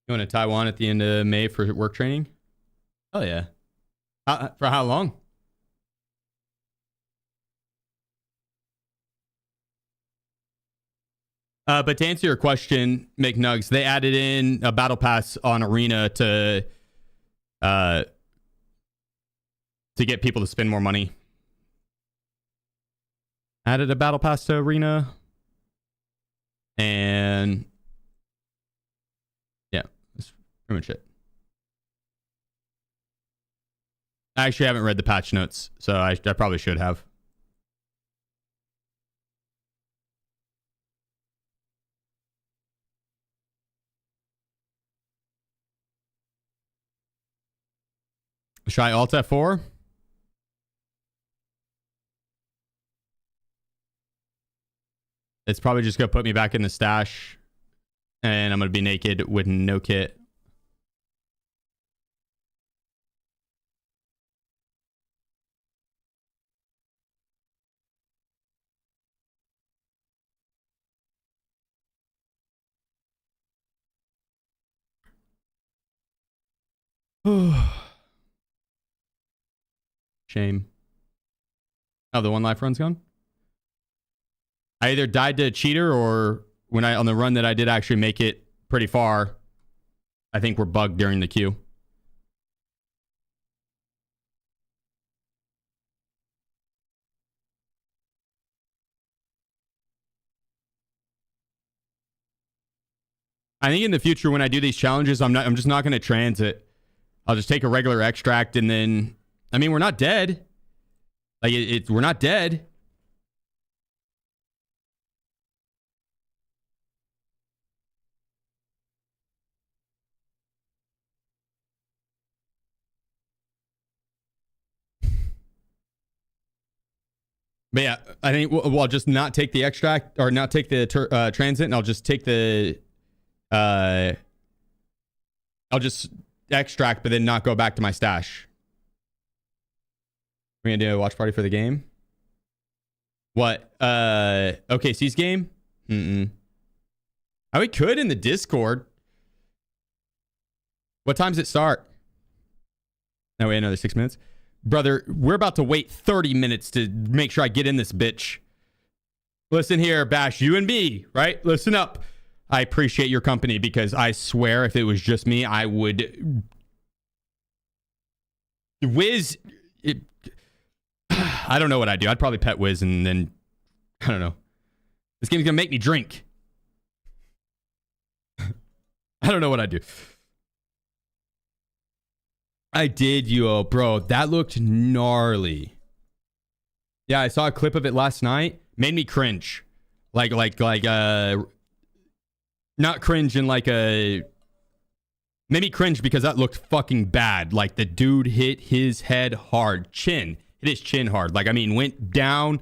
Going to Taiwan at the end of May for work training? Oh, yeah. For how long? But to answer your question, McNugs, they added in a battle pass on Arena to get people to spend more money. Added a battle pass to Arena. And... yeah, that's pretty much it. I actually haven't read the patch notes, so I probably should have. Should I alt F4? It's probably just going to put me back in the stash. And I'm going to be naked with no kit. Shame. Oh, the one life run's gone? I either died to a cheater or when on the run that I did actually make it pretty far, I think we're bugged during the queue. I think in the future when I do these challenges, I'm just not going to transit. I'll just take a regular extract and then, I mean, we're not dead. Like we're not dead. But yeah, I think I'll just not take the extract or not take the transit, and I'll just take the I'll just extract, but then not go back to my stash. We're gonna do a watch party for the game. What? OKC's game? Oh, we could in the Discord. What time's it start? No, wait, another 6 minutes. Brother, we're about to wait 30 minutes to make sure I get in this bitch. Listen here, Bash, you and me, right? Listen up. I appreciate your company because I swear if it was just me, I would... Wiz... I don't know what I'd do. I'd probably pet Wiz and then... I don't know. This game's gonna make me drink. I don't know what I'd do. I did, bro. That looked gnarly. Yeah, I saw a clip of it last night. Made me cringe. Like, not cringe in like a... Made me cringe because that looked fucking bad. Like, the dude hit his head hard. Hit his chin hard. Like, I mean, went down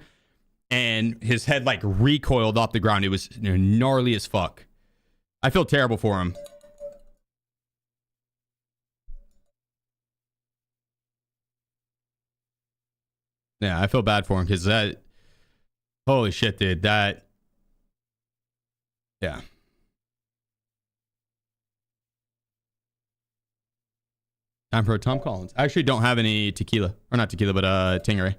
and his head, like, recoiled off the ground. It was gnarly as fuck. I feel terrible for him. Yeah, I feel bad for him because that... Holy shit, dude. That... Yeah. Time for a Tom Collins. I actually don't have any tequila. Or not tequila, but Tangeray.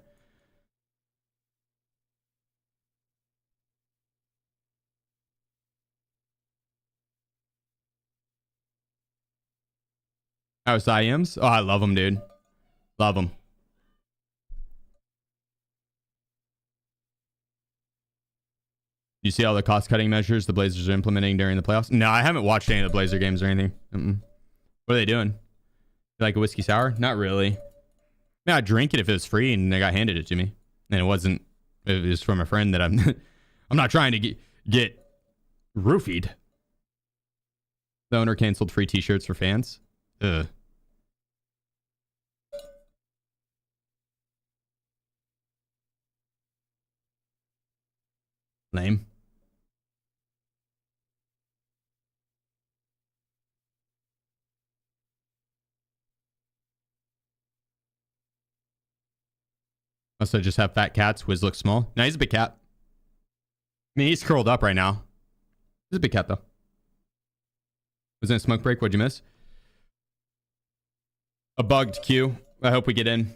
How's IMs? Oh, I love them, dude. Love them. You see all the cost-cutting measures the Blazers are implementing during the playoffs? No, I haven't watched any of the Blazer games or anything. What are they doing? Like a whiskey sour? Not really. Yeah, I'd drink it if it was free and they got handed it to me. And it wasn't... It was from a friend that I'm... I'm not trying to get roofied. The owner canceled free t-shirts for fans. Ugh. Lame. Also, just have fat cats. Wiz looks small. No, he's a big cat. I mean, he's curled up right now. He's a big cat, though. Was in a smoke break. What'd you miss? A bugged queue. I hope we get in.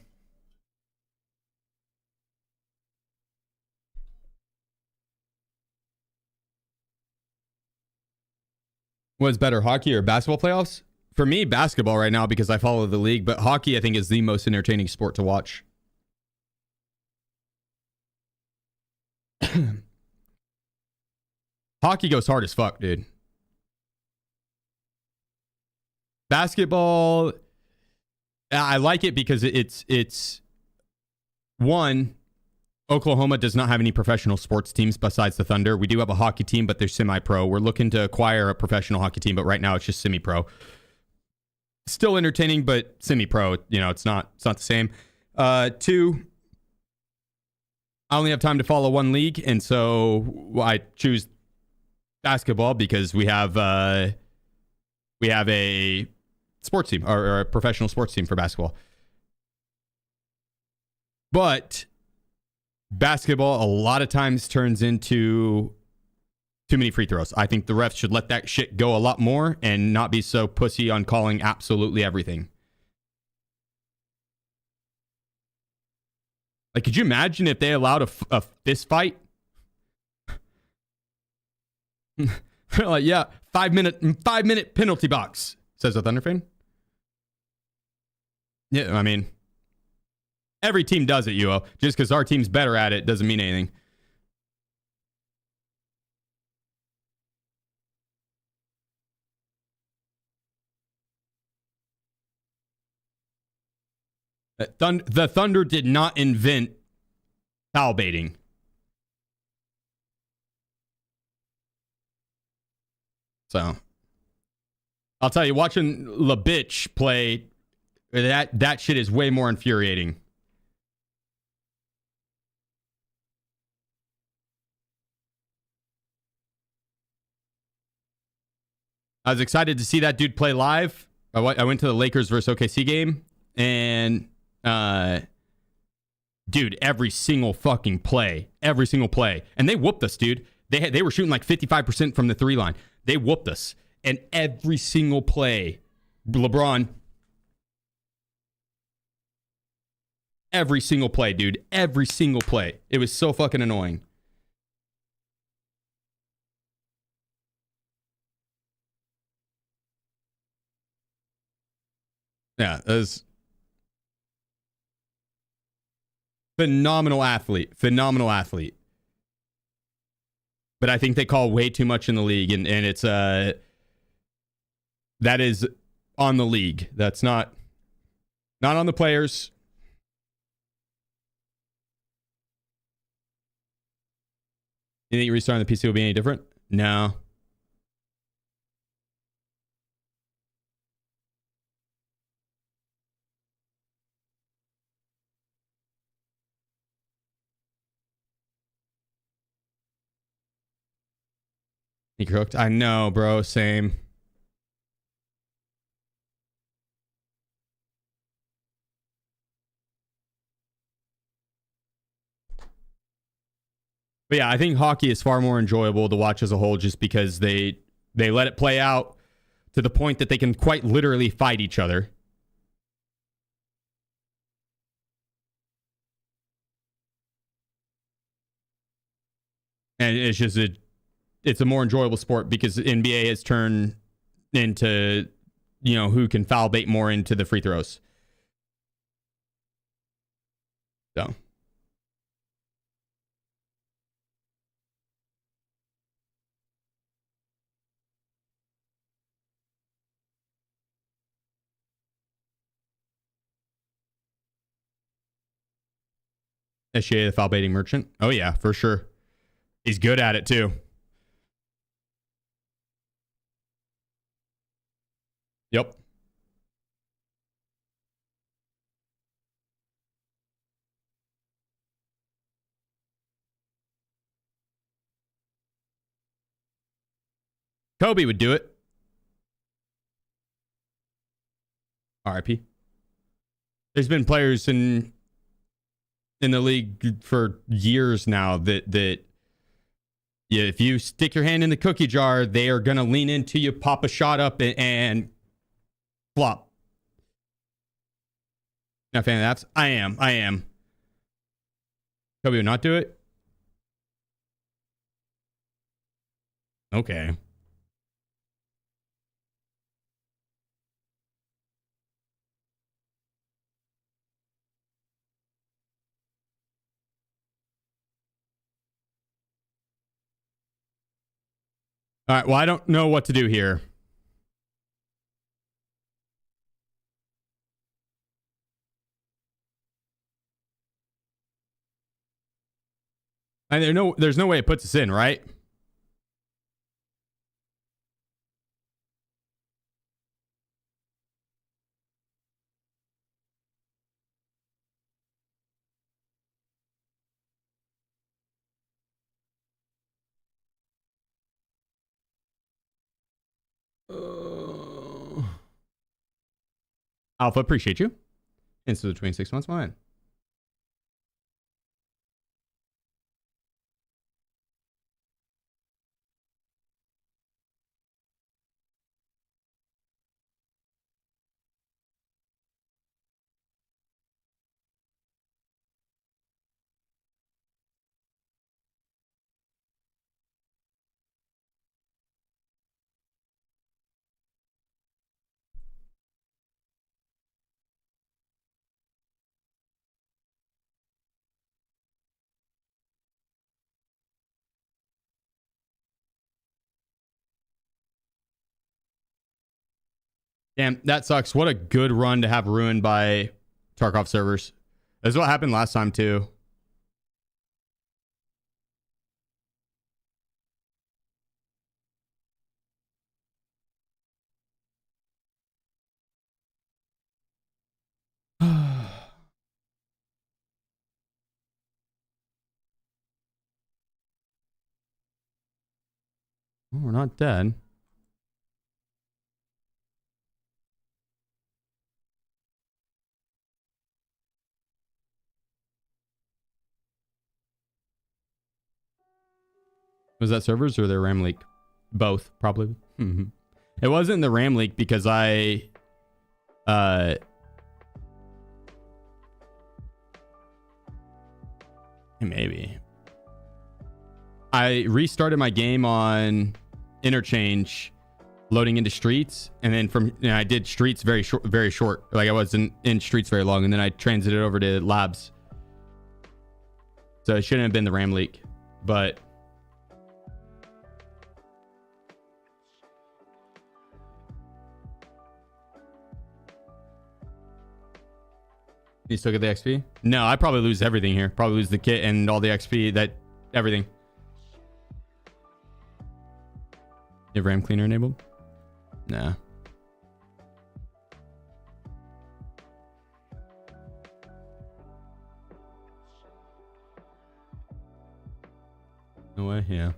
What's better, hockey or basketball playoffs? For me, basketball right now because I follow the league, but hockey I think is the most entertaining sport to watch. Hockey goes hard as fuck, dude. Basketball, I like it because it's one, Oklahoma does not have any professional sports teams besides the Thunder. We do have a hockey team, but they're semi-pro. We're looking to acquire a professional hockey team, but right now it's just semi-pro. Still entertaining, but semi-pro. You know, it's not the same. Two, I only have time to follow one league, and so I choose basketball because we have a sports team or a professional sports team for basketball. But basketball a lot of times turns into too many free throws. I think the refs should let that shit go a lot more and not be so pussy on calling absolutely everything. Like, could you imagine if they allowed a fist fight? They're like, yeah, 5-minute penalty box, says the Thunder fan. Yeah, I mean, every team does it, UO. Just because our team's better at it doesn't mean anything. The Thunder did not invent foul baiting. So, I'll tell you, watching LaBitch play, that shit is way more infuriating. I was excited to see that dude play live. I went to the Lakers versus OKC game, and dude, every single play, and they whooped us, dude. They were shooting like 55% from the 3 line. They whooped us, and every single play, LeBron, every single play, dude, every single play. It was so fucking annoying. Yeah, it was phenomenal athlete. But I think they call way too much in the league, and it's that is on the league. That's not on the players. You think restarting the PC will be any different? No. You're cooked. I know, bro. Same. But yeah, I think hockey is far more enjoyable to watch as a whole, just because they let it play out to the point that they can quite literally fight each other. And it's just it's a more enjoyable sport because NBA has turned into, who can foul bait more into the free throws. So. SGA, the foul baiting merchant. Oh, yeah, for sure. He's good at it, too. Yep. Kobe would do it. RIP. There's been players in the league for years now that yeah, if you stick your hand in the cookie jar, they are going to lean into you, pop a shot up, and flop. Not a fan of that. I am. Kobe would not do it? Okay. All right, well, I don't know what to do here. And there's no way it puts us in, right? Alpha, appreciate you. Instead of 26 months, my man. Damn, that sucks. What a good run to have ruined by Tarkov servers. That's what happened last time too. Well, we're not dead. Was that servers or their RAM leak? Both, probably. It wasn't the RAM leak because maybe. I restarted my game on interchange, loading into streets, and then I did streets very short. Like I wasn't in streets very long, and then I transited over to labs. So it shouldn't have been the RAM leak, but you still get the XP? No, I probably lose everything here. Probably lose the kit and all the XP, everything. You have RAM cleaner enabled? Nah. No way, yeah.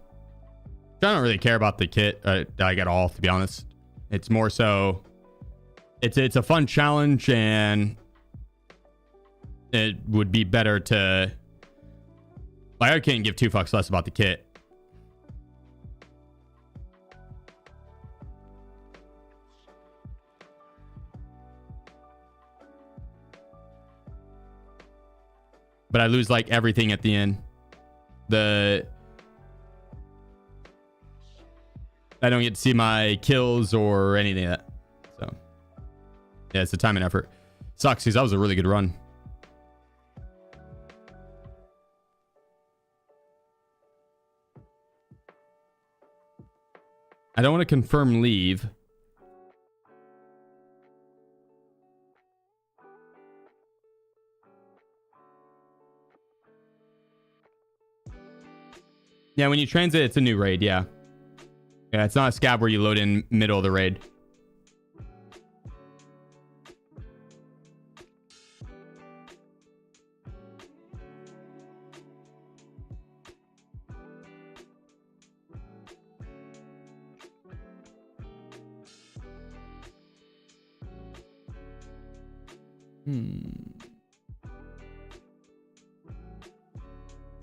I don't really care about the kit I get all, to be honest. It's more so it's a fun challenge, and it would be better to, like, I can't give two fucks less about the kit. But I lose like everything at the end. I don't get to see my kills or anything of that. So yeah, it's a time and effort. Sucks because that was a really good run. I don't want to confirm leave. Yeah, when you transit, it's a new raid, yeah. Yeah, it's not a scab where you load in middle of the raid.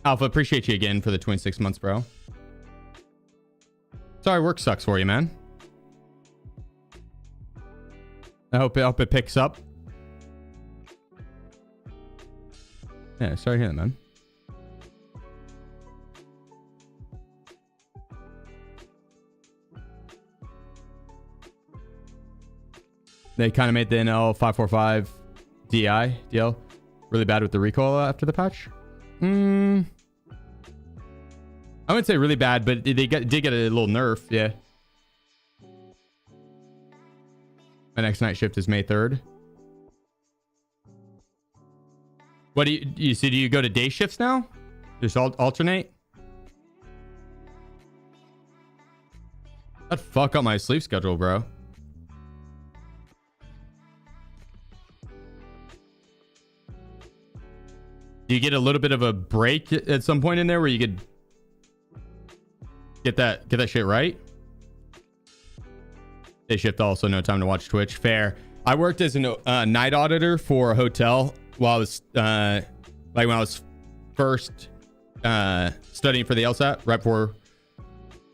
Alpha, appreciate you again for the 26 months, bro. Sorry, work sucks for you, man. I hope it picks up. Yeah, sorry to hear that, man. They kind of made the NL 545 DL really bad with the recoil after the patch. I wouldn't say really bad, but did get a little nerf, yeah. My next night shift is May 3rd. What do you see? Do you go to day shifts now? Just alternate? That'd fuck up my sleep schedule, bro. Do you get a little bit of a break at some point in there where you could get that shit right? Day shift also, no time to watch Twitch. Fair. I worked as a night auditor for a hotel while I was like when I was first studying for the LSAT,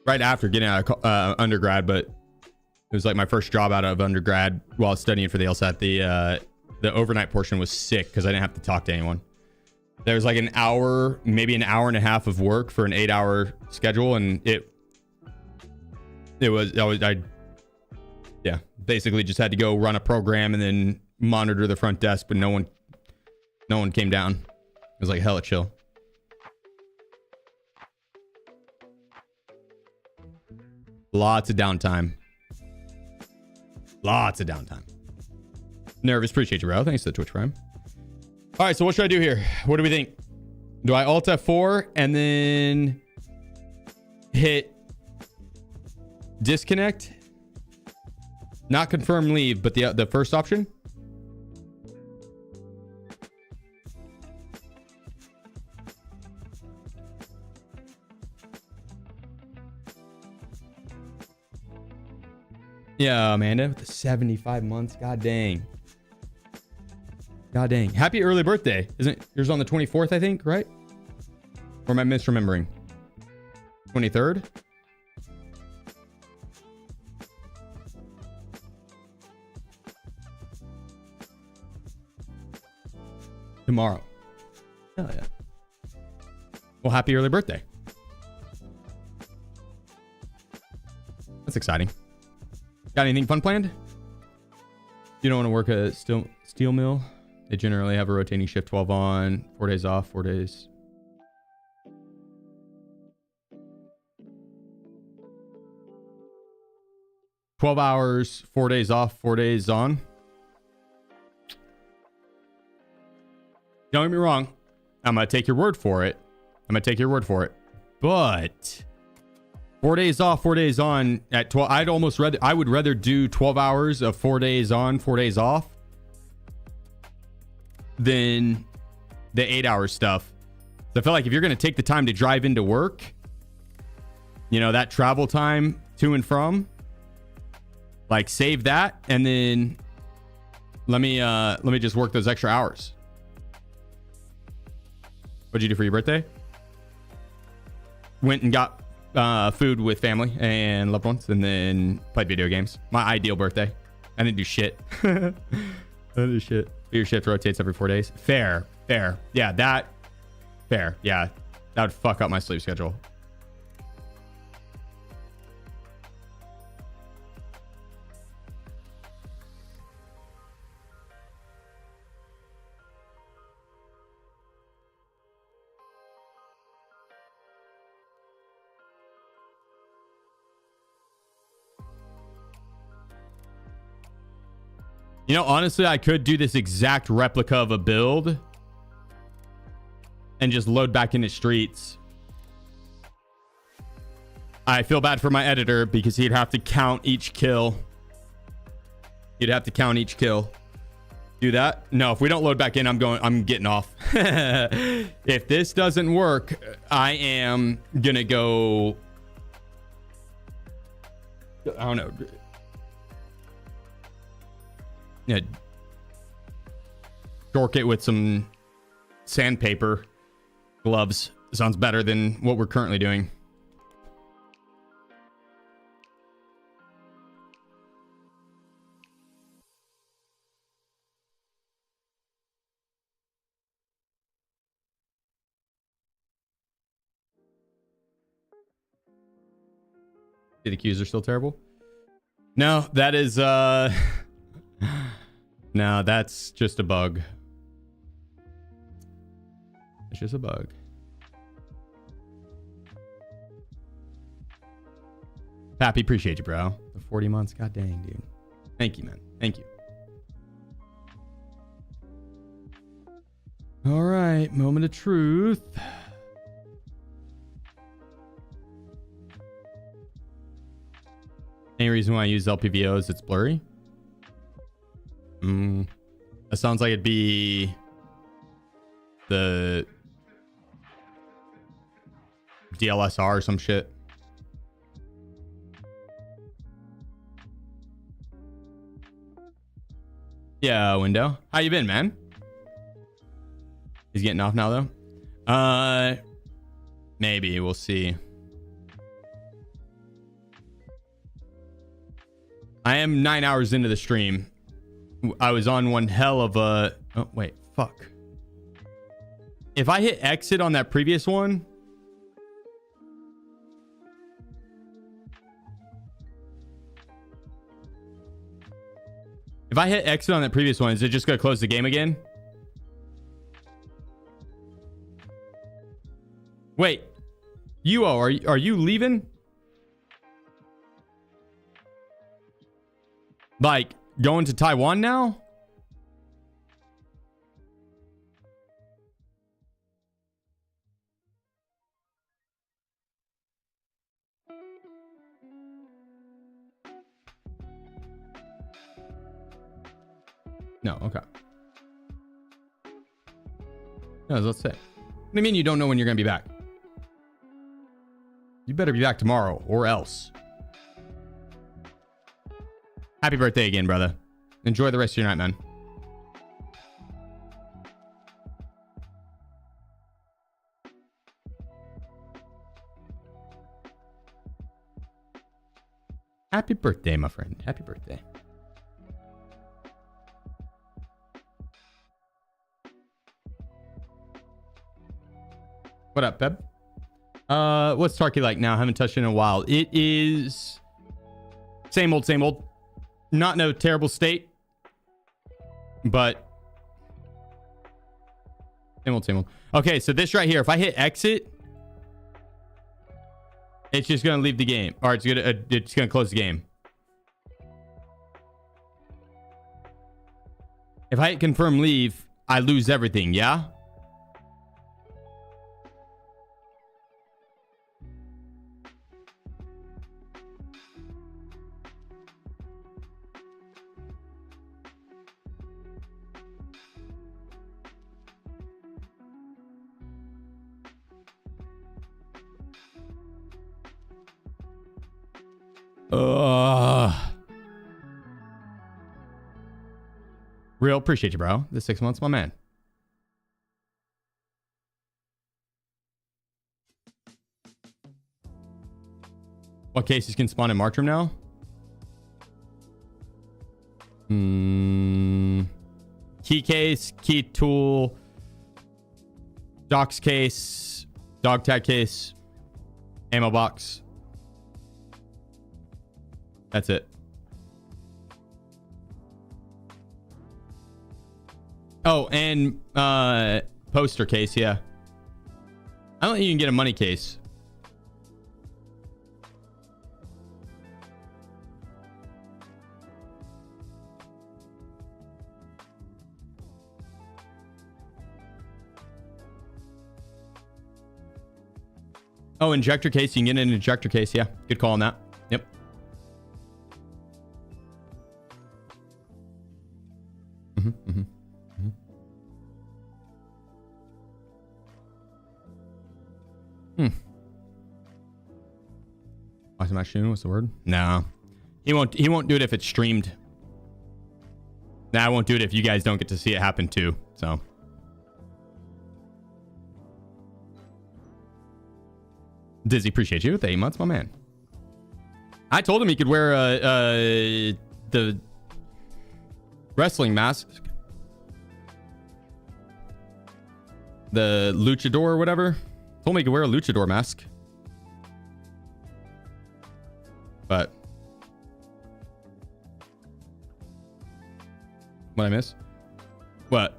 right after getting out of undergrad, but it was like my first job out of undergrad while studying for the LSAT. The overnight portion was sick because I didn't have to talk to anyone. There's like an hour, maybe an hour and a half of work for an 8-hour schedule, and I basically just had to go run a program and then monitor the front desk, but no one came down. It was like hella chill. Lots of downtime. Lots of downtime. Nervous, appreciate you, bro. Thanks to the Twitch Prime. All right, so what should I do here? What do we think? Do I Alt F4 and then hit disconnect? Not confirm leave, but the first option? Yeah, Amanda, with the 75 months. God dang. God dang. Happy early birthday. Isn't yours on the 24th, I think, right? Or am I misremembering? 23rd? Tomorrow. Hell yeah. Well, happy early birthday. That's exciting. Got anything fun planned? You don't want to work a steel mill? They generally have a rotating shift, 12 on, 4 days off, 4 days. "12 hours, 4 days off, 4 days on." Don't get me wrong. I'm going to take your word for it. But 4 days off, 4 days on at 12. I would rather do 12 hours of 4 days on, 4 days off than the 8-hour stuff. So I feel like if you're going to take the time to drive into work, you know, that travel time to and from, like, save that, and then let me just work those extra hours. What'd you do for your birthday? Went and got food with family and loved ones, and then played video games. My ideal birthday. I didn't do shit. I didn't do shit. Your shift rotates every 4 days. Fair. Yeah, fair. Yeah, that would fuck up my sleep schedule. You know, honestly, I could do this exact replica of a build and just load back into streets. I feel bad for my editor because he'd have to count each kill. Do that? No, if we don't load back in, I'm getting off. If this doesn't work, I am gonna go, I don't know. Yeah, dork it with some sandpaper gloves. Sounds better than what we're currently doing. The queues are still terrible. No, that is no, that's just a bug. It's just a bug. Pappy, appreciate you, bro. The 40 months. God dang, dude. Thank you, man. Thank you. All right. Moment of truth. Any reason why I use LPVO is it's blurry? That sounds like it'd be the DLSR or some shit. Yeah, Window. How you been, man? He's getting off now, though. Maybe. We'll see. I am 9 hours into the stream. I was on one hell of a... Oh, wait. Fuck. If I hit exit on that previous one... If I hit exit on that previous one, is it just going to close the game again? Wait. Uo, are you leaving? Like, going to Taiwan now? No, okay. No, let's say. What do you mean you don't know when you're going to be back? You better be back tomorrow or else. Happy birthday again, brother. Enjoy the rest of your night, man. Happy birthday, my friend. Happy birthday. What up, Beb? What's Tarky like now? Haven't touched it in a while. It is same old, same old. Not in a terrible state, but same old, same old. Okay, so this right here, if I hit exit, it's just gonna leave the game, or it's gonna close the game. If I hit confirm leave, I lose everything. Yeah. Real appreciate you, bro. The 6 months, my man. What cases can spawn in Martrim now? Key case, key tool, docs case, dog tag case, ammo box. That's it. Oh, and poster case, yeah. I don't think you can get a money case. Oh, injector case. You can get an injector case, yeah. Good call on that. Yep. Watch the match soon. What's the word? No, he won't do it if it's streamed. Nah, I won't do it if you guys don't get to see it happen too. So Dizzy, appreciate you with 8 months, my man. I told him he could wear the wrestling mask, the luchador or whatever. Told me he could wear a luchador mask. But what I miss? What?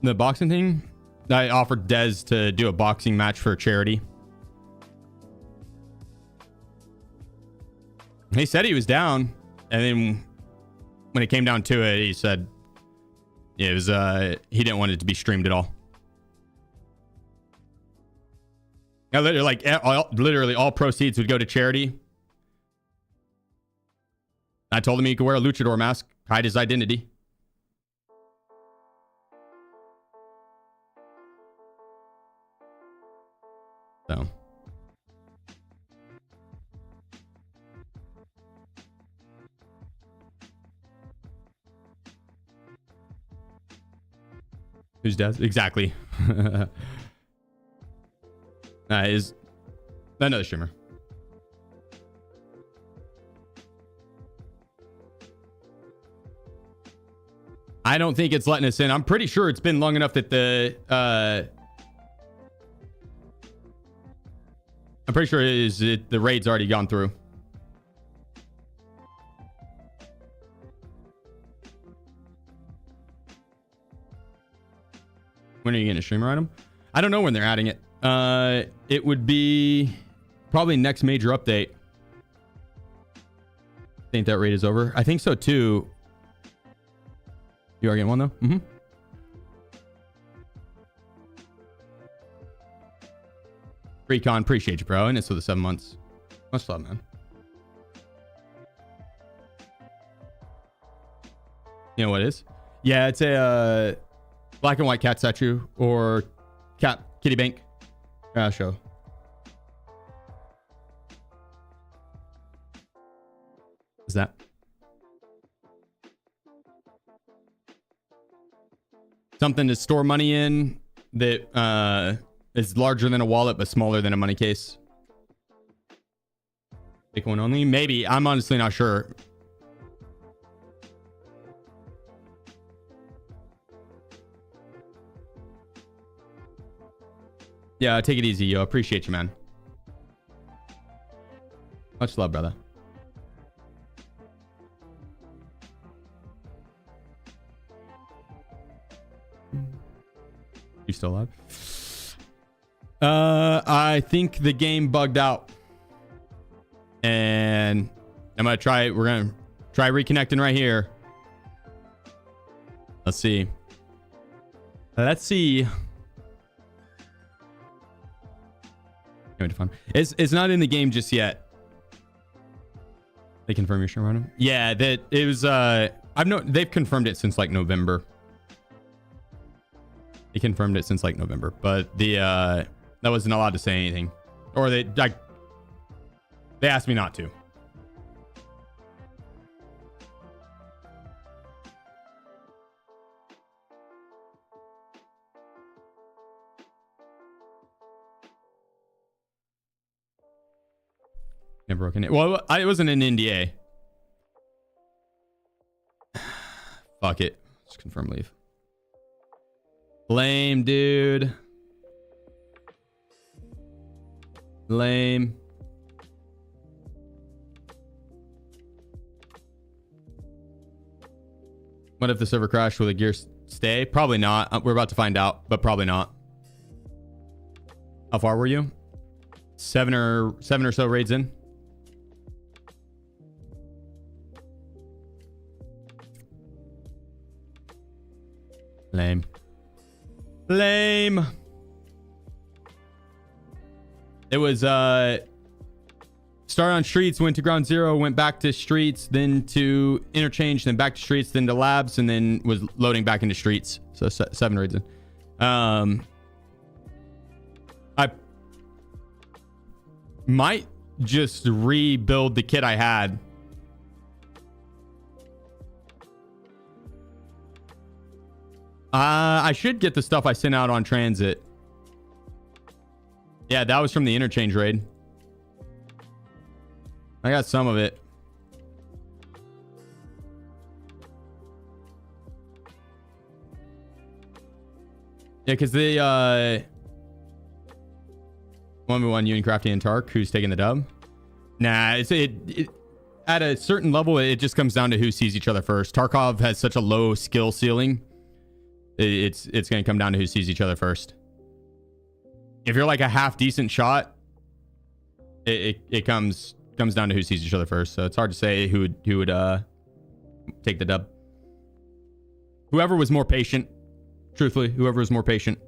The boxing thing? I offered Dez to do a boxing match for charity. He said he was down, and then when it came down to it, he said it was he didn't want it to be streamed at all. Yeah, literally all proceeds would go to charity. I told him he could wear a luchador mask, hide his identity. So. Who's dead? Exactly. Is another streamer. I don't think it's letting us in. I'm pretty sure it's been long enough that the I'm pretty sure the raid's already gone through. When are you getting a streamer item? I don't know when they're adding it. It would be probably next major update. Think that raid is over. I think so too. You are getting one though? Mm-hmm. Recon, appreciate you, bro. And it's for the 7 months. Much love, man. You know what it is? Yeah, it's a black and white cat statue or cat kitty bank show. Is that? Something to store money in that is larger than a wallet but smaller than a money case. Bitcoin only? Maybe. I'm honestly not sure. Yeah, take it easy, yo. Appreciate you, man. Much love, brother. You still alive? I think the game bugged out. And I'm gonna try. We're gonna try reconnecting right here. Let's see. Let's see. It's not in the game just yet. They confirm your stream on him? Yeah, that it was they've confirmed it since like November. They confirmed it since like November, but the that wasn't allowed to say anything. Or they asked me not to. Never broken it. Well, it wasn't an NDA. Fuck it. Just confirm leave. Lame, dude. Lame. What if the server crashed? Will the gear stay? Probably not. We're about to find out, but probably not. How far were you? Seven or so raids in. Lame. Lame. It was started on streets, went to ground zero, went back to streets, then to interchange, then back to streets, then to labs, and then was loading back into streets. So 7 raids in. I might just rebuild the kit I had. I should get the stuff I sent out on transit. Yeah, that was from the interchange raid. I got some of it. Yeah, because the 1v1 Unicrafty and Tark, who's taking the dub? Nah, it at a certain level, it just comes down to who sees each other first. Tarkov has such a low skill ceiling. It's going to come down to who sees each other first. If you're like a half decent shot, it comes down to who sees each other first. So it's hard to say who would take the dub. Whoever was more patient. Truthfully, whoever was more patient.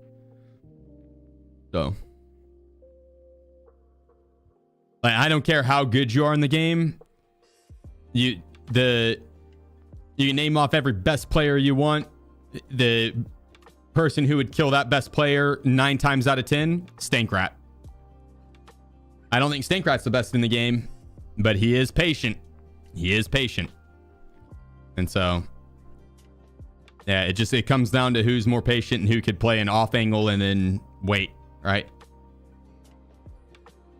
So, like, I don't care how good you are in the game. You can name off every best player you want. The person who would kill that best player 9 times out of 10, Stankrat. I don't think Stankrat's the best in the game, but he is patient. He is patient. And so, yeah, it comes down to who's more patient and who could play an off angle and then wait, right?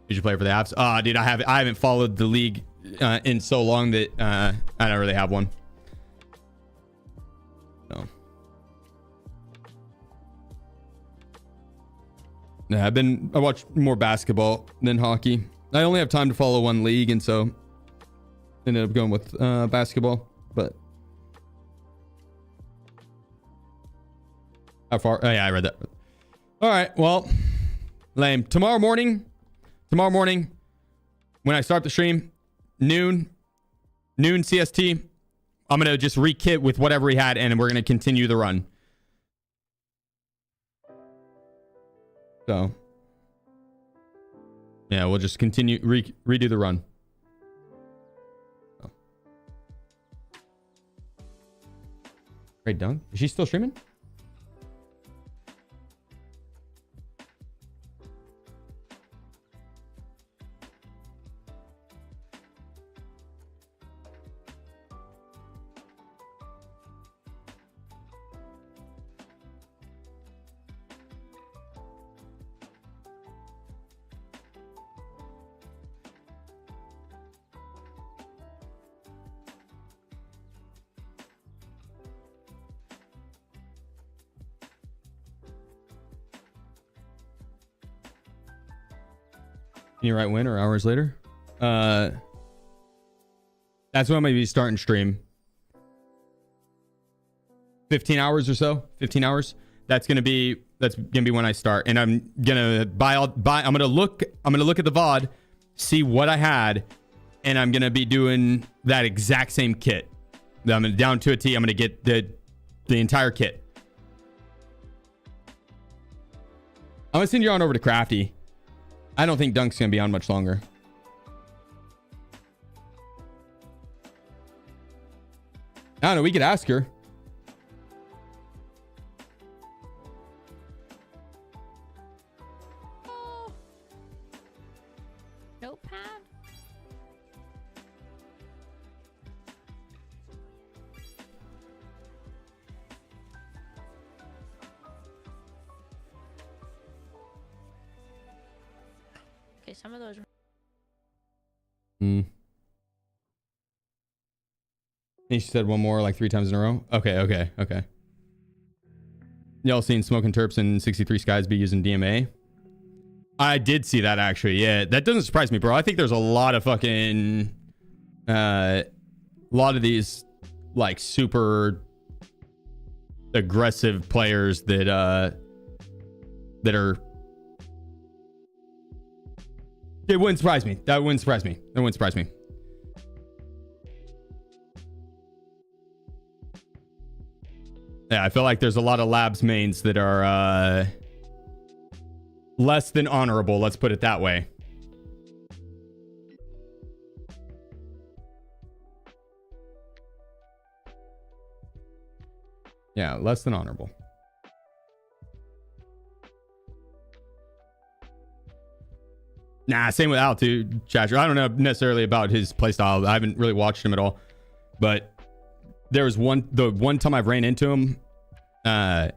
Did you play for the apps? Dude, I haven't followed the league in so long that I don't really have one. So. Yeah, I watch more basketball than hockey. I only have time to follow one league, and so ended up going with basketball. But how far? Oh yeah, I read that. All right, well, lame. Tomorrow morning, when I start the stream, noon noon CST, I'm going to just re-kit with whatever he had, and we're going to continue the run. So, yeah, we'll just continue, redo the run. Oh. Great dunk. Is she still streaming? Can you write when or hours later? That's when I'm gonna be starting stream. 15 hours or so. 15 hours. That's gonna be when I start. And I'm gonna I'm gonna look at the VOD, see what I had, and I'm gonna be doing that exact same kit. I'm down to a T. I'm gonna get the entire kit. I'm gonna send you on over to Crafty. I don't think Dunk's gonna be on much longer. I don't know. We could ask her. Oh. Notepad. Okay, some of those. I think she said one more like 3 times in a row. Okay. Y'all seen Smoking Terps and 63 Skies be using DMA? I did see that actually. Yeah, that doesn't surprise me, bro. I think there's a lot of fucking, lot of these like super aggressive players that are. It wouldn't surprise me. That wouldn't surprise me. Yeah, I feel like there's a lot of labs mains that are less than honorable. Let's put it that way. Yeah, less than honorable. Nah, same with Al too, Chatter. I don't know necessarily about his playstyle. I haven't really watched him at all. But there was the one time I've ran into him, I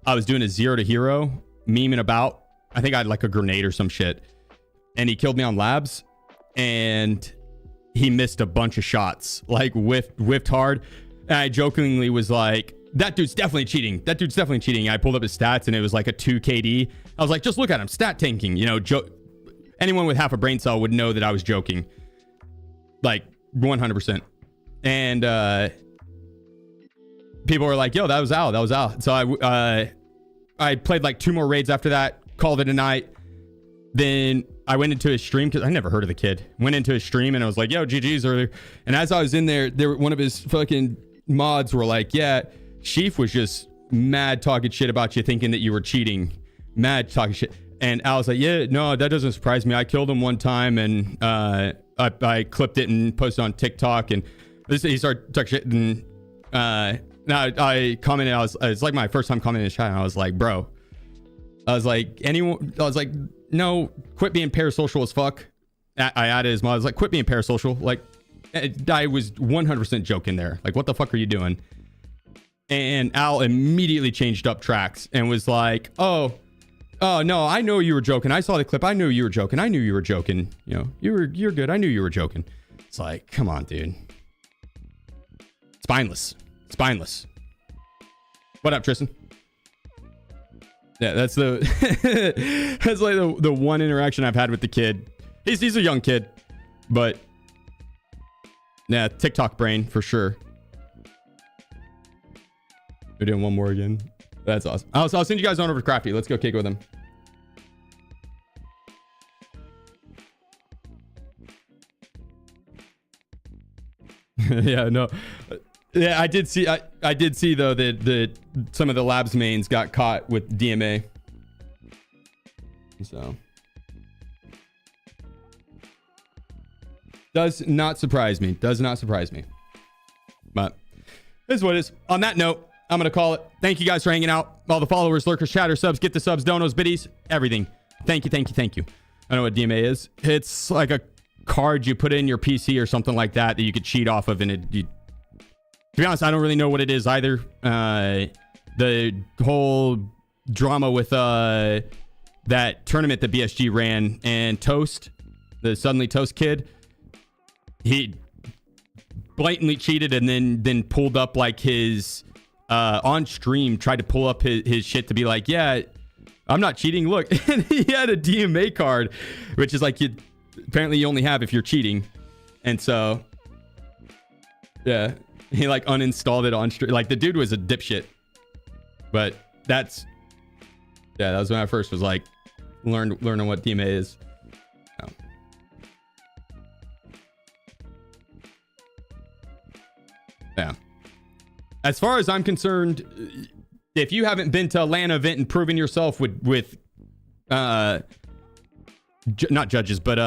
was doing a 0 to hero, memeing about. I think I had like a grenade or some shit. And he killed me on labs. And he missed a bunch of shots. Like whiffed hard. And I jokingly was like, that dude's definitely cheating. I pulled up his stats and it was like a 2 KD. I was like, just look at him, stat tanking. You know, anyone with half a brain cell would know that I was joking. Like 100%. And people were like, yo, that was Al. So I played like 2 more raids after that, called it a night. Then I went into his stream because I never heard of the kid. Went into his stream and I was like, yo, GG's earlier. And as I was in there, one of his fucking mods were like, yeah, Sheef was just mad talking shit about you, thinking that you were cheating. Mad talking shit. And I was like, yeah, no, that doesn't surprise me. I killed him one time and I clipped it and posted on TikTok. And he started talking shit. And now I commented, it's like my first time commenting in his chat. And I was like, bro, no, quit being parasocial as fuck. I added his mod. I was like, quit being parasocial. Like, I was 100% joking there. Like, what the fuck are you doing? And Al immediately changed up tracks and was like, oh no, I know you were joking. I saw the clip. I knew you were joking. You know, you're good. I knew you were joking. It's like, come on, dude. Spineless. What up, Tristan? Yeah, that's like the one interaction I've had with the kid. He's a young kid, but yeah, TikTok brain for sure. We're doing one more again. That's awesome. I'll send you guys on over to Crafty. Let's go kick with him. Yeah, no. Yeah, I did see. I did see though that some of the labs mains got caught with DMA. So does not surprise me. Does not surprise me. But this is what it is. On that note, I'm gonna call it. Thank you guys for hanging out. All the followers, lurkers, chatter, subs, get the subs, donos, biddies, everything. Thank you, thank you, thank you. I know what DMA is. It's like a card you put in your PC or something like that you could cheat off of, and to be honest, I don't really know what it is either. The whole drama with that tournament that BSG ran and Toast, the Suddenly Toast kid, he blatantly cheated and then pulled up like his on stream, tried to pull up his shit to be like, yeah, I'm not cheating. Look, and he had a DMA card, which is like apparently you only have if you're cheating, and so yeah. He like uninstalled it on stream. Like the dude was a dipshit. But that was when I first was like learning what DMA is. Oh. Yeah. As far as I'm concerned, if you haven't been to a LAN event and proven yourself with not judges, but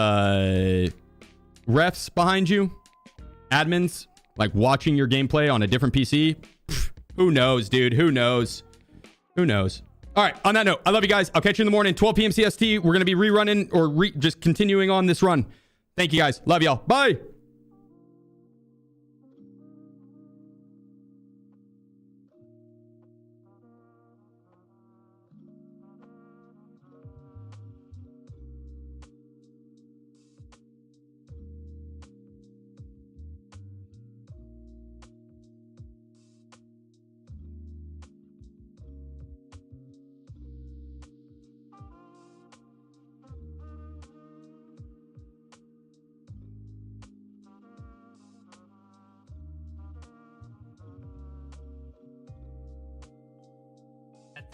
refs behind you, admins, like watching your gameplay on a different PC, who knows, dude? Who knows? Who knows? All right, on that note, I love you guys. I'll catch you in the morning, 12 p.m. CST. We're going to be rerunning or just continuing on this run. Thank you guys. Love y'all. Bye.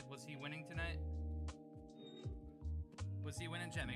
Was he winning tonight? Was he winning, chat? Make sure